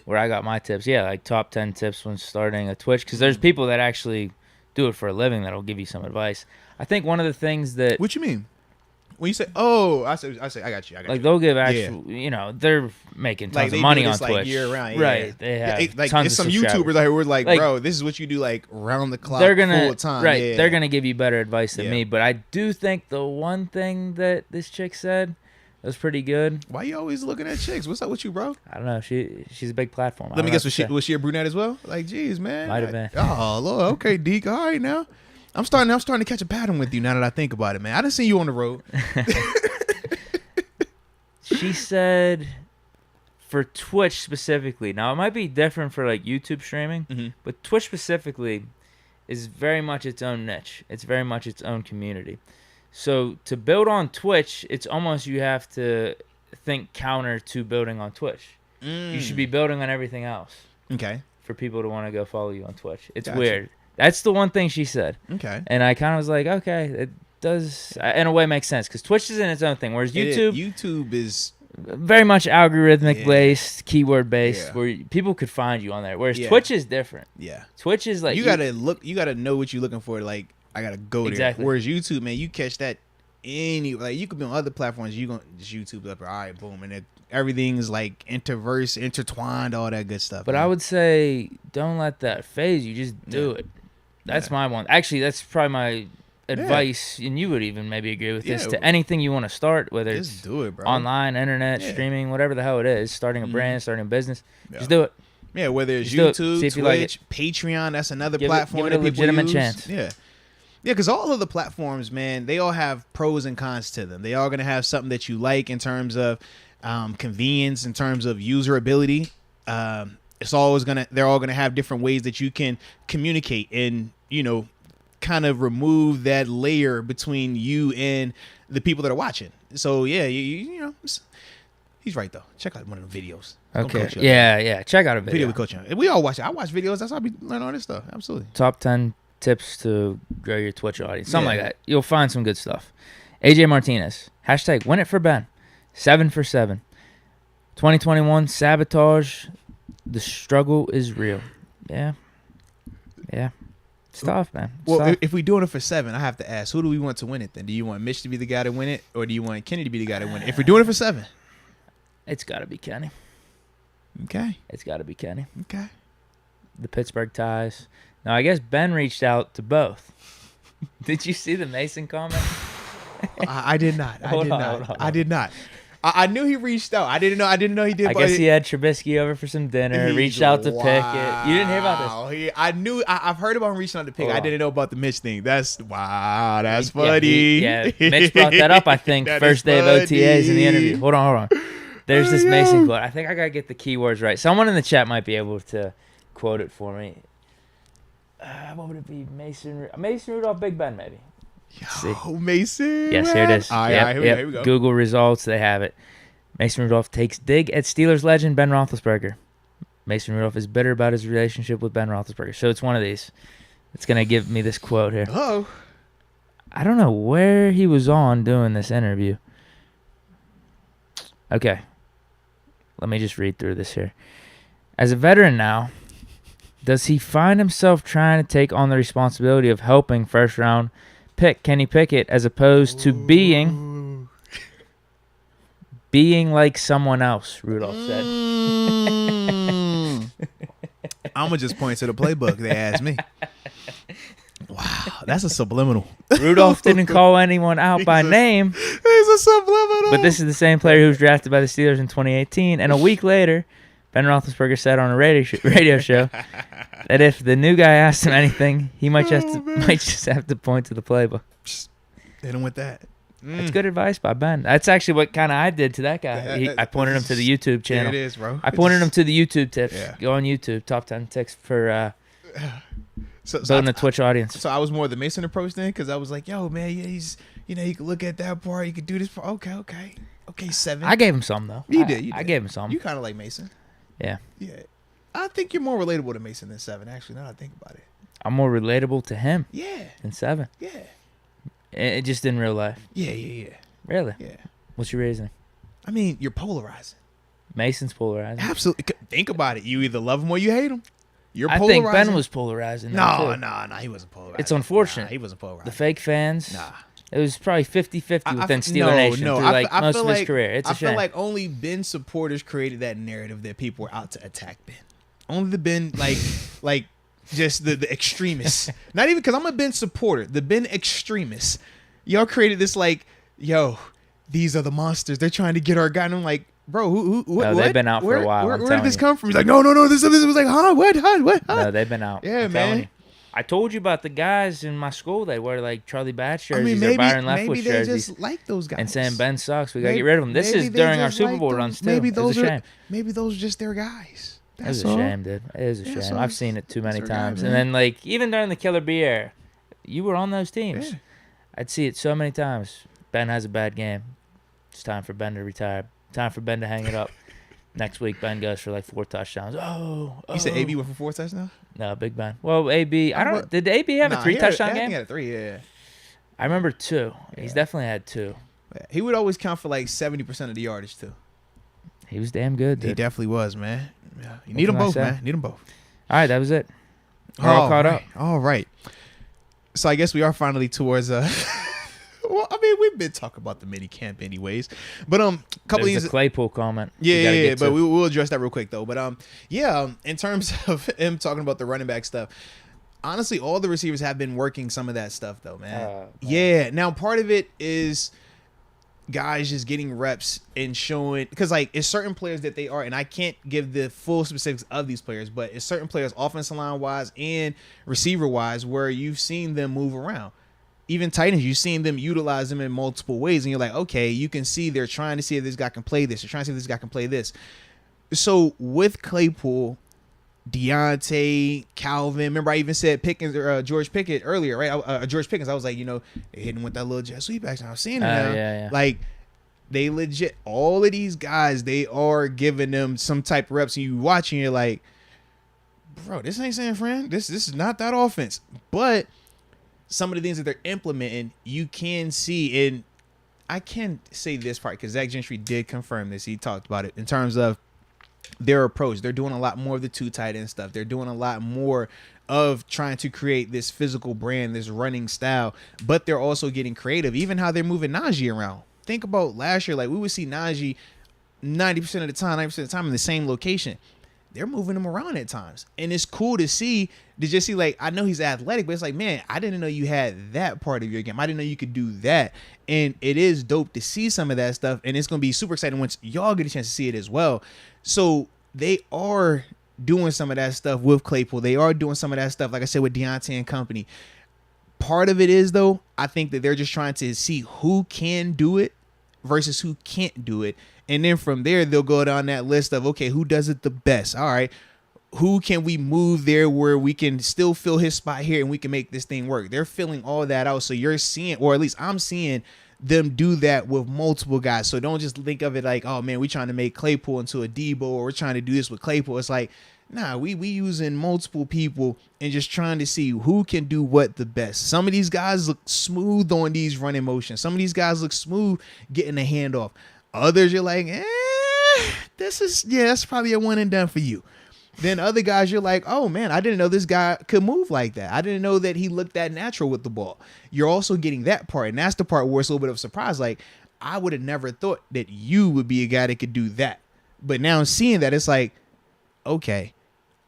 Speaker 2: where I got my tips. Yeah, like top 10 tips when starting a Twitch because there's people that actually do it for a living that'll give you some advice. I think one of the things that.
Speaker 1: What you mean? When you say, I got you.
Speaker 2: Like they'll give actual, they're making tons of money on Twitch.
Speaker 1: Year round,
Speaker 2: right? They have tons of
Speaker 1: some YouTubers out here who are like, bro, this is what you do like round the clock, full time.
Speaker 2: Right?
Speaker 1: Yeah.
Speaker 2: They're gonna give you better advice than me. But I do think the one thing that this chick said was pretty good.
Speaker 1: Why you always looking at chicks? What's up with you, bro?
Speaker 2: I don't know. She's a big platform.
Speaker 1: Let me guess. Was she a brunette as well? Like, geez, man.
Speaker 2: Might have been.
Speaker 1: Oh Lord. Okay, Deke. All right now. I'm starting to catch a pattern with you now that I think about it, man. I didn't see you on the road.
Speaker 2: She said for Twitch specifically, now it might be different for like YouTube streaming, but Twitch specifically is very much its own niche. It's very much its own community. So to build on Twitch, it's almost you have to think counter to building on Twitch. You should be building on everything else.
Speaker 1: Okay.
Speaker 2: For people to want to go follow you on Twitch. It's weird. That's the one thing she said.
Speaker 1: Okay.
Speaker 2: And I kind of was like, okay, it does in a way make sense because Twitch is in its own thing, whereas YouTube
Speaker 1: is
Speaker 2: very much algorithmic based, keyword based, where people could find you on there. Whereas Twitch is different.
Speaker 1: Yeah,
Speaker 2: Twitch is like
Speaker 1: you gotta know what you're looking for. Like I gotta go there. Whereas YouTube, man, you catch that you could be on other platforms. You gonna just YouTube up, all right, boom, and everything's like intertwined, all that good stuff.
Speaker 2: But man. I would say don't let that phase you. Just do it. That's my one. Actually, that's probably my advice, and you would even maybe agree with this, to anything you want to start, whether it's
Speaker 1: do it, bro.
Speaker 2: Online, internet, streaming, whatever the hell it is, starting a brand, starting a business, just do it.
Speaker 1: Yeah, whether it's YouTube, Twitch, like Patreon, that's another platform
Speaker 2: give it a legitimate chance.
Speaker 1: Yeah, because all of the platforms, man, they all have pros and cons to them. They all going to have something that you like in terms of convenience, in terms of user ability. They're all going to have different ways that you can communicate and, kind of remove that layer between you and the people that are watching. So yeah, he's right though. Check out one of the videos.
Speaker 2: Okay. Yeah. Check out a video.
Speaker 1: We coach him. We all watch it. I watch videos. That's how I be learning all this stuff. Absolutely.
Speaker 2: Top 10 tips to grow your Twitch audience. Something like that. You'll find some good stuff. AJ Martinez. # win it for Ben. 7 for 7. 2021 sabotage. The struggle is real. Yeah. It's tough, man.
Speaker 1: If we're doing it for 7, I have to ask, who do we want to win it then? Do you want Mitch to be the guy to win it, or do you want Kenny to be the guy to win it? If we're doing it for 7.
Speaker 2: It's got to be Kenny.
Speaker 1: Okay.
Speaker 2: It's got to be Kenny.
Speaker 1: Okay.
Speaker 2: The Pittsburgh ties. Now, I guess Ben reached out to both. Did you see the Mason comment?
Speaker 1: I did not. I did not. I knew he reached out. I didn't know he did.
Speaker 2: I guess he had Trubisky over for some dinner. Reached out to Pickett. You didn't hear about this?
Speaker 1: I've heard about him reaching out to Pickett. I didn't know about the Mitch thing. That's funny.
Speaker 2: Yeah, Mitch brought that up, I think, first day of OTAs in the interview. Hold on. There's this Mason quote. I think I got to get the keywords right. Someone in the chat might be able to quote it for me. What would it be? Mason Rudolph, Big Ben, maybe.
Speaker 1: Oh, Mason.
Speaker 2: Yes, here it is.
Speaker 1: All right, here we go.
Speaker 2: Google results, they have it. Mason Rudolph takes dig at Steelers legend Ben Roethlisberger. Mason Rudolph is bitter about his relationship with Ben Roethlisberger. So it's one of these. It's going to give me this quote here.
Speaker 1: Oh.
Speaker 2: I don't know where he was on doing this interview. Okay. Let me just read through this here. As a veteran now, does he find himself trying to take on the responsibility of helping first-round pick Kenny Pickett as opposed to being like someone else, Rudolph said.
Speaker 1: I'm going to just point to the playbook they asked me. Wow, that's a subliminal.
Speaker 2: Rudolph didn't call anyone out by name.
Speaker 1: He's a subliminal.
Speaker 2: But this is the same player who was drafted by the Steelers in 2018. And a week later, Ben Roethlisberger said on a radio show that if the new guy asked him anything, he might just have to point to the playbook.
Speaker 1: Hit him with that.
Speaker 2: That's good advice by Ben. That's actually what kind of I did to that guy. I pointed him to the YouTube channel.
Speaker 1: There it is, bro.
Speaker 2: I pointed him to the YouTube tips.
Speaker 1: Yeah.
Speaker 2: Go on YouTube. Top 10 tips for building a Twitch audience.
Speaker 1: So I was more the Mason approach then, because I was like, yo, man, yeah, he's, you can look at that part. You could do this part. Okay, 7.
Speaker 2: I gave him some, though.
Speaker 1: You did.
Speaker 2: I gave him some.
Speaker 1: You kind of like Mason.
Speaker 2: Yeah.
Speaker 1: Yeah. I think you're more relatable to Mason than 7, actually, now that I think about it.
Speaker 2: I'm more relatable to him
Speaker 1: Yeah.
Speaker 2: than 7.
Speaker 1: Yeah.
Speaker 2: It just in real life.
Speaker 1: Yeah.
Speaker 2: Really?
Speaker 1: Yeah.
Speaker 2: What's your reasoning?
Speaker 1: I mean, you're polarizing.
Speaker 2: Mason's polarizing.
Speaker 1: Absolutely. Think about it. You either love him or you hate him. You're
Speaker 2: I
Speaker 1: polarizing.
Speaker 2: think Ben was polarizing.
Speaker 1: No, he wasn't polarizing.
Speaker 2: It's unfortunate.
Speaker 1: Nah, he wasn't polarizing.
Speaker 2: The fake fans.
Speaker 1: Nah.
Speaker 2: It was probably 50-50 within Steeler Nation through
Speaker 1: I
Speaker 2: most
Speaker 1: feel
Speaker 2: of his
Speaker 1: like,
Speaker 2: career. It's a shame.
Speaker 1: I feel like only Ben supporters created that narrative that people were out to attack Ben. Only the Ben, like just the extremists. Not even because I'm a Ben supporter. The Ben extremists. Y'all created this yo, these are the monsters. They're trying to get our guy. And I'm like, bro, what?
Speaker 2: They've been out for a while.
Speaker 1: Where did this come from? He's like, no. This was like, huh? What?
Speaker 2: No, they've been out.
Speaker 1: Yeah, man.
Speaker 2: I told you about the guys in my school. They wear like Charlie Batch jerseys
Speaker 1: maybe,
Speaker 2: or Byron Leftwich
Speaker 1: maybe they
Speaker 2: jerseys.
Speaker 1: Just like those guys.
Speaker 2: And saying Ben sucks. We got to get rid of him. This is during our Super Bowl runs, too.
Speaker 1: Maybe
Speaker 2: it's a shame.
Speaker 1: Maybe those are just their guys.
Speaker 2: It's a shame, dude. It is a shame. I've seen it too many times.
Speaker 1: Guy,
Speaker 2: and then, even during the Killer Bee era, you were on those teams.
Speaker 1: Yeah.
Speaker 2: I'd see it so many times. Ben has a bad game. It's time for Ben to retire. Time for Ben to hang it up. Next week, Ben goes for 4 touchdowns.
Speaker 1: You said AB went for 4 touchdowns?
Speaker 2: No, Big Ben. Well, AB, did AB have a 3-touchdown game?
Speaker 1: He had a 3, yeah.
Speaker 2: I remember 2.
Speaker 1: Yeah.
Speaker 2: He's definitely had 2.
Speaker 1: Yeah. He would always count for 70% of the yardage, too.
Speaker 2: He was damn good, dude.
Speaker 1: He definitely was, man. Yeah. You need them both, man. Need them both.
Speaker 2: All right, that was it. We're all caught up.
Speaker 1: All right. So I guess we are finally towards well, I mean, we've been talking about the mini camp anyways, but couple
Speaker 2: There's
Speaker 1: things.
Speaker 2: a Claypool comment.
Speaker 1: Yeah, but we'll address that real quick though. But in terms of him talking about the running back stuff, honestly, all the receivers have been working some of that stuff though, man. Yeah. Now part of it is guys just getting reps and showing, because it's certain players that they are, and I can't give the full specifics of these players, but it's certain players offensive line wise and receiver wise where you've seen them move around. Even tight ends, you've seen them utilize them in multiple ways, and you're like, okay, you can see they're trying to see if this guy can play this. They're trying to see if this guy can play this. So with Claypool, Deontay, Calvin, remember I even said Pickens or George Pickett earlier, right? George Pickens, I was like, they're hitting with that little jet sweep action. I was seeing it now.
Speaker 2: Yeah.
Speaker 1: They legit, all of these guys, they are giving them some type of reps, and you watching, you're like, bro, this ain't San Fran. This is not that offense. But some of the things that they're implementing, you can see, and I can say this part because Zach Gentry did confirm this. He talked about it in terms of their approach. They're doing a lot more of the 2 tight end stuff. They're doing a lot more of trying to create this physical brand, this running style, but they're also getting creative. Even how they're moving Najee around. Think about last year, we would see Najee 90% of the time in the same location. They're moving him around at times. And it's cool to just see, I know he's athletic, but it's man, I didn't know you had that part of your game. I didn't know you could do that. And it is dope to see some of that stuff. And it's going to be super exciting once y'all get a chance to see it as well. So they are doing some of that stuff with Claypool. They are doing some of that stuff, like I said, with Deontay and company. Part of it is, though, I think that they're just trying to see who can do it versus who can't do it. And then from there, they'll go down that list of, okay, who does it the best? All right, who can we move there where we can still fill his spot here and we can make this thing work? They're filling all that out. So you're seeing, or at least I'm seeing them do that with multiple guys. So don't just think of it like, oh, man, we're trying to make Claypool into a Debo, or we're trying to do this with Claypool. It's like, nah, we using multiple people and just trying to see who can do what the best. Some of these guys look smooth on these running motions. Some of these guys look smooth getting a handoff. Others, you're like, that's probably a one and done for you. Then other guys, you're like, oh man, I didn't know this guy could move like that. I didn't know that he looked that natural with the ball. You're also getting that part. And that's the part where it's a little bit of a surprise. Like, I would have never thought that you would be a guy that could do that. But now seeing that, it's like, okay,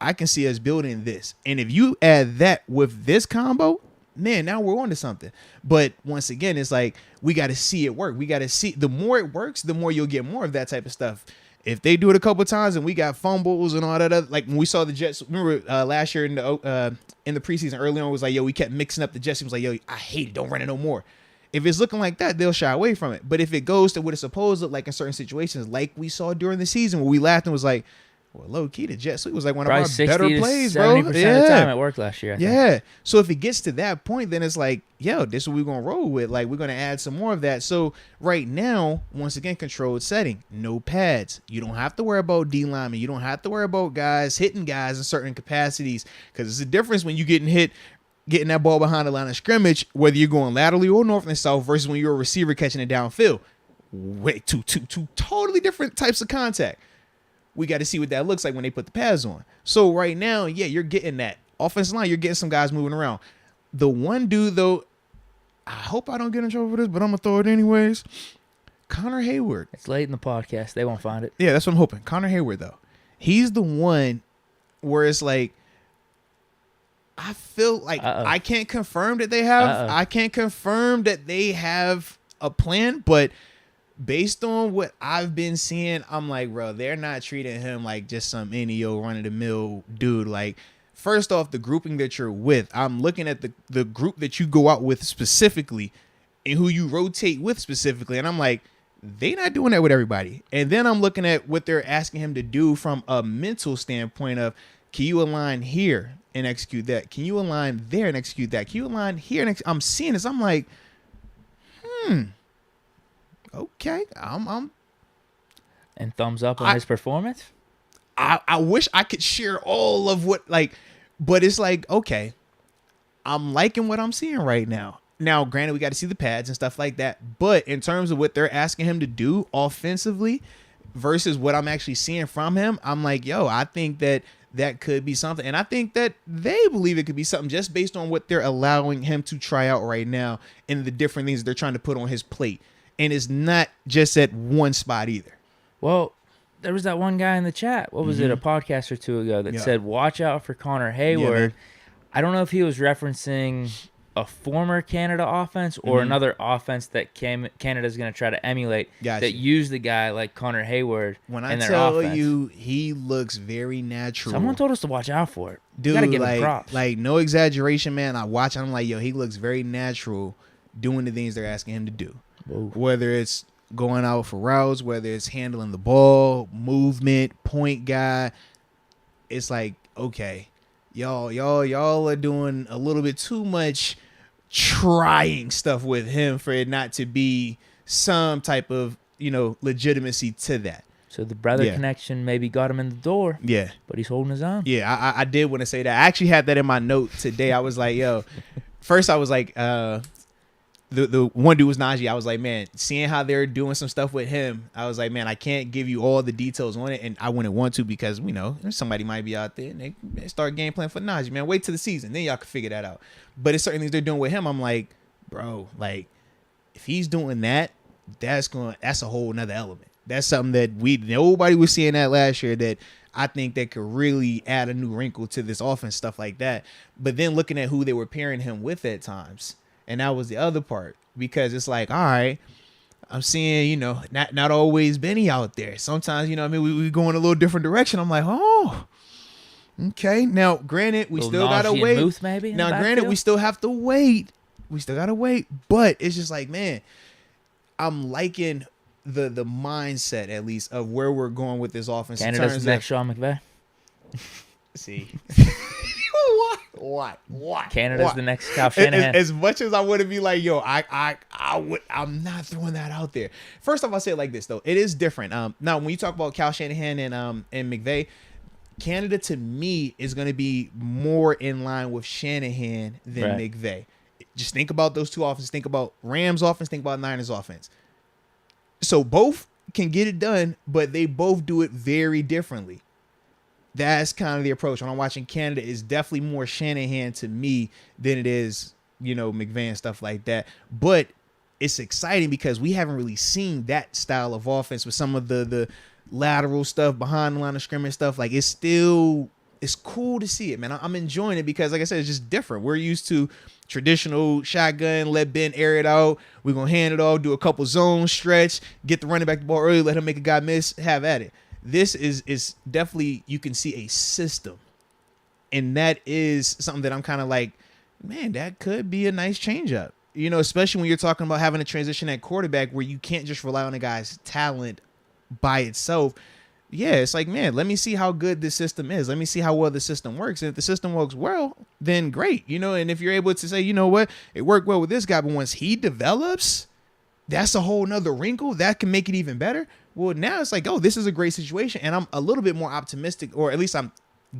Speaker 1: I can see us building this. And if you add that with this combo, man, now we're on to something. But once again, it's like, we got to see it work. We got to see, the more it works, the more you'll get more of that type of stuff. If they do it a couple of times and we got fumbles and all that other, like when we saw the Jets, remember last year in the preseason early on, it was like, yo, we kept mixing up the Jets. It was like, yo, I hate it. Don't run it no more. If it's looking like that, they'll shy away from it. But if it goes to what it's supposed to look like in certain situations, like we saw during the season where we laughed and was like, well, low key, the Jet sweep was like one of our better plays, bro. 70% of the time it worked last year. I think. So if it gets to that point, then it's like, yo, this is what we're going to roll with. Like, we're going to add some more of that. So right now, once again, controlled setting, no pads. You don't have to worry about D linemen. You don't have to worry about guys hitting guys in certain capacities, because it's a difference when you getting that ball behind the line of scrimmage, whether you're going laterally or north and south versus when you're a receiver catching it downfield. Wait, two totally different types of contact. We got to see what that looks like when they put the pads on. So right now, yeah, you're getting that. Offensive line, you're getting some guys moving around. The one dude, though, I hope I don't get in trouble for this, but I'm going to throw it anyways. Connor Hayward.
Speaker 2: It's late in the podcast. They won't find it.
Speaker 1: Yeah, that's what I'm hoping. Connor Hayward, though. He's the one where it's like, I feel like I can't confirm that they have. I can't confirm that they have a plan, but based on what I've been seeing, I'm like, bro, they're not treating him like just some any old run-of-the-mill dude. Like, first off, the grouping that you're with, I'm looking at the group that you go out with specifically and who you rotate with specifically, and I'm like, they not doing that with everybody. And then I'm looking at what they're asking him to do from a mental standpoint of, can you align here and execute that? Can you align there and execute that? Can you align here and I'm seeing this. I'm like, okay, I'm
Speaker 2: and thumbs up on his performance.
Speaker 1: I wish I could share all of what, like, but it's like, okay, I'm liking what I'm seeing right now. Now, granted, we got to see the pads and stuff like that, but in terms of what they're asking him to do offensively versus what I'm actually seeing from him, I'm like, yo, I think that could be something. And I think that they believe it could be something just based on what they're allowing him to try out right now and the different things they're trying to put on his plate. And it's not just at one spot either.
Speaker 2: Well, there was that one guy in the chat. What was it, a podcast or two ago that said, watch out for Connor Hayward. I don't know if he was referencing a former Canada offense or another offense that Canada's going to try to emulate that used a guy like Connor Hayward
Speaker 1: when
Speaker 2: in
Speaker 1: I
Speaker 2: their
Speaker 1: tell
Speaker 2: offense.
Speaker 1: you, he looks very natural.
Speaker 2: Someone told us to watch out for it.
Speaker 1: Dude,
Speaker 2: you got to give him props.
Speaker 1: Like, no exaggeration, man. I watch him, I'm like, yo, he looks very natural doing the things they're asking him to do. Whoa. Whether it's going out for routes, whether it's handling the ball, movement, point guy, it's like, okay, y'all are doing a little bit too much trying stuff with him for it not to be some type of, legitimacy to that.
Speaker 2: So the brother connection maybe got him in the door.
Speaker 1: Yeah.
Speaker 2: But he's holding his own.
Speaker 1: Yeah, I did want to say that. I actually had that in my note today. I was like, yo, first I was like, the one dude was Najee. I was like, man, seeing how they're doing some stuff with him, I was like, man, I can't give you all the details on it, and I wouldn't want to because, somebody might be out there and they start game plan for Najee. Man, wait till the season, then y'all can figure that out. But it's certain things they're doing with him. I'm like, bro, like, if he's doing that, that's a whole nother element. That's something that nobody was seeing that last year that I think that could really add a new wrinkle to this offense, stuff like that. But then looking at who they were pairing him with at times, and that was the other part, because it's like, all right, I'm seeing, not always Benny out there. Sometimes, we go in a little different direction. I'm like, oh, okay. Now, granted, we still got to wait.
Speaker 2: Booth maybe
Speaker 1: now, granted, we still have to wait. We still got to wait. But it's just like, man, I'm liking the mindset, at least, of where we're going with this offense.
Speaker 2: Canada's next Sean McVay.
Speaker 1: See. What?
Speaker 2: Canada's the next Kyle Shanahan.
Speaker 1: As much as I want to be like, yo, I'm not throwing that out there. First off, I'll say it like this, though. It is different. Now, when you talk about Kyle Shanahan and McVay, Canada, to me, is going to be more in line with Shanahan than McVay. Just think about those two offenses. Think about Rams offense. Think about Niners offense. So both can get it done, but they both do it very differently. That's kind of the approach. When I'm watching Canada, it's definitely more Shanahan to me than it is, McVay, stuff like that. But it's exciting because we haven't really seen that style of offense with some of the lateral stuff behind the line of scrimmage stuff. Like, it's cool to see it, man. I'm enjoying it because, like I said, it's just different. We're used to traditional shotgun, let Ben air it out. We're going to hand it off, do a couple zone stretch, get the running back the ball early, let him make a guy miss, have at it. This is definitely, you can see a system. And that is something that I'm kind of like, man, that could be a nice change up. Especially when you're talking about having a transition at quarterback where you can't just rely on a guy's talent by itself. Yeah, it's like, man, let me see how good this system is. Let me see how well the system works. And if the system works well, then great. And if you're able to say, you know what, it worked well with this guy, but once he develops, that's a whole nother wrinkle that can make it even better. Well, now it's like, oh, this is a great situation. And I'm a little bit more optimistic, or at least I'm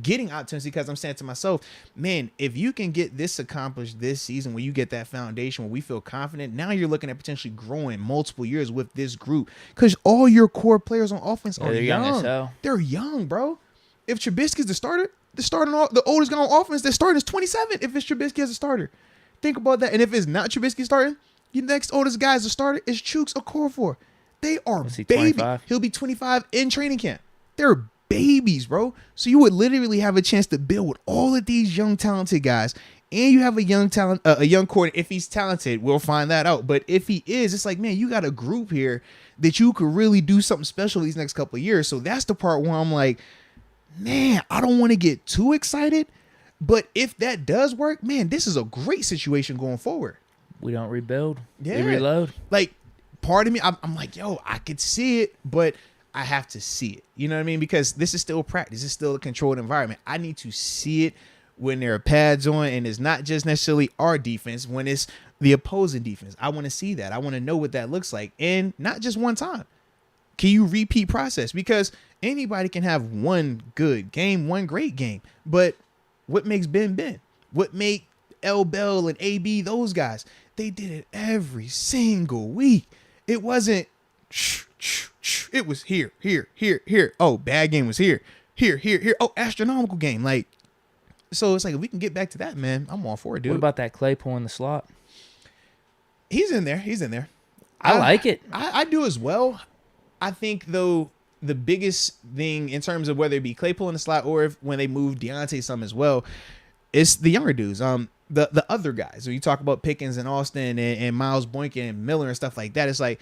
Speaker 1: getting optimistic because I'm saying to myself, man, if you can get this accomplished this season, where you get that foundation, where we feel confident, now you're looking at potentially growing multiple years with this group, because all your core players on offense are young. They're young, bro. If Trubisky's the starter, the oldest guy on offense that's starting is 27. If it's Trubisky as a starter, think about that. And if it's not Trubisky starting, your next oldest guy as a starter is Chooks Okorafor. They are baby. He'll be 25 in training camp. They're babies, bro. So you would literally have a chance to build with all of these young, talented guys, and you have a young coordinator. If he's talented, we'll find that out. But if he is, it's like, man, you got a group here that you could really do something special these next couple of years. So that's the part where I'm like, man, I don't want to get too excited, but if that does work, man, this is a great situation going forward.
Speaker 2: We don't rebuild.
Speaker 1: Yeah.
Speaker 2: We reload.
Speaker 1: Like, part of me, I'm like, yo, I could see it, but I have to see it. You know what I mean? Because this is still practice. It's still a controlled environment. I need to see it when there are pads on, and it's not just necessarily our defense, when it's the opposing defense. I want to see that. I want to know what that looks like. And not just one time. Can you repeat process? Because anybody can have one good game, one great game. But what makes Ben? What make L. Bell and AB, those guys? They did it every single week. It wasn't, it was here. Oh, bad game was here. Oh, astronomical game. Like, so it's like, if we can get back to that, man, I'm all for it, dude.
Speaker 2: What about that Claypool in the slot?
Speaker 1: He's in there.
Speaker 2: I like it.
Speaker 1: I do as well. I think, though, the biggest thing in terms of whether it be Claypool in the slot or if when they move Deontay some as well, it's the younger dudes. The other guys. So you talk about Pickens and Austin and Miles Boykin and Miller and stuff like that. It's like,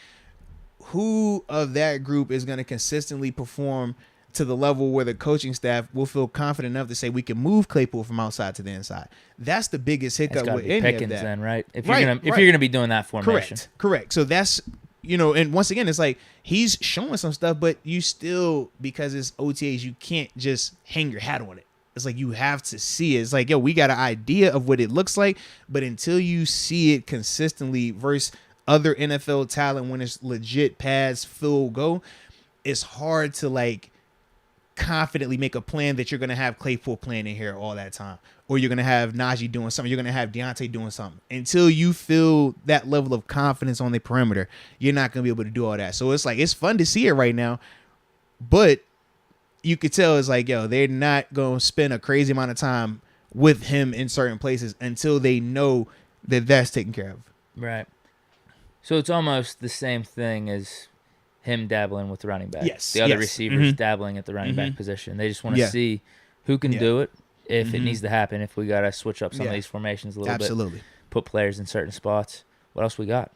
Speaker 1: who of that group is going to consistently perform to the level where the coaching staff will feel confident enough to say we can move Claypool from outside to the inside? That's the biggest hiccup with any
Speaker 2: Pickens
Speaker 1: of that.
Speaker 2: then, right? If you're gonna be doing that formation.
Speaker 1: Correct. So that's, and once again, it's like he's showing some stuff, but you still, because it's OTAs, you can't just hang your hat on it. It's like you have to see it. It's like, yo, we got an idea of what it looks like, but until you see it consistently versus other NFL talent when it's legit pads, full go, it's hard to like confidently make a plan that you're going to have Claypool playing in here all that time, or you're going to have Najee doing something, you're going to have Deontay doing something. Until you feel that level of confidence on the perimeter, you're not going to be able to do all that. So it's like, it's fun to see it right now, but you could tell it's like, yo, they're not going to spend a crazy amount of time with him in certain places until they know that that's taken care of.
Speaker 2: Right. So it's almost the same thing as him dabbling with the running back.
Speaker 1: Yes.
Speaker 2: The other receivers dabbling at the running back position. They just want to see who can do it, if it needs to happen, if we got to switch up some of these formations a little bit. Put players in certain spots. What else we got?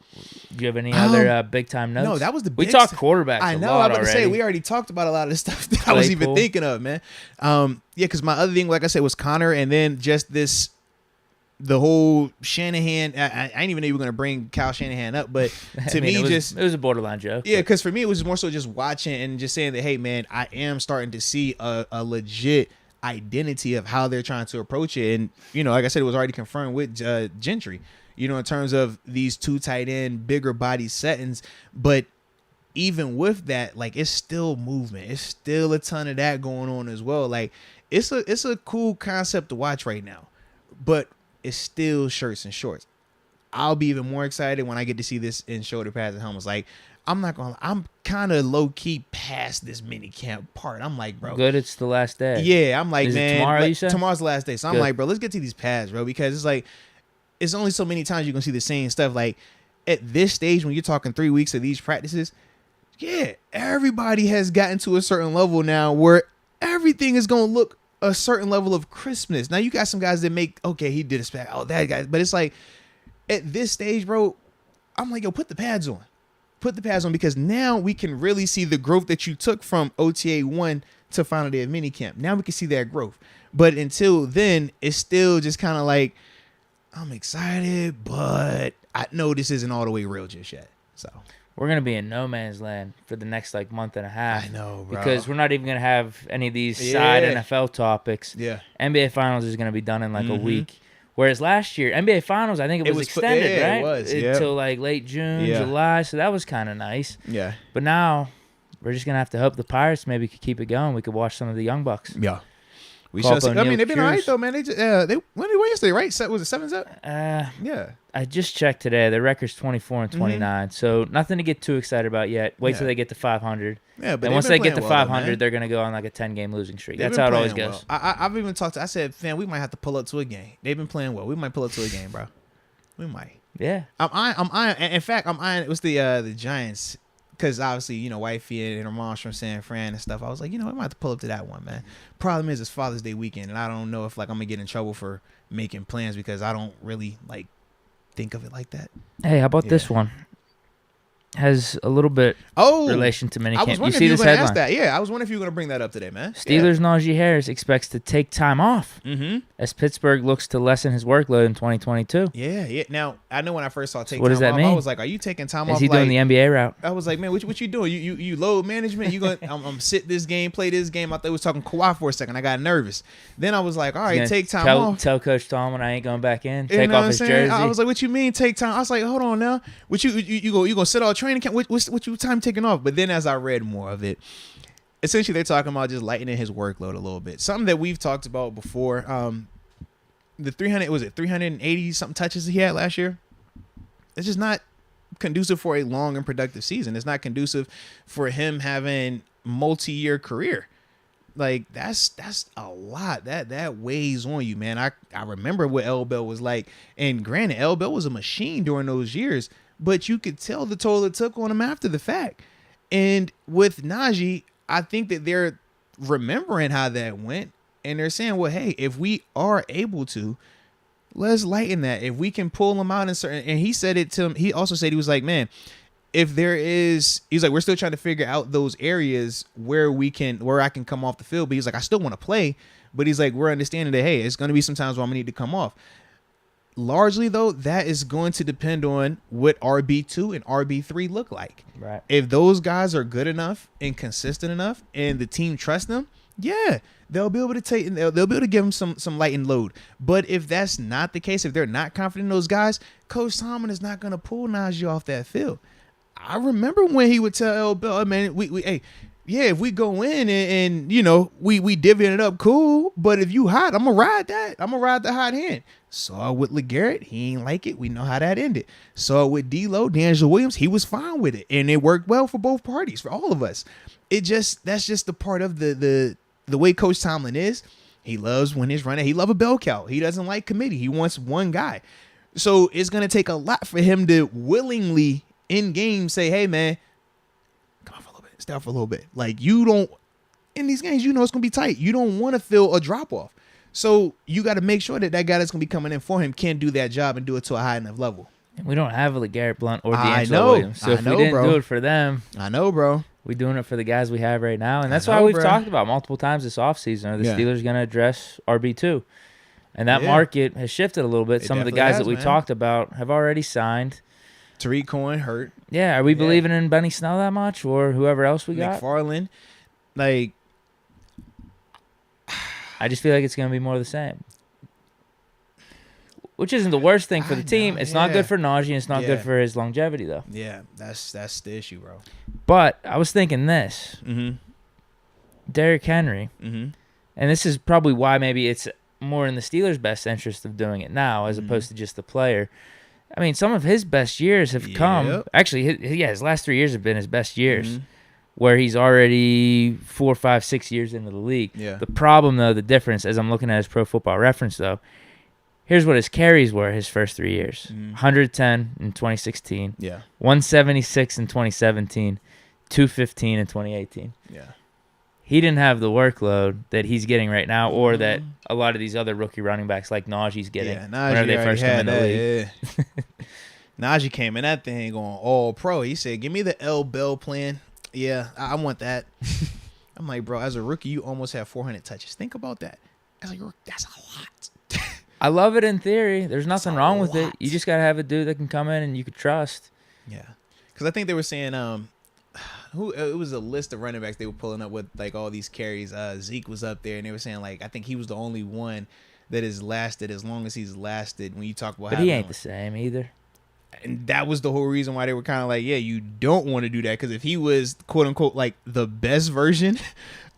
Speaker 2: Do you have any other big-time notes?
Speaker 1: No, that was the big...
Speaker 2: We talked quarterbacks
Speaker 1: I know,
Speaker 2: a lot
Speaker 1: I was about to say,
Speaker 2: already.
Speaker 1: we already talked about a lot of the stuff that I was even thinking of, man. Yeah, because my other thing, like I said, was Connor, and then just this... The whole Shanahan, I didn't even know you were going to bring Kyle Shanahan up, but to me, it was
Speaker 2: a borderline joke.
Speaker 1: Yeah, because for me, it was more so just watching and just saying that, hey, man, I am starting to see a legit identity of how they're trying to approach it. And, like I said, it was already confirmed with Gentry, in terms of these two tight end, bigger body settings. But even with that, like, it's still movement. It's still a ton of that going on as well. Like, it's a cool concept to watch right now. But it's still shirts and shorts. I'll be even more excited when I get to see this in shoulder pads and helmets. Like, I'm not gonna. I'm kind of low key past this mini camp part. I'm like, bro,
Speaker 2: Good, it's the last day.
Speaker 1: yeah. I'm like,
Speaker 2: Is it
Speaker 1: man,
Speaker 2: tomorrow,
Speaker 1: like,
Speaker 2: you said?
Speaker 1: tomorrow's the last day. So I'm
Speaker 2: Good.
Speaker 1: like, bro, let's get to these pads, bro, because it's like, it's only so many times you're gonna see the same stuff. Like at this stage, when you're talking 3 weeks of these practices, yeah, everybody has gotten to a certain level now where everything is gonna look a certain level of crispness. Now you got some guys that make, okay, he did a spec, oh that guy, but it's like at this stage, bro, I'm like, yo, put the pads on. Put the pads on, because now we can really see the growth that you took from OTA 1 to final day of minicamp. Now we can see that growth. But until then, it's still just kind of like, I'm excited, but I know this isn't all the way real just yet. So
Speaker 2: We're going to be in no man's land for the next like month and a half.
Speaker 1: I know, bro.
Speaker 2: Because we're not even going to have any of these side NFL topics.
Speaker 1: Yeah.
Speaker 2: NBA Finals is going to be done in like a week. Whereas last year, NBA Finals, I think it was extended, right?
Speaker 1: It was,
Speaker 2: Until like late June, July. So that was kind of nice.
Speaker 1: Yeah.
Speaker 2: But now we're just going to have to hope the Pirates maybe could keep it going. We could watch some of the Young Bucks.
Speaker 1: Yeah. We shall see. I mean, they've been all right, though, man. They won yesterday, right? Was it 7-0? Yeah.
Speaker 2: I just checked today. Their record's 24-29. So nothing to get too excited about yet. Wait till they get to 500.
Speaker 1: Yeah, but
Speaker 2: and once they get to 500, they're going to go on like a 10-game losing streak. That's how it always goes.
Speaker 1: Well. I've even talked I said, fam, we might have to pull up to a game. They've been playing well. We might pull up to a game, bro. We might.
Speaker 2: Yeah.
Speaker 1: I'm eyeing. In fact, I'm eyeing. It was the Giants. Because obviously, you know, wifey and her mom's from San Fran and stuff. I was like, you know, I might have to pull up to that one, man. Problem is, it's Father's Day weekend, and I don't know if like I'm gonna get in trouble for making plans because I don't really like think of it like that.
Speaker 2: Hey, how about this one? Has a little bit relation to minicamp. You see this headline?
Speaker 1: Ask that. Yeah, I was wondering if you were going to bring that up today, man.
Speaker 2: Steelers' Najee Harris expects to take time off as Pittsburgh looks to lessen his workload in 2022.
Speaker 1: Yeah. Now, I know when I first saw take
Speaker 2: what
Speaker 1: time
Speaker 2: does that
Speaker 1: off,
Speaker 2: mean?
Speaker 1: I was like, are you taking time off?
Speaker 2: Is he doing the NBA route?
Speaker 1: I was like, man, what you doing? You load management? You going I'm sit this game, play this game. I thought he was talking Kawhi for a second. I got nervous. Then I was like, all right, take time off.
Speaker 2: Tell Coach Tomlin I ain't going back in.
Speaker 1: You
Speaker 2: take off his jersey.
Speaker 1: I was like, what you mean take time? I was like, hold on now. What you gonna sit all training camp? What you time taking off? But then as I read more of it, essentially they're talking about just lightening his workload a little bit. Something that we've talked about before. The 380 something touches he had last year. It's just not conducive for a long and productive season. It's not conducive for him having multi-year career. Like that's a lot. That weighs on you, man. I remember what L Bell was like, and granted, L Bell was a machine during those years, but you could tell the toll it took on him after the fact. And with Najee, I think that they're remembering how that went, and they're saying, well, hey, if we are able to, let's lighten that. If we can pull him out in certain, and he said it to him. He also said, he was like, man, if there is, he's like, we're still trying to figure out those areas where I can come off the field. But he's like, I still want to play, but he's like, we're understanding that, hey, it's going to be some times where I'm going to need to come off. Largely, though, that is going to depend on what RB2 and RB3 look like.
Speaker 2: Right.
Speaker 1: If those guys are good enough and consistent enough and the team trusts them, yeah, they'll be able to they'll be able to give them some light and load. But if that's not the case, if they're not confident in those guys, Coach Tomlin is not going to pull Najee off that field. I remember when he would tell L. Bell, man, if we go in and you know, we divvying it up, cool. But if you hot, I'm gonna ride that. I'm gonna ride the hot hand. Saw it with LeGarrette, he ain't like it. We know how that ended. Saw it with D-Lo, D'Angelo Williams, he was fine with it, and it worked well for both parties, for all of us. That's just the part of the way Coach Tomlin is. He loves when he's running. He loves a bell cow. He doesn't like committee. He wants one guy. So it's gonna take a lot for him to willingly in game say, hey man, come on for a little bit, stay out for a little bit. Like you don't in these games, you know it's gonna be tight. You don't want to feel a drop off. So you got to make sure that guy that's going to be coming in for him can do that job and do it to a high enough level.
Speaker 2: We don't have a LeGarrette Blount or D'Angelo Williams. So if we didn't do it for them,
Speaker 1: I know, bro.
Speaker 2: We're doing it for the guys we have right now. And that's why we've talked about multiple times this offseason. Are the Steelers going to address RB2? And that market has shifted a little bit. Some of the guys that we talked about have already signed.
Speaker 1: Tariq Cohen hurt.
Speaker 2: Yeah. Are we believing in Benny Snell that much or whoever else we got?
Speaker 1: McFarland. Like,
Speaker 2: I just feel like it's going to be more of the same. Which isn't the worst thing for the team. It's not good for Najee, and it's not good for his longevity, though.
Speaker 1: Yeah, that's the issue, bro.
Speaker 2: But I was thinking this. Derrick Henry, and this is probably why maybe it's more in the Steelers' best interest of doing it now as opposed to just the player. I mean, some of his best years have come.
Speaker 1: Yep.
Speaker 2: Actually, his last 3 years have been his best years,
Speaker 1: Mhm.
Speaker 2: where he's already 4, 5, 6 years into the league.
Speaker 1: Yeah.
Speaker 2: The problem, though, the difference, as I'm looking at his Pro Football Reference, though, here's what his carries were his first 3 years: 110 in 2016,
Speaker 1: Yeah.
Speaker 2: 176 in 2017, 215 in 2018.
Speaker 1: Yeah.
Speaker 2: He didn't have the workload that he's getting right now, or that a lot of these other rookie running backs like Najee's getting
Speaker 1: Yeah, Najee
Speaker 2: whenever they
Speaker 1: already
Speaker 2: first come in
Speaker 1: had
Speaker 2: the
Speaker 1: that,
Speaker 2: league.
Speaker 1: yeah. Najee came in that thing going all pro. He said, "Give me the L Bell plan." Yeah, I want that. I'm like, bro, as a rookie, you almost have 400 touches. Think about that. As a rookie, that's a lot.
Speaker 2: I love it in theory. There's nothing
Speaker 1: a
Speaker 2: wrong with
Speaker 1: lot.
Speaker 2: it. You just gotta have a dude that can come in and you could trust.
Speaker 1: Yeah, because I think they were saying, it was a list of running backs they were pulling up with like all these carries. Zeke was up there, and they were saying like I think he was the only one that has lasted as long as he's lasted. When you talk about,
Speaker 2: But he ain't the same either.
Speaker 1: And that was the whole reason why they were kind of like, yeah, you don't want to do that, because if he was quote unquote like the best version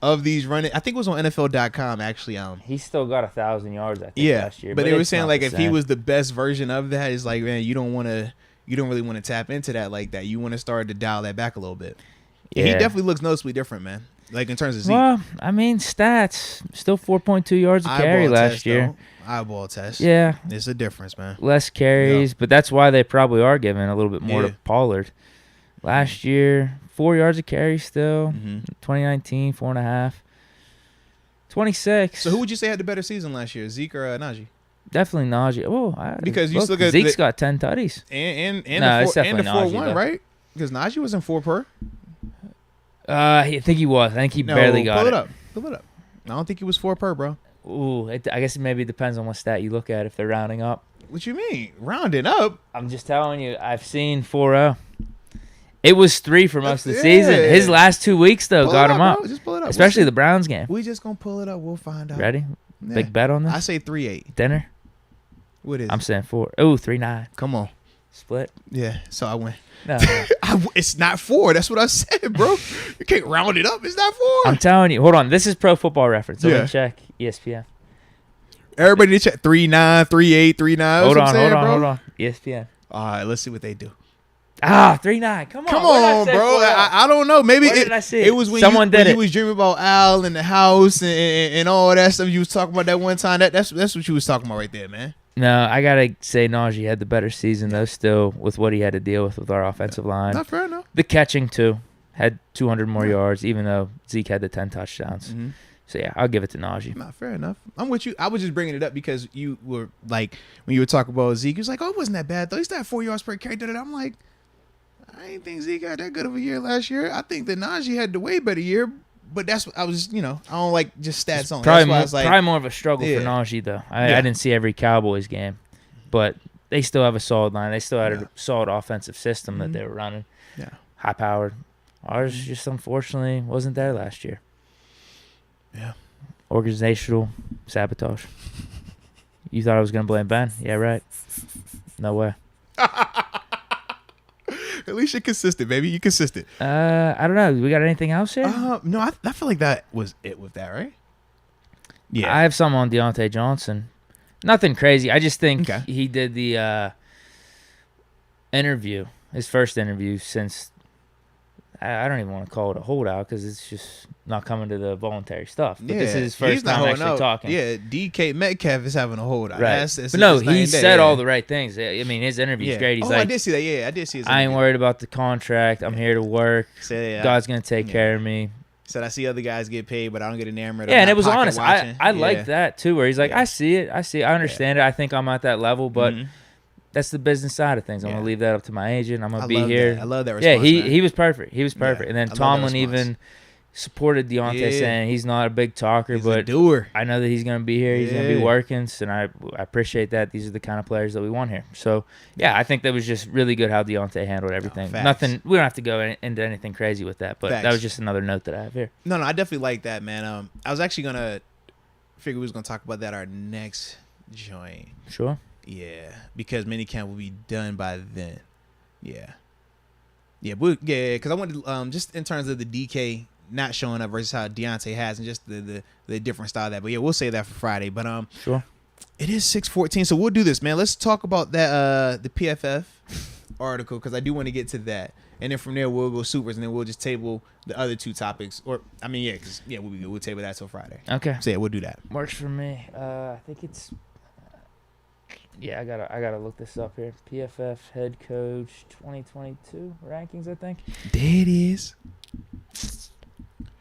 Speaker 1: of these running, I think it was on NFL.com actually.
Speaker 2: He still got 1,000 yards, I think, last year.
Speaker 1: But they were
Speaker 2: it's
Speaker 1: saying
Speaker 2: not
Speaker 1: like
Speaker 2: the
Speaker 1: if he
Speaker 2: same.
Speaker 1: was the best version of that, it's like, man, you don't really want to tap into that like that. You want to start to dial that back a little bit. Yeah, he definitely looks noticeably different, man. Like in terms of Zeke.
Speaker 2: Well, I mean, stats still 4.2 yards a carry last year.
Speaker 1: Though. Eyeball test.
Speaker 2: Yeah,
Speaker 1: it's a difference, man.
Speaker 2: less carries, but that's why they probably are giving a little bit more
Speaker 1: Yeah.
Speaker 2: to Pollard. Last year, 4 yards a carry still. 2019, 4.5. 26.
Speaker 1: So who would you say had the better season last year, Zeke or Najee?
Speaker 2: Definitely Najee. Oh,
Speaker 1: Because you still got
Speaker 2: Zeke's got 10 tutties.
Speaker 1: And
Speaker 2: No, it's
Speaker 1: the
Speaker 2: definitely
Speaker 1: 4-1,
Speaker 2: Najee, though.
Speaker 1: right? Because Najee was in 4 per.
Speaker 2: I think he was. I think he barely got
Speaker 1: pull
Speaker 2: it.
Speaker 1: up. Pull it up. I don't think he was 4 per, bro.
Speaker 2: Ooh, I guess it maybe depends on what stat you look at if they're rounding up.
Speaker 1: What you mean? Rounding up?
Speaker 2: I'm just telling you, I've seen 4-0. It was 3 for most of the
Speaker 1: Yeah.
Speaker 2: season. His last 2 weeks, though,
Speaker 1: Pull
Speaker 2: got
Speaker 1: it
Speaker 2: him
Speaker 1: up,
Speaker 2: up.
Speaker 1: bro. Just pull it up.
Speaker 2: Especially the Browns game.
Speaker 1: We just gonna pull it up. We'll find out.
Speaker 2: Ready?
Speaker 1: Yeah.
Speaker 2: Big bet on this?
Speaker 1: I say 3-8.
Speaker 2: Dinner?
Speaker 1: What is
Speaker 2: I'm
Speaker 1: it?
Speaker 2: saying 4. Ooh, 3-9.
Speaker 1: Come on.
Speaker 2: Split?
Speaker 1: Yeah. So I win.
Speaker 2: No.
Speaker 1: It's not 4. That's what I said, bro. You can't round it up. It's not 4.
Speaker 2: I'm telling you. Hold on. This is Pro Football Reference. Let
Speaker 1: Yeah.
Speaker 2: me check ESPN.
Speaker 1: Everybody check 3-9, 3-8, 3-9.
Speaker 2: Hold
Speaker 1: That's what I'm saying,
Speaker 2: on.
Speaker 1: bro.
Speaker 2: ESPN.
Speaker 1: All right. Let's see what they do.
Speaker 2: 3-9. Come on.
Speaker 1: Come
Speaker 2: Where did I
Speaker 1: on,
Speaker 2: say
Speaker 1: bro.
Speaker 2: 4-0?
Speaker 1: I don't know. Maybe
Speaker 2: Where did I see it?
Speaker 1: it was when
Speaker 2: Someone did
Speaker 1: you
Speaker 2: it.
Speaker 1: was dreaming about Al in the house and all that stuff you was talking about that one time. That's what you was talking about right there, man.
Speaker 2: No, I got to say Najee had the better season, though, still, with what he had to deal with our offensive line.
Speaker 1: Not fair enough.
Speaker 2: The catching, too. Had 200 more yards, even though Zeke had the 10 touchdowns.
Speaker 1: Mm-hmm.
Speaker 2: So, yeah, I'll give it to Najee.
Speaker 1: Not fair enough. I'm with you. I was just bringing it up because you were like, when you were talking about Zeke, you was like, oh, it wasn't that bad, though. He still had 4 yards per carry. I'm like, I didn't think Zeke had that good of a year last year. I think that Najee had the way better year. But that's what I was, I don't like just stats on.
Speaker 2: Probably,
Speaker 1: That's why I was like,
Speaker 2: probably more of a struggle
Speaker 1: Yeah.
Speaker 2: for Najee, though. I
Speaker 1: Yeah.
Speaker 2: didn't see every Cowboys game. But they still have a solid line. They still had a solid offensive system that they were running.
Speaker 1: Yeah.
Speaker 2: High-powered. Ours just, unfortunately, wasn't there last year.
Speaker 1: Yeah.
Speaker 2: Organizational sabotage. You thought I was going to blame Ben? Yeah, right. No way.
Speaker 1: At least you're consistent, baby. You're consistent.
Speaker 2: I don't know. We got anything else here?
Speaker 1: No, I feel like that was it with that, right? Yeah.
Speaker 2: I have some on Deontay Johnson. Nothing crazy. I just think
Speaker 1: Okay.
Speaker 2: he did the interview, his first interview since I don't even want to call it a holdout because it's just not coming to the voluntary stuff. But this is his
Speaker 1: he's
Speaker 2: first
Speaker 1: not
Speaker 2: time
Speaker 1: holding
Speaker 2: actually
Speaker 1: out.
Speaker 2: talking.
Speaker 1: Yeah, DK Metcalf is having a holdout.
Speaker 2: Right.
Speaker 1: That's
Speaker 2: But no,
Speaker 1: it's night
Speaker 2: he
Speaker 1: and day,
Speaker 2: said
Speaker 1: yeah.
Speaker 2: all the right things. I mean, his interview's great. He's
Speaker 1: I
Speaker 2: like,
Speaker 1: did see that. Yeah, I did see his
Speaker 2: I ain't
Speaker 1: interview.
Speaker 2: worried about the contract. I'm here to work.
Speaker 1: Said,
Speaker 2: God's going to take care of me.
Speaker 1: Said I see other guys get paid, but I don't get enamored.
Speaker 2: Yeah,
Speaker 1: I'm
Speaker 2: and
Speaker 1: not
Speaker 2: it was
Speaker 1: pocket
Speaker 2: honest.
Speaker 1: watching.
Speaker 2: I like that, too, where he's like,
Speaker 1: Yeah.
Speaker 2: I see it. I understand it. I think I'm at that level, but
Speaker 1: Mhm.
Speaker 2: that's the business side of things. I'm going to leave that up to my agent. I'm going
Speaker 1: I
Speaker 2: to be
Speaker 1: love
Speaker 2: here.
Speaker 1: that. I love that
Speaker 2: Yeah,
Speaker 1: response, man.
Speaker 2: he was perfect. He was perfect. And then
Speaker 1: I love that
Speaker 2: Tomlin
Speaker 1: response.
Speaker 2: even supported Deontay,
Speaker 1: Yeah.
Speaker 2: saying he's not a big talker,
Speaker 1: He's a
Speaker 2: but
Speaker 1: doer.
Speaker 2: I know that he's going to be here. He's going to be
Speaker 1: Yeah.
Speaker 2: working, and I appreciate that. These are the kind of players that we want here. So, yeah, I think that was just really good how Deontay handled everything.
Speaker 1: facts.
Speaker 2: Nothing. We don't have to go into anything crazy with that, but that
Speaker 1: Facts.
Speaker 2: was just another note that I have here.
Speaker 1: No, I definitely like that, man. I was actually gonna figure we was gonna talk about that our next joint.
Speaker 2: Sure.
Speaker 1: Yeah, because minicamp will be done by then. Yeah, because I wanted just in terms of the DK not showing up versus how Deontay has, and just the different style of that. But yeah, we'll say that for Friday. But
Speaker 2: Sure.
Speaker 1: It is 6:14, so we'll do this, man. Let's talk about that the PFF article because I do want to get to that, and then from there we'll go supers, and then we'll just table the other two topics. We'll be good. We'll table that till Friday.
Speaker 2: Okay.
Speaker 1: So yeah, we'll do that.
Speaker 2: Works for me. I think it's. Yeah, I gotta look this up here. PFF Head Coach 2022 rankings, I think.
Speaker 1: There it is.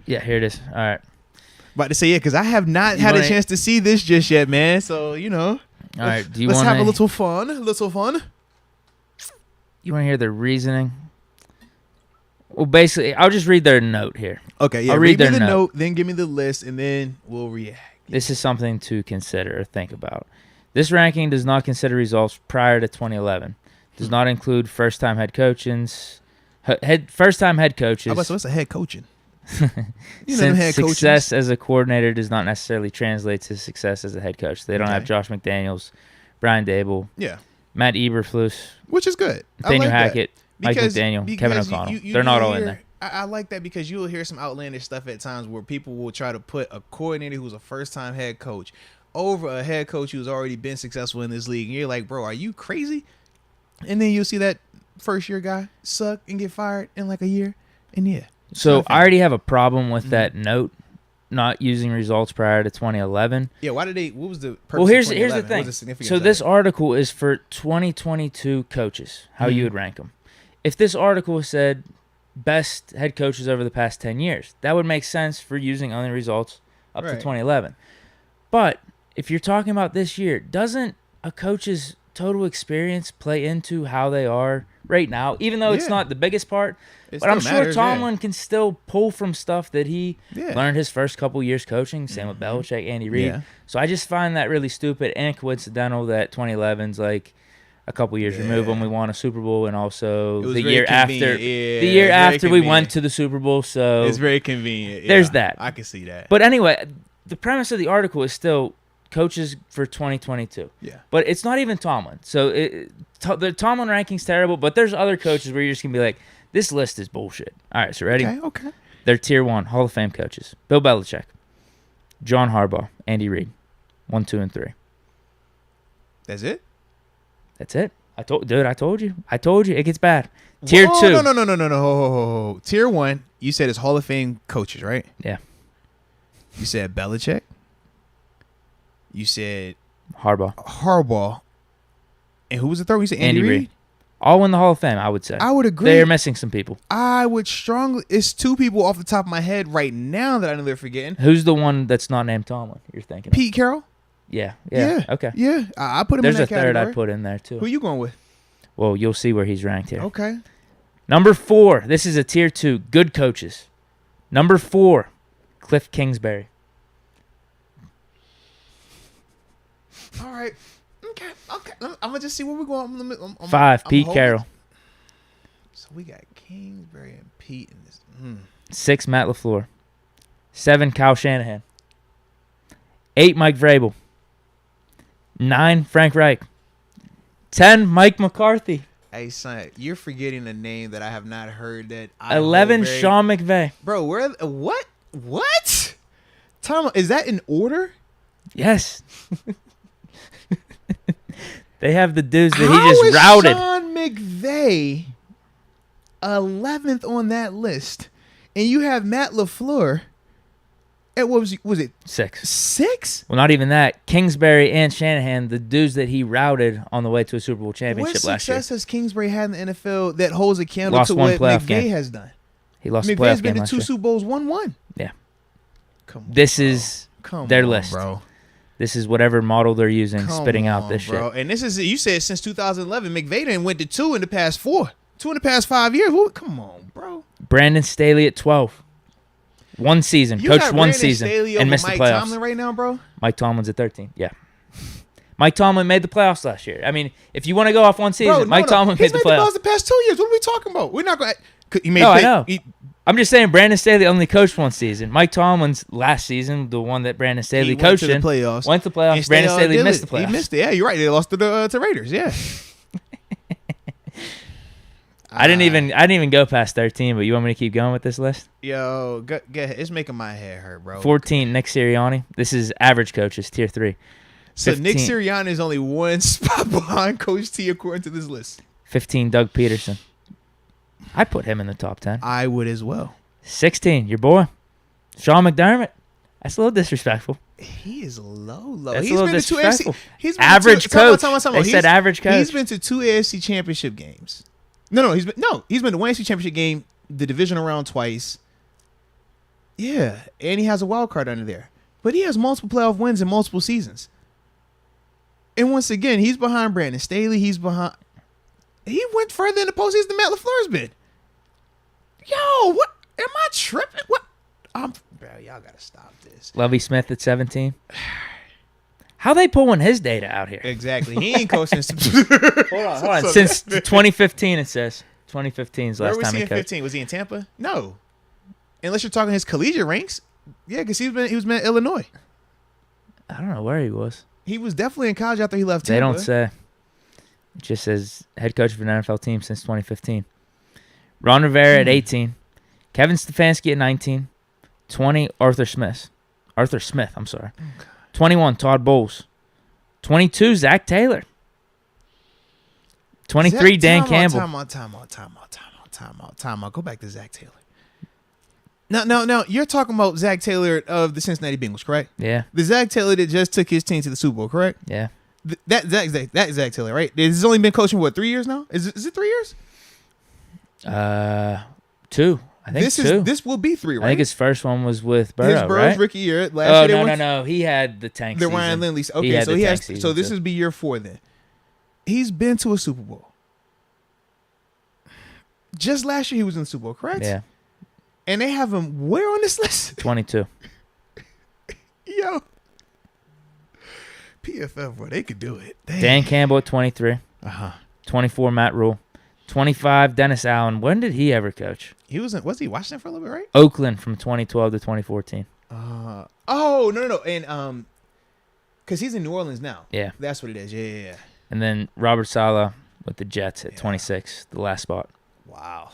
Speaker 2: Yeah, here it is. All right.
Speaker 1: About to say yeah, because I have not had a chance to see this just yet, man. So
Speaker 2: All right.
Speaker 1: Let's have a little fun.
Speaker 2: You want to hear the reasoning? Well, basically, I'll just read their note here.
Speaker 1: Okay, yeah.
Speaker 2: I'll read
Speaker 1: me
Speaker 2: their
Speaker 1: the
Speaker 2: note,
Speaker 1: then give me the list, and then we'll react.
Speaker 2: This is something to consider or think about. This ranking does not consider results prior to 2011. Does not include first-time head coaches. First-time head coaches.
Speaker 1: What's a head coaching?
Speaker 2: Since head success as a coordinator does not necessarily translate to success as a head coach. They don't have Josh McDaniels, Brian Dable, Matt Eberflus,
Speaker 1: which is good.
Speaker 2: Nathaniel Hackett, Mike McDaniel, Kevin O'Connell. They're not all in there.
Speaker 1: I like that because you'll hear some outlandish stuff at times where people will try to put a coordinator who's a first-time head coach over a head coach who's already been successful in this league. And you're like, bro, are you crazy? And then you'll see that first-year guy suck and get fired in like a year. And yeah.
Speaker 2: So I already have a problem with that note, not using results prior to 2011.
Speaker 1: Yeah, why did they? What was the purpose?
Speaker 2: Well, here's
Speaker 1: of
Speaker 2: the thing.
Speaker 1: The
Speaker 2: so this article is for 2022 coaches, how you would rank them. If this article said best head coaches over the past 10 years, that would make sense for using only results up to 2011. But if you're talking about this year, doesn't a coach's total experience play into how they are right now, even though it's not the biggest part? But I'm sure Tomlin can still pull from stuff that he learned his first couple years coaching. Same with Belichick, Andy Reid. Yeah. So I just find that really stupid and coincidental that 2011's like a couple years removed when we won a Super Bowl, and also the year after we went to the Super Bowl. So
Speaker 1: it's very convenient.
Speaker 2: There's that.
Speaker 1: I can see that.
Speaker 2: But anyway, the premise of the article is still coaches for 2022. Yeah. But it's not even Tomlin. So the Tomlin ranking's terrible, but there's other coaches where you're just going to be like, this list is bullshit. All right, so ready?
Speaker 1: Okay.
Speaker 2: They're tier 1 Hall of Fame coaches. Bill Belichick, John Harbaugh, Andy Reid. 1, 2, and 3.
Speaker 1: That's it?
Speaker 2: That's it. I told you. It gets bad. Tier 2.
Speaker 1: No. Tier 1, you said it's Hall of Fame coaches, right?
Speaker 2: Yeah.
Speaker 1: You said Belichick. You said
Speaker 2: Harbaugh.
Speaker 1: And who was the third? You said Andy Reid?
Speaker 2: All in the Hall of Fame, I would say.
Speaker 1: I would agree.
Speaker 2: They're missing some people.
Speaker 1: I would strongly. It's 2 people off the top of my head right now that I know they're forgetting.
Speaker 2: Who's the one that's not named Tomlin? You're thinking
Speaker 1: Pete Carroll.
Speaker 2: Yeah. Okay.
Speaker 1: Yeah, I put him.
Speaker 2: There's
Speaker 1: in that category.
Speaker 2: There's a third I put in there too.
Speaker 1: Who you going with?
Speaker 2: Well, you'll see where he's ranked here.
Speaker 1: Okay.
Speaker 2: Number 4. This is a tier 2. Good coaches. Number 4, Cliff Kingsbury.
Speaker 1: All right. Okay. I'm gonna just see where we're going.
Speaker 2: 5, Pete Carroll.
Speaker 1: So we got Kingsbury and Pete in this.
Speaker 2: 6, Matt LaFleur. 7, Kyle Shanahan. 8, Mike Vrabel. 9, Frank Reich. 10, Mike McCarthy.
Speaker 1: Hey, son, you're forgetting a name that I have not heard.
Speaker 2: 11, Sean McVay.
Speaker 1: Bro, what? What? Tom, is that in order?
Speaker 2: Yes. They have the dudes that he just routed.
Speaker 1: Sean McVay 11th on that list, and you have Matt LaFleur at what was it
Speaker 2: 6?
Speaker 1: 6?
Speaker 2: Well, not even that. Kingsbury and Shanahan, the dudes that he routed on the way to a Super Bowl championship last year.
Speaker 1: What success has Kingsbury had in the NFL that holds a candle to what McVay has done?
Speaker 2: He lost a playoff
Speaker 1: McVay's
Speaker 2: game
Speaker 1: been to
Speaker 2: last
Speaker 1: 2
Speaker 2: year.
Speaker 1: Super Bowls, won 1.
Speaker 2: Yeah.
Speaker 1: Come on,
Speaker 2: this is their list,
Speaker 1: bro.
Speaker 2: This is whatever model they're using, spitting out this
Speaker 1: bro.
Speaker 2: shit.
Speaker 1: And this is, you said since 2011, McVay done went to 2 in the past 4. 2 in the past 5 years. Well, come on, bro.
Speaker 2: Brandon Staley at 12. 1 season. Coached 1 season and missed the playoffs.
Speaker 1: Mike Tomlin right now, bro?
Speaker 2: Mike Tomlin's at 13. Yeah. Mike Tomlin made the playoffs last year. I mean, if you want to go off 1 season, Mike Tomlin made the playoffs.
Speaker 1: The past 2 years. What are we talking about? We're not going to.
Speaker 2: I know. I'm just saying Brandon Staley only coached 1 season. Mike Tomlin's last season, the one that Brandon Staley coached in, went to the playoffs. Brandon Staley missed the playoffs.
Speaker 1: He missed it. Yeah, you're right. They lost to Raiders. Yeah.
Speaker 2: I didn't even go past 13, but you want me to keep going with this list?
Speaker 1: Yo, go ahead. It's making my head hurt, bro.
Speaker 2: 14, Nick Sirianni. This is average coaches, tier 3.
Speaker 1: So
Speaker 2: 15.
Speaker 1: Nick Sirianni is only one spot behind Coach T according to this list.
Speaker 2: 15, Doug Peterson. I put him in the top 10.
Speaker 1: I would as well.
Speaker 2: 16, your boy, Sean McDermott. That's a little disrespectful.
Speaker 1: He is low.
Speaker 2: That's
Speaker 1: He's
Speaker 2: a little
Speaker 1: been to two
Speaker 2: disrespectful.
Speaker 1: AFC. He's been
Speaker 2: Average
Speaker 1: to
Speaker 2: coach.
Speaker 1: Time out.
Speaker 2: They said average coach.
Speaker 1: He's been to 2 AFC championship games. He's been to one AFC championship game, the divisional round twice. Yeah, and he has a wild card under there. But he has multiple playoff wins in multiple seasons. And once again, he's behind Brandon Staley. He went further in the postseason than Matt LaFleur's been. Yo, what? Am I tripping? What? Bro, y'all gotta stop this.
Speaker 2: Lovie Smith at 17. How they pulling his data out here?
Speaker 1: Exactly. He ain't coaching.
Speaker 2: Hold on. Since 2015, it says. 2015's
Speaker 1: Where
Speaker 2: last
Speaker 1: was
Speaker 2: time
Speaker 1: he
Speaker 2: he
Speaker 1: in
Speaker 2: coached.
Speaker 1: 15? Was he in Tampa? No. Unless you're talking his collegiate ranks. Yeah, because he was in Illinois.
Speaker 2: I don't know where he was.
Speaker 1: He was definitely in college after he left Tampa.
Speaker 2: They don't say. It just says head coach of an NFL team since 2015. Ron Rivera at 18. Kevin Stefanski at 19. 20, Arthur Smith. I'm sorry.
Speaker 1: Okay.
Speaker 2: 21, Todd Bowles. 22, Zach Taylor. 23, Dan Campbell.
Speaker 1: Time out. Go back to Zach Taylor. No. You're talking about Zach Taylor of the Cincinnati Bengals, correct?
Speaker 2: Yeah.
Speaker 1: The Zach Taylor that just took his team to the Super Bowl, correct?
Speaker 2: Yeah.
Speaker 1: That Zach Taylor, right? He's only been coaching, 3 years now? Is it 3 years?
Speaker 2: 2. I think
Speaker 1: This will be 3, right?
Speaker 2: I think his first one was with Burrow,
Speaker 1: his Burrow's
Speaker 2: right?
Speaker 1: rookie year. Last year
Speaker 2: No. He had the tank
Speaker 1: the
Speaker 2: season.
Speaker 1: Ryan Lindley. Okay,
Speaker 2: had
Speaker 1: so
Speaker 2: the
Speaker 1: he
Speaker 2: tank
Speaker 1: has.
Speaker 2: season,
Speaker 1: So this
Speaker 2: too.
Speaker 1: would be year 4 then. He's been to a Super Bowl. Just last year he was in the Super Bowl, correct?
Speaker 2: Yeah.
Speaker 1: And they have him where on this list?
Speaker 2: 22.
Speaker 1: Yo. PFF, bro, they could do it. Damn.
Speaker 2: Dan Campbell at 23. 24, Matt Rule. 25, Dennis Allen. When did he ever coach?
Speaker 1: He was he Washington for a little bit, right?
Speaker 2: Oakland from 2012 to 2014.
Speaker 1: No. And because he's in New Orleans now.
Speaker 2: Yeah.
Speaker 1: That's what it is. Yeah.
Speaker 2: And then Robert Saleh with the Jets at 26, the last spot.
Speaker 1: Wow.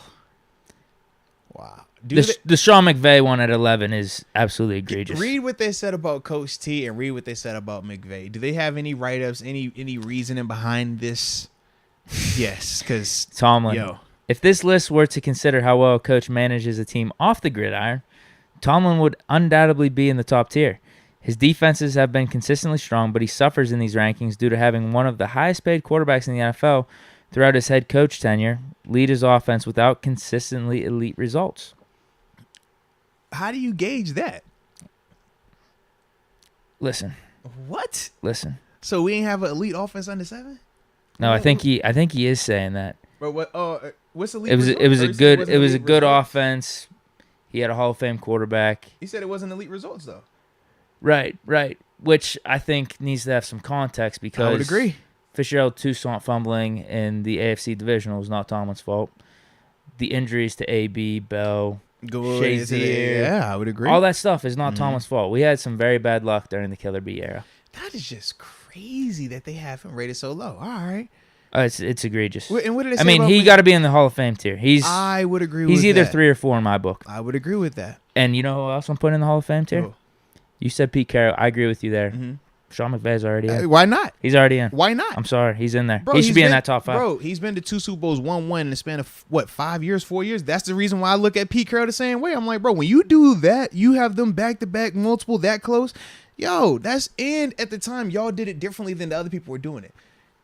Speaker 2: The Sean McVay one at 11 is absolutely egregious.
Speaker 1: Read what they said about Coach T and read what they said about McVay. Do they have any write-ups, any reasoning behind this? Yes, because
Speaker 2: Tomlin. If this list were to consider how well a coach manages a team off the gridiron, Tomlin would undoubtedly be in the top tier. His defenses have been consistently strong, but he suffers in these rankings due to having one of the highest-paid quarterbacks in the NFL throughout his head coach tenure lead his offense without consistently elite results.
Speaker 1: How do you gauge that?
Speaker 2: Listen.
Speaker 1: What?
Speaker 2: Listen.
Speaker 1: So we ain't have an elite offense under 7?
Speaker 2: No, I think he is saying that.
Speaker 1: Bro, what's elite?
Speaker 2: It was a good offense. He had a Hall of Fame quarterback.
Speaker 1: He said it wasn't elite results though.
Speaker 2: Right. Which I think needs to have some context because
Speaker 1: I would agree.
Speaker 2: Fitzgerald Toussaint fumbling in the AFC divisional was not Tomlin's fault. The injuries to AB, Bell, Shazier,
Speaker 1: yeah, I would agree.
Speaker 2: all that stuff is not Tomlin's fault. We had some very bad luck during the Killer Bee era.
Speaker 1: That is just crazy that they have him rated so low. All right.
Speaker 2: It's egregious.
Speaker 1: And what did they say
Speaker 2: I mean,
Speaker 1: about
Speaker 2: he got to be in the Hall of Fame tier.
Speaker 1: I would agree with that.
Speaker 2: He's either 3 or 4 in my book.
Speaker 1: I would agree with that.
Speaker 2: And you know who else I'm putting in the Hall of Fame tier?
Speaker 1: Who?
Speaker 2: You said Pete Carroll. I agree with you there.
Speaker 1: Mm-hmm.
Speaker 2: Sean McVay's already in.
Speaker 1: Why not?
Speaker 2: He's already in.
Speaker 1: Why not?
Speaker 2: I'm sorry. He's in there.
Speaker 1: Bro,
Speaker 2: he should be in that top 5.
Speaker 1: Bro, he's been to 2 Super Bowls, 1 in the span of, 5 years, 4 years? That's the reason why I look at Pete Carroll the same way. I'm like, bro, when you do that, you have them back-to-back, multiple, that close. Yo, and at the time, y'all did it differently than the other people were doing it.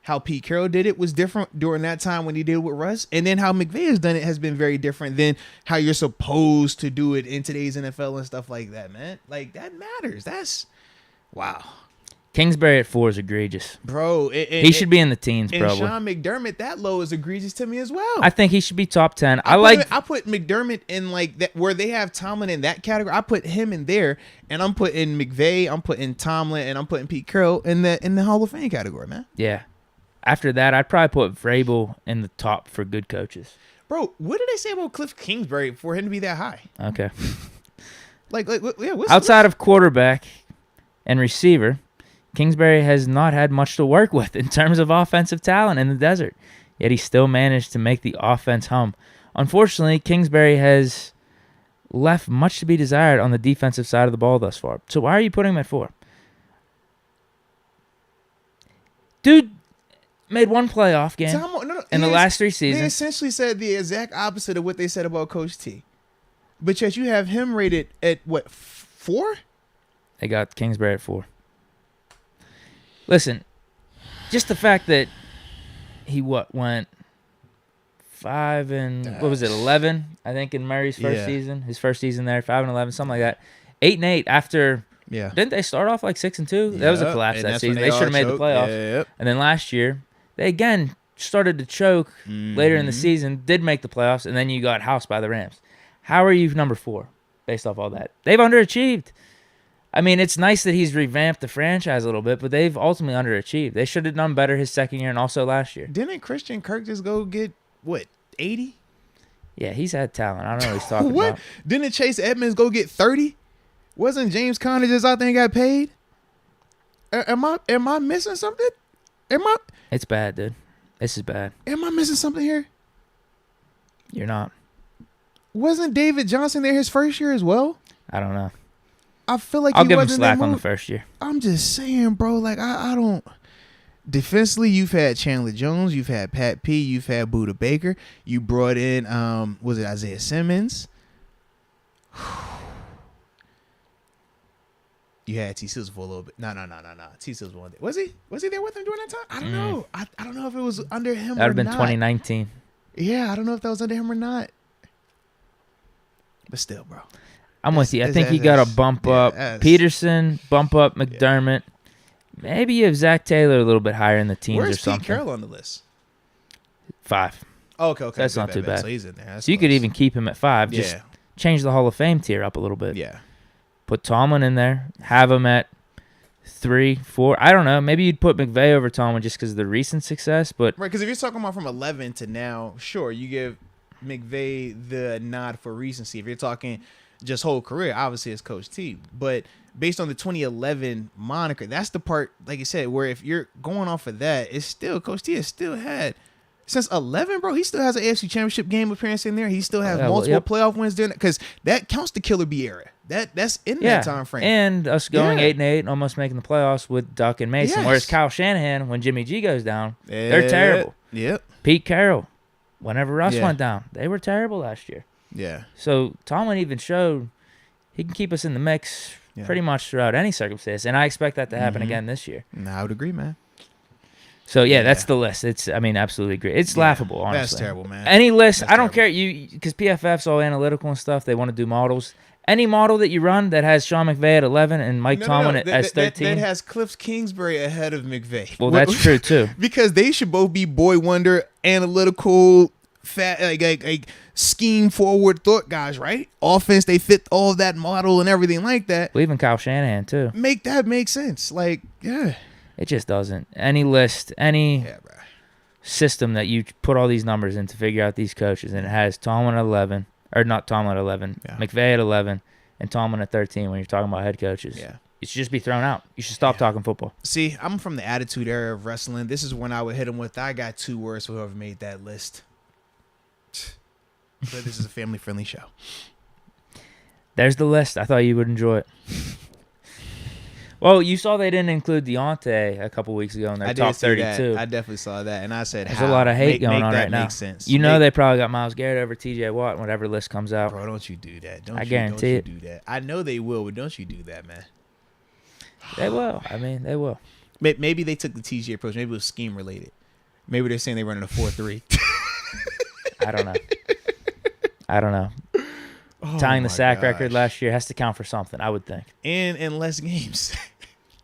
Speaker 1: How Pete Carroll did it was different during that time when he did it with Russ. And then how McVay has done it has been very different than how you're supposed to do it in today's NFL and stuff like that, man. Like, that matters. That's, wow.
Speaker 2: Kingsbury at 4 is egregious.
Speaker 1: Bro.
Speaker 2: He should be in the teens,
Speaker 1: and
Speaker 2: probably.
Speaker 1: Sean McDermott, that low is egregious to me as well.
Speaker 2: I think he should be top 10.
Speaker 1: I put McDermott in like that where they have Tomlin in that category. I put him in there, and I'm putting McVay, I'm putting Tomlin, and I'm putting Pete Carroll in the Hall of Fame category, man.
Speaker 2: Yeah. After that, I'd probably put Vrabel in the top for good coaches.
Speaker 1: Bro, what did they say about Cliff Kingsbury for him to be that high?
Speaker 2: Okay.
Speaker 1: Outside
Speaker 2: of quarterback and receiver, Kingsbury has not had much to work with in terms of offensive talent in the desert, yet he still managed to make the offense hum. Unfortunately, Kingsbury has left much to be desired on the defensive side of the ball thus far. So why are you putting him at 4? Dude made one playoff game in the last 3 seasons.
Speaker 1: They essentially said the exact opposite of what they said about Coach T. But yet you have him rated at, what, 4?
Speaker 2: They got Kingsbury at 4. Listen, just the fact that he went 5 and what was it, 11? I think in Murray's first season, his first season there, 5-11, something like that. 8-8 after. Yeah. Didn't they start off like 6-2? That was a collapse that season. They should have made the playoffs. Yep. And then last year, they again started to choke later in the season. Did make the playoffs, and then you got housed by the Rams. How are you number 4 based off all that? They've underachieved. I mean, it's nice that he's revamped the franchise a little bit, but they've ultimately underachieved. They should have done better his second year and also last year.
Speaker 1: Didn't Christian Kirk just go get, what, 80?
Speaker 2: Yeah, he's had talent. I don't know what he's talking about.
Speaker 1: Didn't Chase Edmonds go get 30? Wasn't James Conner just out there and got paid? Am I missing something?
Speaker 2: It's bad, dude. This is bad.
Speaker 1: Am I missing something here?
Speaker 2: You're not.
Speaker 1: Wasn't David Johnson there his first year as well?
Speaker 2: I don't know.
Speaker 1: I feel like
Speaker 2: I'll give him slack on the first year.
Speaker 1: I'm just saying, bro. Like I don't. Defensively, you've had Chandler Jones, you've had Pat P, you've had Buda Baker. You brought in, was it Isaiah Simmons? You had T. Sills for a little bit. No. T. Sills was there. Was he there with him during that time? I don't know. I don't know if it was under him or not.
Speaker 2: That would have been 2019.
Speaker 1: Yeah, I don't know if that was under him or not. But still, bro.
Speaker 2: I'm with you. I think you got to bump up Peterson, bump up McDermott. Maybe you have Zach Taylor a little bit higher in the teams or something.
Speaker 1: Where's Pete Carroll on the list?
Speaker 2: 5.
Speaker 1: Oh, okay.
Speaker 2: That's not too bad.
Speaker 1: So he's in there.
Speaker 2: So you could even keep him at 5. Just change the Hall of Fame tier up a little bit.
Speaker 1: Yeah.
Speaker 2: Put Tomlin in there. Have him at 3, 4. I don't know. Maybe you'd put McVay over Tomlin just because of the recent success. But
Speaker 1: right, because if you're talking about from 11 to now, sure, you give McVay the nod for recency. If you're talking just whole career, obviously it's Coach T. But based on the 2011 moniker, that's the part, like you said, where if you're going off of that, it's still Coach T has still had since 11, bro. He still has an AFC Championship game appearance in there. He still has multiple playoff wins during it because that counts the Killer B era. That's in that time frame.
Speaker 2: And us going 8-8 and almost making the playoffs with Duck and Mason. Whereas Kyle Shanahan, when Jimmy G goes down, they're terrible.
Speaker 1: Yep.
Speaker 2: Pete Carroll, whenever Russ went down, they were terrible last year.
Speaker 1: Yeah.
Speaker 2: So Tomlin even showed he can keep us in the mix pretty much throughout any circumstance, and I expect that to happen again this year.
Speaker 1: No, I would agree, man.
Speaker 2: So that's the list. It's, I mean, absolutely great. It's laughable, honestly.
Speaker 1: That's terrible, man.
Speaker 2: Any list, I don't care. Because PFF's all analytical and stuff. They want to do models. Any model that you run that has Sean McVay at 11 and Mike Tomlin as 13.
Speaker 1: That has Cliff Kingsbury ahead of McVay.
Speaker 2: Well, that's true, too.
Speaker 1: Because they should both be boy wonder, analytical, fat, like scheme forward thought guys, right? Offense, they fit all of that model and everything like that.
Speaker 2: Well, even Kyle Shanahan, too.
Speaker 1: Make that make sense. Like, yeah.
Speaker 2: It just doesn't. Any list, any system that you put all these numbers in to figure out these coaches, and it has Tomlin at 11, or not Tomlin at 11, McVay at 11, and Tomlin at 13 when you're talking about head coaches. Yeah. It should just be thrown out. You should stop talking football.
Speaker 1: See, I'm from the attitude era of wrestling. This is when I would hit them with, I got 2 words for whoever made that list. But this is a family-friendly show.
Speaker 2: There's the list. I thought you would enjoy it. Well, you saw they didn't include Deontay a couple weeks ago in their top 32.
Speaker 1: I definitely saw that, and I said,
Speaker 2: there's a lot of hate going on right now.
Speaker 1: Sense.
Speaker 2: You know they probably got Myles Garrett over T.J. Watt, whatever list comes out.
Speaker 1: Bro, don't you do that.
Speaker 2: I guarantee it.
Speaker 1: Don't you do that. I know they will, but don't you do that, man.
Speaker 2: They will. I mean, they will.
Speaker 1: Maybe they took the TJ approach. Maybe it was scheme related. Maybe they're saying they're running a 4-3.
Speaker 2: I don't know. Tying the sack record last year has to count for something, I would think.
Speaker 1: And less games.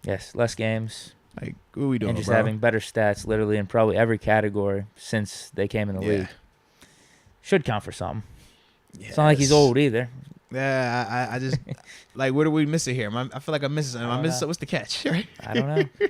Speaker 2: Yes, less games.
Speaker 1: Like, what are we doing,
Speaker 2: and just
Speaker 1: bro?
Speaker 2: having better stats literally in probably every category since they came in the league. Should count for something. Yes. It's not like he's old either.
Speaker 1: Yeah, I just, like, what are we missing here? I feel like I'm missing something. What's the catch? Right?
Speaker 2: I don't know.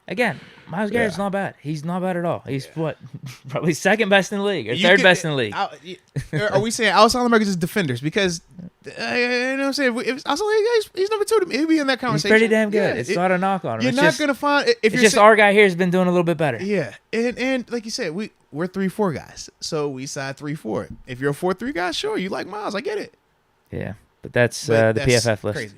Speaker 2: Again, Myles Garrett's not bad. He's not bad at all. He's probably second best in the league or third best in the league.
Speaker 1: Are we saying outside linebackers is defenders? Because you know what I'm saying. If outside linebacker, he's number 2 to me. He'll be in that conversation.
Speaker 2: He's pretty damn good. It's not a knock on him.
Speaker 1: You're not gonna find if
Speaker 2: it's just our guy here has been doing a little bit better.
Speaker 1: Yeah, and like you said, we're 3-4 guys, so we side 3-4. If you're a 4-3 guy, sure, you like Myles. I get it.
Speaker 2: Yeah, but that's the PFF list.
Speaker 1: Crazy.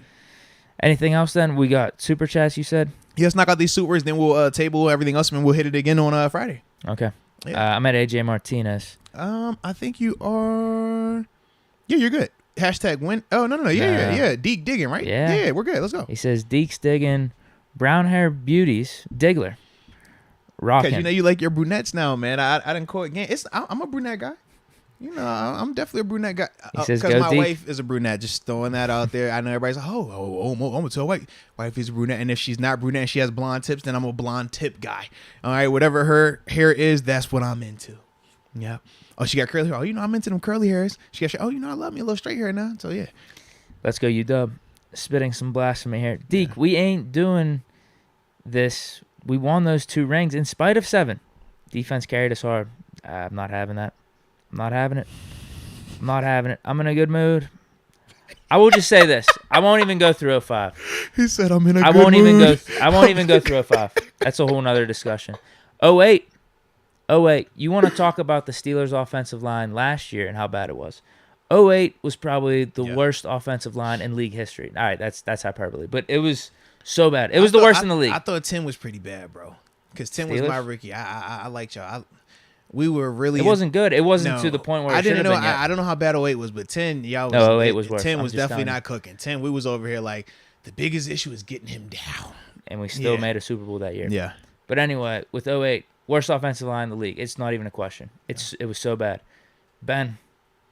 Speaker 2: Anything else then? We got super chats, you said?
Speaker 1: Yeah, let's knock out these supers, then we'll table everything else, and we'll hit it again on Friday.
Speaker 2: Okay.
Speaker 1: Yeah.
Speaker 2: I'm at AJ Martinez.
Speaker 1: I think you are. Yeah, you're good. Hashtag win. Oh, no. Yeah. Deke digging, right? Yeah, we're good. Let's go.
Speaker 2: He says Deke's digging. Brown hair beauties. Diggler. Rocking.
Speaker 1: Because you know you like your brunettes now, man. I didn't call it again. I'm a brunette guy. You know, I'm definitely a brunette guy.
Speaker 2: He says,
Speaker 1: because my
Speaker 2: Deke.
Speaker 1: wife is a brunette. Just throwing that out there. I know everybody's like, I'm gonna tell wife is a brunette, and if she's not brunette and she has blonde tips, then I'm a blonde tip guy. All right, whatever her hair is, that's what I'm into. Yeah. Oh, she got curly hair. Oh, I'm into them curly hairs. She got. I love me a little straight hair now. So yeah.
Speaker 2: Let's go, UW. Spitting some blasphemy here. Deke, we ain't doing this. We won those 2 rings in spite of 7. Defense carried us hard. I'm not having that. I'm not having it. I'm in a good mood. I will just say this. I won't even go through 05.
Speaker 1: He said I'm in a good mood.
Speaker 2: I won't even go through 05. That's a whole nother discussion. 08. You want to talk about the Steelers' offensive line last year and how bad it was. 08 was probably the worst offensive line in league history. All right, that's hyperbole. But it was so bad. It was the worst in the league.
Speaker 1: I thought 10 was pretty bad, bro. Because 10 was my rookie. I liked y'all. We were really.
Speaker 2: It wasn't good. It wasn't to the point where it should have been yet.
Speaker 1: I don't know how bad 08 was, but 10, y'all was.
Speaker 2: No, 08 was worse.
Speaker 1: 10 was definitely not cooking. 10, we was over here like the biggest issue is getting him down.
Speaker 2: And we still made a Super Bowl that year.
Speaker 1: Yeah.
Speaker 2: But anyway, with 08, worst offensive line in the league. It's not even a question. It was so bad. Ben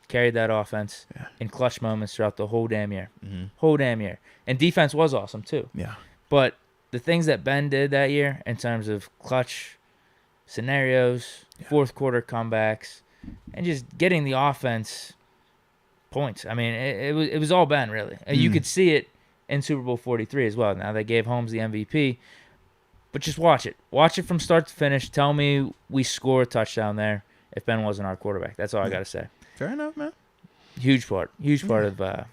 Speaker 2: carried that offense in clutch moments throughout the whole damn year.
Speaker 1: Mm-hmm.
Speaker 2: Whole damn year. And defense was awesome too.
Speaker 1: Yeah.
Speaker 2: But the things that Ben did that year in terms of clutch scenarios, fourth quarter comebacks, and just getting the offense points. I mean, it was all Ben, really. And you could see it in Super Bowl 43 as well. Now, they gave Holmes the MVP. But just watch it. Watch it from start to finish. Tell me we score a touchdown there if Ben wasn't our quarterback. That's all I got to say.
Speaker 1: Fair enough, man.
Speaker 2: Huge part of that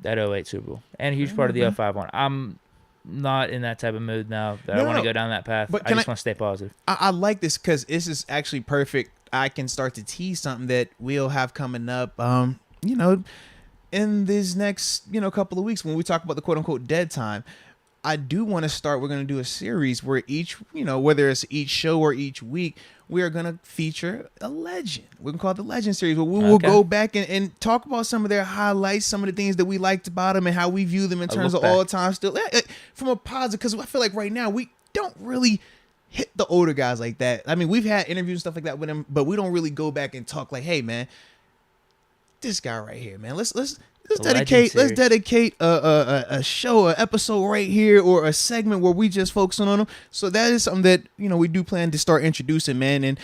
Speaker 2: 08 Super Bowl. And a huge part of the 05 one. I'm not in that type of mood now that I want to go down that path. But I just want to stay positive.
Speaker 1: I like this because this is actually perfect. I can start to tease something that we'll have coming up, in this next, couple of weeks when we talk about the quote-unquote dead time. I do want to start. We're going to do a series where each, whether it's each show or each week, we are going to feature a legend. We're going to call it the Legend Series, where we will go back and talk about some of their highlights, some of the things that we liked about them and how we view them in terms of all time still. From a positive, because I feel like right now we don't really hit the older guys like that. I mean, we've had interviews and stuff like that with them, but we don't really go back and talk like, hey, man, this guy right here, man, let's dedicate a show, an episode right here, or a segment where we just focus on them. So that is something that we do plan to start introducing, man. And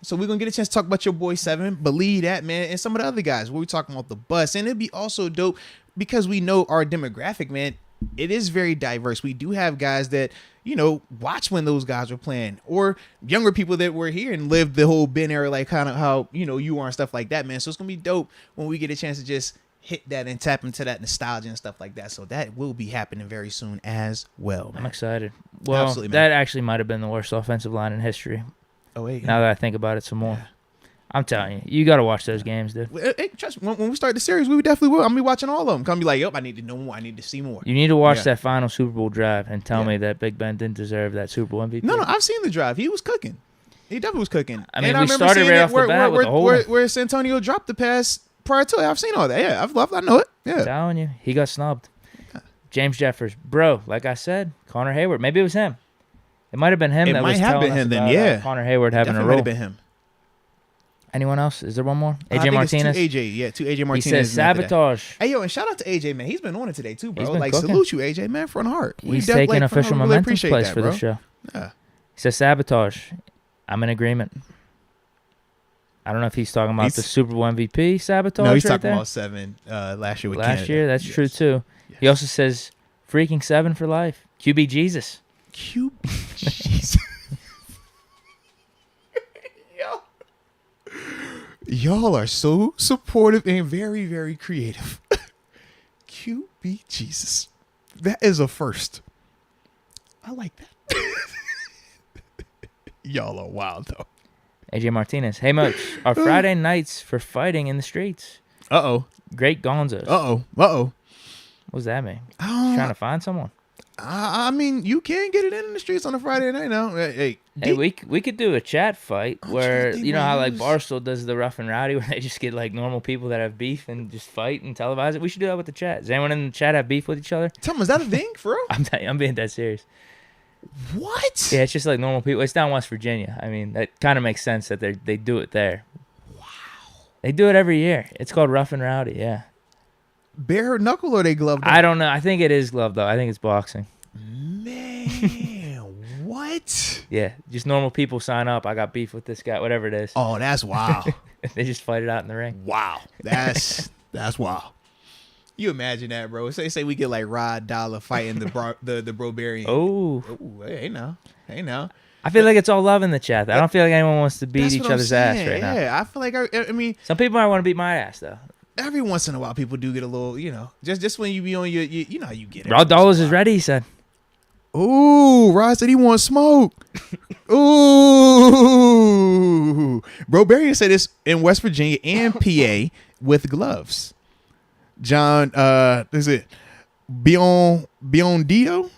Speaker 1: so we're gonna get a chance to talk about your boy Seven, believe that, man, and some of the other guys where we talking about the bus. And it'd be also dope because we know our demographic, man. It is very diverse. We do have guys that watch when those guys were playing, or younger people that were here and lived the whole Ben era, like kind of how you are and stuff like that, man. So it's gonna be dope when we get a chance to just hit that and tap into that nostalgia and stuff like that. So that will be happening very soon as well, man.
Speaker 2: I'm excited. Well, absolutely, that actually might have been the worst offensive line in history.
Speaker 1: Oh wait,
Speaker 2: now that I think about it some more. I'm telling you got to watch those games, dude.
Speaker 1: Hey, trust me, when we start the series, we definitely will. I'm gonna be watching all of them. Come be like, I need to know more. I need to see more.
Speaker 2: You need to watch that final Super Bowl drive and tell me that Big Ben didn't deserve that Super Bowl MVP.
Speaker 1: No, I've seen the drive. He was cooking. He definitely was cooking.
Speaker 2: I mean, we started right off the bat with the whole
Speaker 1: where Santonio dropped the pass prior to it. I've seen all that. Yeah, I know it. Yeah,
Speaker 2: I'm telling you, he got snubbed. Yeah. James Jeffers, bro. Like I said, Connor Hayward. Maybe it was him. It might have been him. It might have been him then. Yeah, Connor Hayward having a role. Might have been him. Anyone else? Is there one more? AJ Martinez?
Speaker 1: Two AJ Martinez.
Speaker 2: He says sabotage.
Speaker 1: Hey, yo, and shout out to AJ, man. He's been on it today, too, bro. Like, cooking. Salute you, AJ, man, from the heart.
Speaker 2: He's taking official momentum place for the show.
Speaker 1: Yeah.
Speaker 2: He says sabotage. I'm in agreement. I don't know if he's talking about the Super Bowl MVP sabotage.
Speaker 1: No, he's talking about 7 last year with Canada.
Speaker 2: Last year, that's true, too. Yes. He also says freaking 7 for life. QB Jesus.
Speaker 1: QB Jesus. Y'all are so supportive and very, very creative. QB Jesus. That is a first. I like that. Y'all are wild, though.
Speaker 2: AJ Martinez. Hey, Moats. Our Friday nights for fighting in the streets.
Speaker 1: Uh-oh.
Speaker 2: Great Gonzos.
Speaker 1: Uh-oh.
Speaker 2: What does that mean? Trying to find someone?
Speaker 1: I mean, you can get it in the streets on a Friday night now. Hey,
Speaker 2: we could do a chat fight where
Speaker 1: think,
Speaker 2: you know
Speaker 1: man,
Speaker 2: how like Barstool does the rough and rowdy where they just get like normal people that have beef and just fight and televise it. We should do that with the chat. Does anyone in the chat have beef with each other?
Speaker 1: Tell me, is that a thing for real?
Speaker 2: I'm being dead serious.
Speaker 1: What?
Speaker 2: Yeah, it's just like normal people. It's down West Virginia. I mean, that kind of makes sense that they do it there.
Speaker 1: Wow.
Speaker 2: They do it every year. It's called rough and rowdy. Yeah.
Speaker 1: Bare knuckle or they gloved up?
Speaker 2: I don't know. I think it is glove though. I think it's boxing.
Speaker 1: Man, what?
Speaker 2: Yeah, just normal people sign up. I got beef with this guy, whatever it is.
Speaker 1: Oh, that's wild.
Speaker 2: They just fight it out in the ring.
Speaker 1: Wow, that's wild. You imagine that, bro? Say we get like Rod Dollar fighting the Brobarian.
Speaker 2: Oh,
Speaker 1: hey now.
Speaker 2: I feel like it's all love in the chat. I don't feel like anyone wants to beat
Speaker 1: That's
Speaker 2: each
Speaker 1: what I'm
Speaker 2: other's ass
Speaker 1: saying.
Speaker 2: right now.
Speaker 1: Yeah, I feel like I mean,
Speaker 2: Some people might want to beat my ass though.
Speaker 1: every once in a while, people do get a little, just when you be on your you know how you get it.
Speaker 2: Rod Dollars is ready, he said.
Speaker 1: Ooh, Rod said he wants smoke. Ooh, Brobarian said this in West Virginia and PA with gloves. John, is it Biondito?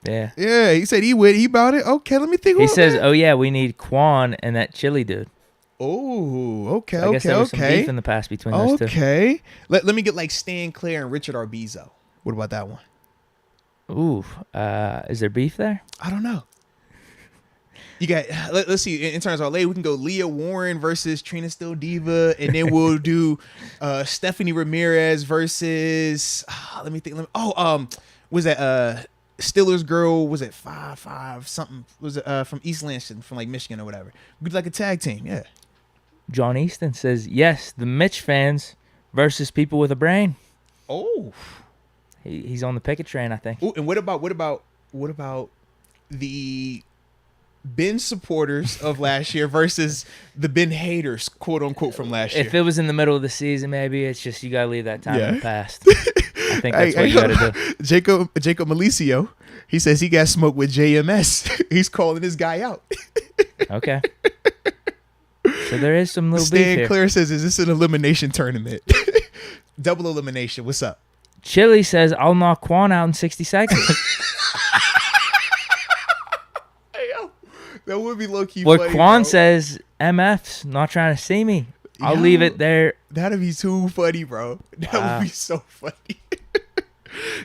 Speaker 2: Yeah.
Speaker 1: Yeah, he said he about it. Okay, let me think.
Speaker 2: He says, "Oh yeah, we need Quan and that chili dude."
Speaker 1: Oh, okay,
Speaker 2: I guess there was some beef in the past between those two.
Speaker 1: Okay, let me get like Stan Clare and Richard Arbizo. What about that one?
Speaker 2: Ooh, is there beef there?
Speaker 1: I don't know. You got let's see. In terms of our lady, we can go Leah Warren versus Trina Still Diva, and then we'll do Stephanie Ramirez versus. Let me think. Was that Stiller's girl? Was it 5 something? Was it from East Lansing, from like Michigan or whatever? We could like a tag team, yeah.
Speaker 2: John Easton says yes. The Mitch fans versus people with a brain.
Speaker 1: Oh,
Speaker 2: he's on the Pickett train, I think.
Speaker 1: Ooh, and what about the Ben supporters of last year versus the Ben haters, quote unquote, from last year?
Speaker 2: If it was in the middle of the season, maybe it's just you gotta leave that time in the past. I think that's what you gotta do.
Speaker 1: Jacob Malicio, he says he got smoked with JMS. He's calling this guy out.
Speaker 2: Okay. So there is some little beef
Speaker 1: Stan
Speaker 2: here.
Speaker 1: Clare says, "Is this an elimination tournament?" Double elimination. What's up?
Speaker 2: Chili says, "I'll knock Quan out in 60 seconds."
Speaker 1: That would be low key.
Speaker 2: Or
Speaker 1: funny,
Speaker 2: Quan
Speaker 1: bro.
Speaker 2: says, "MF's not trying to see me. I'll leave it there."
Speaker 1: That'd be too funny, bro. That would be so funny.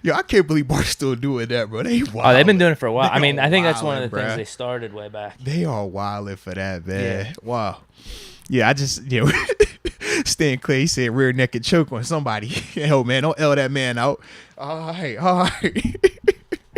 Speaker 1: Yo, I can't believe Bart's still doing that, bro. They wild.
Speaker 2: Oh, they've been doing it for a while.
Speaker 1: They
Speaker 2: I mean, I think that's
Speaker 1: wildin',
Speaker 2: one of the
Speaker 1: bruh.
Speaker 2: things they started way back.
Speaker 1: They are wilding for that, man.
Speaker 2: Yeah.
Speaker 1: Wow. Yeah, I just, Stan Clay said rear naked choke on somebody. Hell, man, don't L that man out. All right.
Speaker 2: How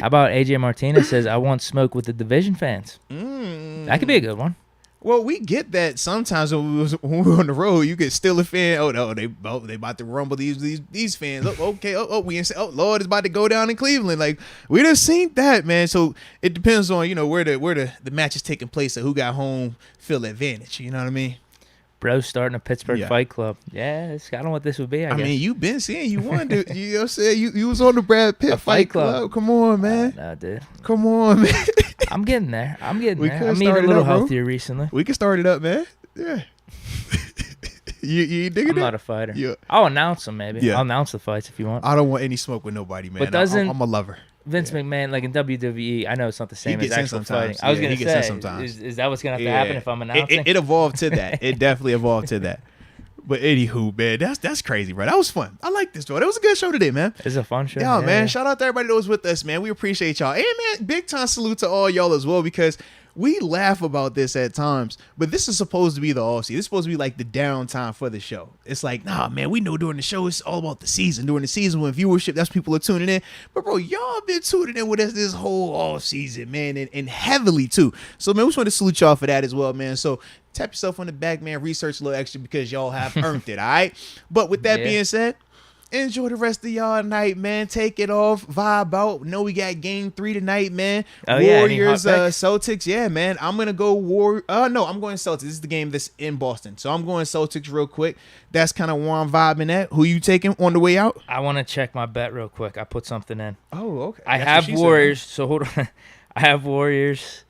Speaker 2: about AJ Martinez says, "I want smoke with the division fans." That could be a good one.
Speaker 1: Well, we get that sometimes when we're on the road. You get still a fan. Oh no, they about to rumble these fans. Oh, okay. We Lord is about to go down in Cleveland. Like we done seen that, man. So it depends on where the match is taking place and who got home field advantage. You know what I mean?
Speaker 2: Bro starting a Pittsburgh Fight Club. Yeah, it's kind of what this would be, I guess.
Speaker 1: I mean, you've been seeing you won. You know what I'm saying? You was on the Brad Pitt Fight Club. Come on, man.
Speaker 2: No, dude.
Speaker 1: Come on, man.
Speaker 2: I'm getting there. I'm eating
Speaker 1: We
Speaker 2: a
Speaker 1: could've
Speaker 2: little
Speaker 1: started up, bro.
Speaker 2: healthier recently.
Speaker 1: We can start it up, man. Yeah. you digging
Speaker 2: I'm
Speaker 1: it?
Speaker 2: not a fighter.
Speaker 1: Yeah.
Speaker 2: I'll announce them, maybe.
Speaker 1: Yeah.
Speaker 2: I'll announce the fights if you want.
Speaker 1: I don't want any smoke with nobody, man.
Speaker 2: But doesn't
Speaker 1: I'm a lover.
Speaker 2: Vince McMahon, like in WWE, I know it's not the same
Speaker 1: He
Speaker 2: as
Speaker 1: gets in
Speaker 2: actual
Speaker 1: sometimes.
Speaker 2: fighting. I was
Speaker 1: Yeah,
Speaker 2: going
Speaker 1: he
Speaker 2: to
Speaker 1: gets in
Speaker 2: say,
Speaker 1: sometimes.
Speaker 2: is that what's going to have to happen if I'm announcing?
Speaker 1: It evolved to that. It definitely evolved to that. But anywho, man, that's crazy, bro. That was fun. I like this, bro. That was a good show today, man.
Speaker 2: It's a fun show.
Speaker 1: Yeah, man. Shout out to everybody that was with us, man. We appreciate y'all. And, man, big time salute to all y'all as well, because we laugh about this at times, but this is supposed to be the off season. This is supposed to be like the downtime for the show. It's like, nah, man, we know during the show it's all about the season. During the season when viewership, that's people are tuning in. But bro, y'all been tuning in with us this whole off season, man, and heavily too. So man, we just want to salute y'all for that as well, man. So tap yourself on the back, man. Research a little extra because y'all have earned it, all right? But with that being said, enjoy the rest of y'all night, man. Take it off, vibe out. Know we got game 3 tonight, man. Warriors, Celtics. Yeah, man. I'm gonna go No, I'm going Celtics. This is the game that's in Boston, so I'm going Celtics real quick. That's kind of where I'm vibing at. Who you taking on the way out?
Speaker 2: I want to check my bet real quick. I put something in.
Speaker 1: Oh, okay.
Speaker 2: I have Warriors. So hold on. I have Warriors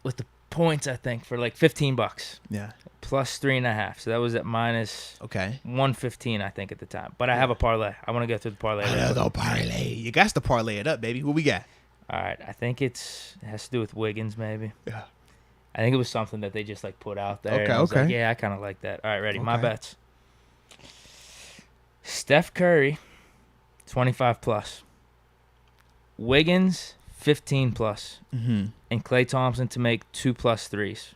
Speaker 2: with the points, I think, for like $15.
Speaker 1: Yeah.
Speaker 2: Plus 3.5. So that was at minus
Speaker 1: Okay.
Speaker 2: 115, I think, at the time. But I have a parlay. I want to go through the parlay.
Speaker 1: Go parlay. You got to parlay it up, baby. What we got?
Speaker 2: All right. I think it has to do with Wiggins, maybe.
Speaker 1: Yeah.
Speaker 2: I think it was something that they just like put out there.
Speaker 1: Okay,
Speaker 2: I was
Speaker 1: okay.
Speaker 2: like, yeah, I kind of like that. All right, ready. My
Speaker 1: Okay.
Speaker 2: bets. Steph Curry, 25 plus. Wiggins, 15 plus.
Speaker 1: Mm-hmm.
Speaker 2: And Klay Thompson to make 2+ threes.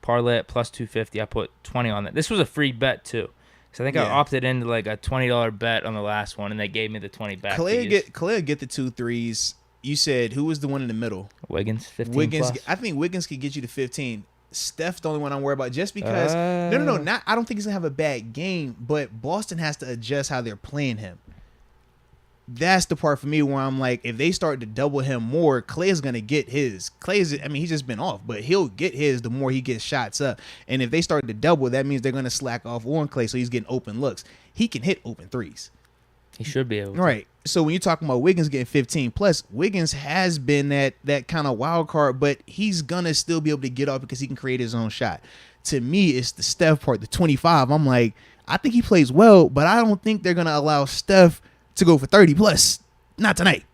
Speaker 2: Parlay at plus 250. I put 20 on that. This was a free bet too. So I think I opted into like a $20 bet on the last one, and they gave me the 20 back.
Speaker 1: Clay get the 2 threes. You said who was the one in the middle?
Speaker 2: Wiggins, 15
Speaker 1: Wiggins.
Speaker 2: plus.
Speaker 1: I think Wiggins could get you to 15. Steph's the only one I'm worried about, just because. No. Not. I don't think he's gonna have a bad game, but Boston has to adjust how they're playing him. That's the part for me where I'm like, if they start to double him more, Clay's gonna get his. He's just been off, but he'll get his the more he gets shots up. And if they start to double, that means they're gonna slack off on Clay, so he's getting open looks. He can hit open threes.
Speaker 2: He should be able to.
Speaker 1: Right. So when you're talking about Wiggins getting 15 plus, Wiggins has been that kind of wild card, but he's gonna still be able to get off because he can create his own shot. To me, it's the Steph part, the 25. I'm like, I think he plays well, but I don't think they're gonna allow Steph to go for 30 plus. Not tonight.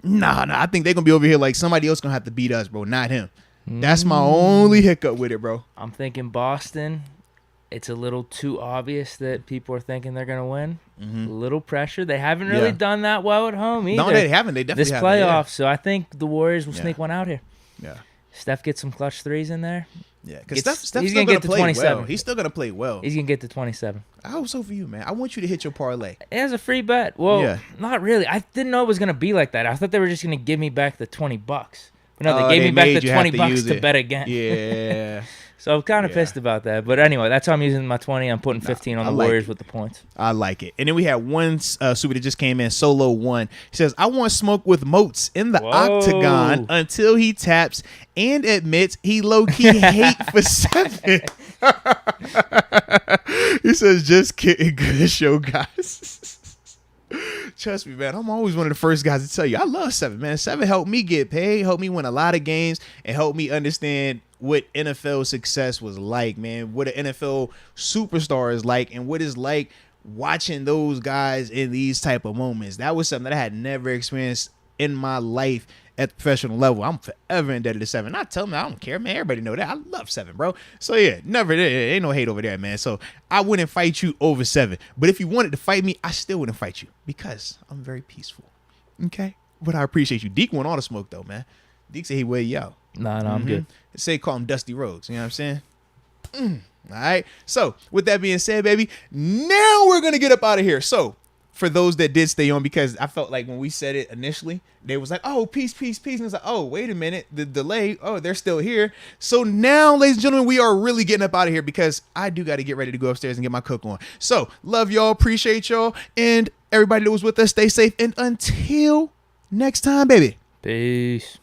Speaker 1: Nah. I think they're gonna be over here like somebody else gonna have to beat us, bro. Not him. That's my only hiccup with it, bro.
Speaker 2: I'm thinking Boston. It's a little too obvious that people are thinking they're going to win. A little pressure. They haven't really done that well at home either.
Speaker 1: No, they haven't. They definitely
Speaker 2: this
Speaker 1: haven't.
Speaker 2: playoff. So I think the Warriors will sneak one out here.
Speaker 1: Yeah.
Speaker 2: Steph gets some clutch threes in there.
Speaker 1: Yeah, because Steph's
Speaker 2: he's
Speaker 1: still
Speaker 2: gonna
Speaker 1: going
Speaker 2: get
Speaker 1: to
Speaker 2: to
Speaker 1: play
Speaker 2: 27.
Speaker 1: well. He's still going to play well.
Speaker 2: He's going to get to 27.
Speaker 1: I hope so for you, man. I want you to hit your parlay.
Speaker 2: It has a free bet. Well, not really. I didn't know it was going to be like that. I thought they were just going to give me back the $20. But no, they gave me back the $20 to bet again.
Speaker 1: Yeah.
Speaker 2: So I'm kind of pissed about that. But anyway, that's how I'm using my 20. I'm putting 15 on the Warriors with the points.
Speaker 1: I like it. And then we had one super that just came in, Solo 1. He says, I want smoke with Moats in the octagon until he taps and admits he low-key hate for 7. He says, just kidding. Good show, guys. Trust me, man. I'm always one of the first guys to tell you, I love 7, man. 7 helped me get paid, helped me win a lot of games, and helped me understand what NFL success was like, man. What an NFL superstar is like, and what it's like watching those guys in these type of moments. That was something that I had never experienced in my life at the professional level. I'm forever indebted to 7. I tell me, I don't care, man. Everybody know that. I love 7, bro. So yeah, never. There ain't no hate over there, man. So I wouldn't fight you over 7. But if you wanted to fight me, I still wouldn't fight you because I'm very peaceful. Okay? But I appreciate you. Deke want all the smoke though, man. Deke said he weigh you out.
Speaker 2: No, I'm good.
Speaker 1: Say call him Dusty Rhodes. You know what I'm saying? All right. So with that being said, baby, now we're gonna get up out of here. So for those that did stay on, because I felt like when we said it initially, they was like, oh, peace. And it's like, oh, wait a minute. The delay. Oh, they're still here. So now, ladies and gentlemen, we are really getting up out of here because I do got to get ready to go upstairs and get my cook on. So love y'all. Appreciate y'all. And everybody that was with us, stay safe. And until next time, baby.
Speaker 2: Peace.